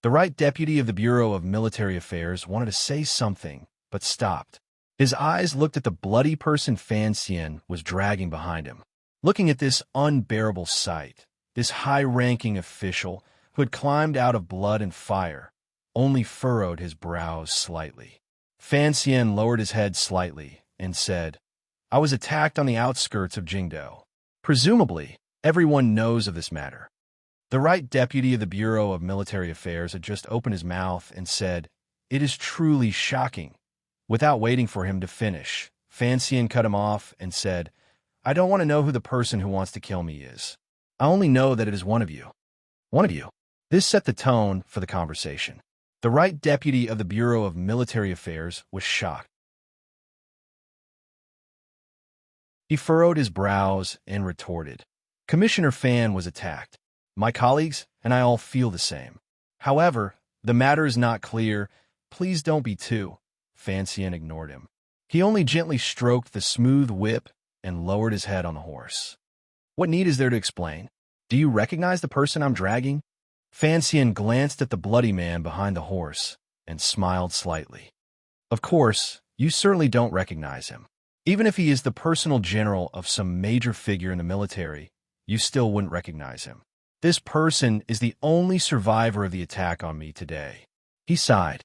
The right deputy of the Bureau of Military Affairs wanted to say something, but stopped. His eyes looked at the bloody person Fan Xian was dragging behind him. Looking at this unbearable sight, this high-ranking official who had climbed out of blood and fire, only furrowed his brows slightly. Fan Xian lowered his head slightly and said, "I was attacked on the outskirts of Jingdo. Presumably, everyone knows of this matter." The right deputy of the Bureau of Military Affairs had just opened his mouth and said, "It is truly shocking." Without waiting for him to finish, Fan Xian cut him off and said, "I don't want to know who the person who wants to kill me is. I only know that it is one of you." One of you. This set the tone for the conversation. The right deputy of the Bureau of Military Affairs was shocked. He furrowed his brows and retorted. Commissioner Fan was attacked. My colleagues and I all feel the same. However, the matter is not clear. Please don't be too. Fancian ignored him. He only gently stroked the smooth whip and lowered his head on the horse. What need is there to explain? Do you recognize the person I'm dragging? Fancian glanced at the bloody man behind the horse and smiled slightly. Of course, you certainly don't recognize him. Even if he is the personal general of some major figure in the military, you still wouldn't recognize him. This person is the only survivor of the attack on me today. He sighed.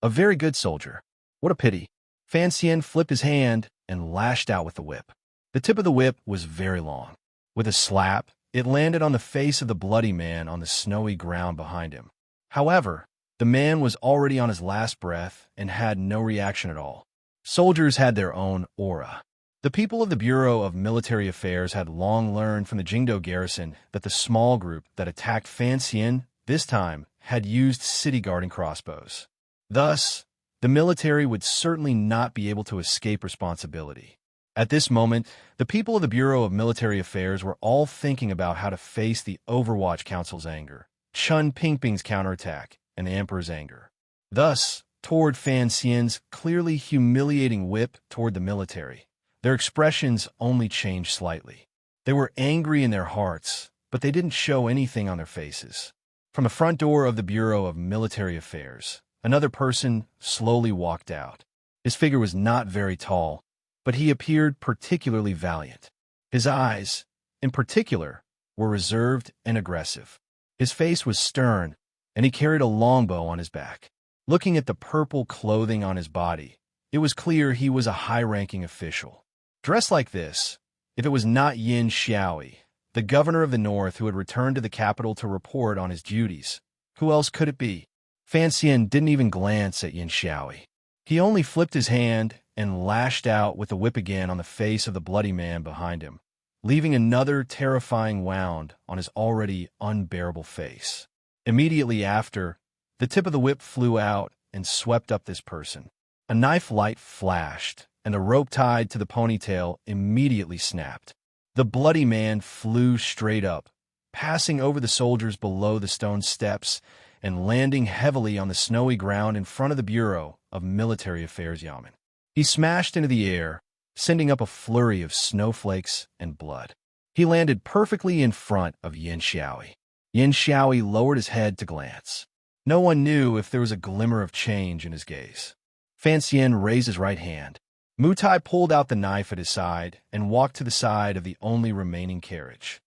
A very good soldier. What a pity. Fancian flipped his hand and lashed out with the whip. The tip of the whip was very long. With a slap, it landed on the face of the bloody man on the snowy ground behind him. However, the man was already on his last breath and had no reaction at all. Soldiers had their own aura. The people of the Bureau of Military Affairs had long learned from the Jingdo garrison that the small group that attacked Fancian this time had used city guarding crossbows. Thus, the military would certainly not be able to escape responsibility. At this moment, the people of the Bureau of Military Affairs were all thinking about how to face the Overwatch Council's anger, Chun Pingping's counterattack, and the Emperor's anger. Thus, toward Fancian's clearly humiliating whip toward the military, their expressions only changed slightly. They were angry in their hearts, but they didn't show anything on their faces. From the front door of the Bureau of Military Affairs, another person slowly walked out. His figure was not very tall, but he appeared particularly valiant. His eyes, in particular, were reserved and aggressive. His face was stern, and he carried a longbow on his back. Looking at the purple clothing on his body, it was clear he was a high-ranking official. Dressed like this, if it was not Yin Xiaoi, the governor of the north who had returned to the capital to report on his duties, who else could it be? Fancian didn't even glance at Yin Xiaoi. He only flipped his hand and lashed out with the whip again on the face of the bloody man behind him, leaving another terrifying wound on his already unbearable face. Immediately after, the tip of the whip flew out and swept up this person. A knife light flashed, and the rope tied to the ponytail immediately snapped. The bloody man flew straight up, passing over the soldiers below the stone steps and landing heavily on the snowy ground in front of the Bureau of Military Affairs Yamen. He smashed into the air, sending up a flurry of snowflakes and blood. He landed perfectly in front of Yin Xiaoi. Yin Xiaoi lowered his head to glance. No one knew if there was a glimmer of change in his gaze. Fancian raised his right hand. Mutai pulled out the knife at his side and walked to the side of the only remaining carriage.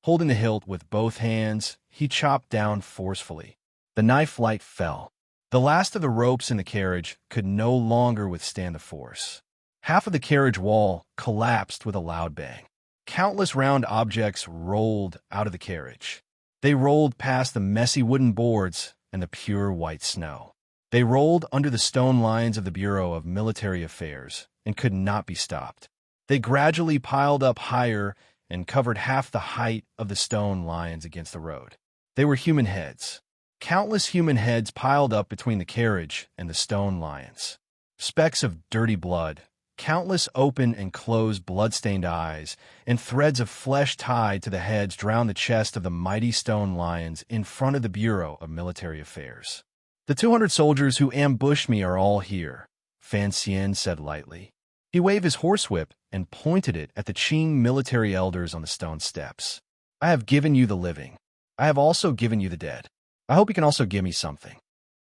Holding the hilt with both hands, he chopped down forcefully. The knife light fell. The last of the ropes in the carriage could no longer withstand the force. Half of the carriage wall collapsed with a loud bang. Countless round objects rolled out of the carriage. They rolled past the messy wooden boards and the pure white snow. They rolled under the stone lines of the Bureau of Military Affairs and could not be stopped. They gradually piled up higher and covered half the height of the stone lions against the road. They were human heads. Countless human heads piled up between the carriage and the stone lions. Specks of dirty blood, countless open and closed blood-stained eyes, and threads of flesh tied to the heads drowned the chest of the mighty stone lions in front of the Bureau of Military Affairs. The 200 soldiers who ambushed me are all here, Fancian said lightly. He waved his horsewhip and pointed it at the Qing military elders on the stone steps. I have given you the living. I have also given you the dead. I hope you can also give me something.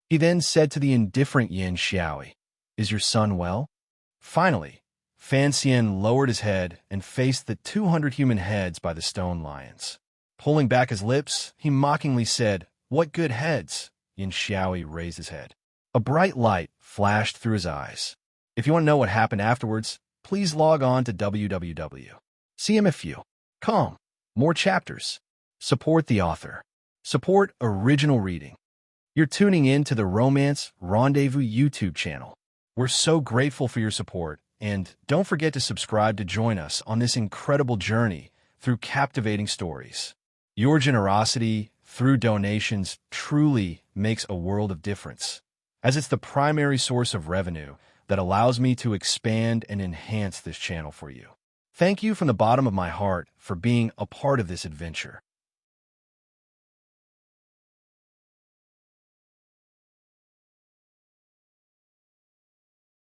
He then said to the indifferent Yin Xiaoi, Is your son well? Finally, Fancian lowered his head and faced the 200 human heads by the stone lions. Pulling back his lips, he mockingly said, What good heads? Yin Xiaoi raised his head. A bright light flashed through his eyes. If you want to know what happened afterwards, please log on to www.cmfu. Com. More chapters. Support the author. Support original reading. You're tuning in to the Romance Rendezvous YouTube channel. We're so grateful for your support, and don't forget to subscribe to join us on this incredible journey through captivating stories. Your generosity through donations truly makes a world of difference. As it's the primary source of revenue, that allows me to expand and enhance this channel for you. Thank you from the bottom of my heart for being a part of this adventure.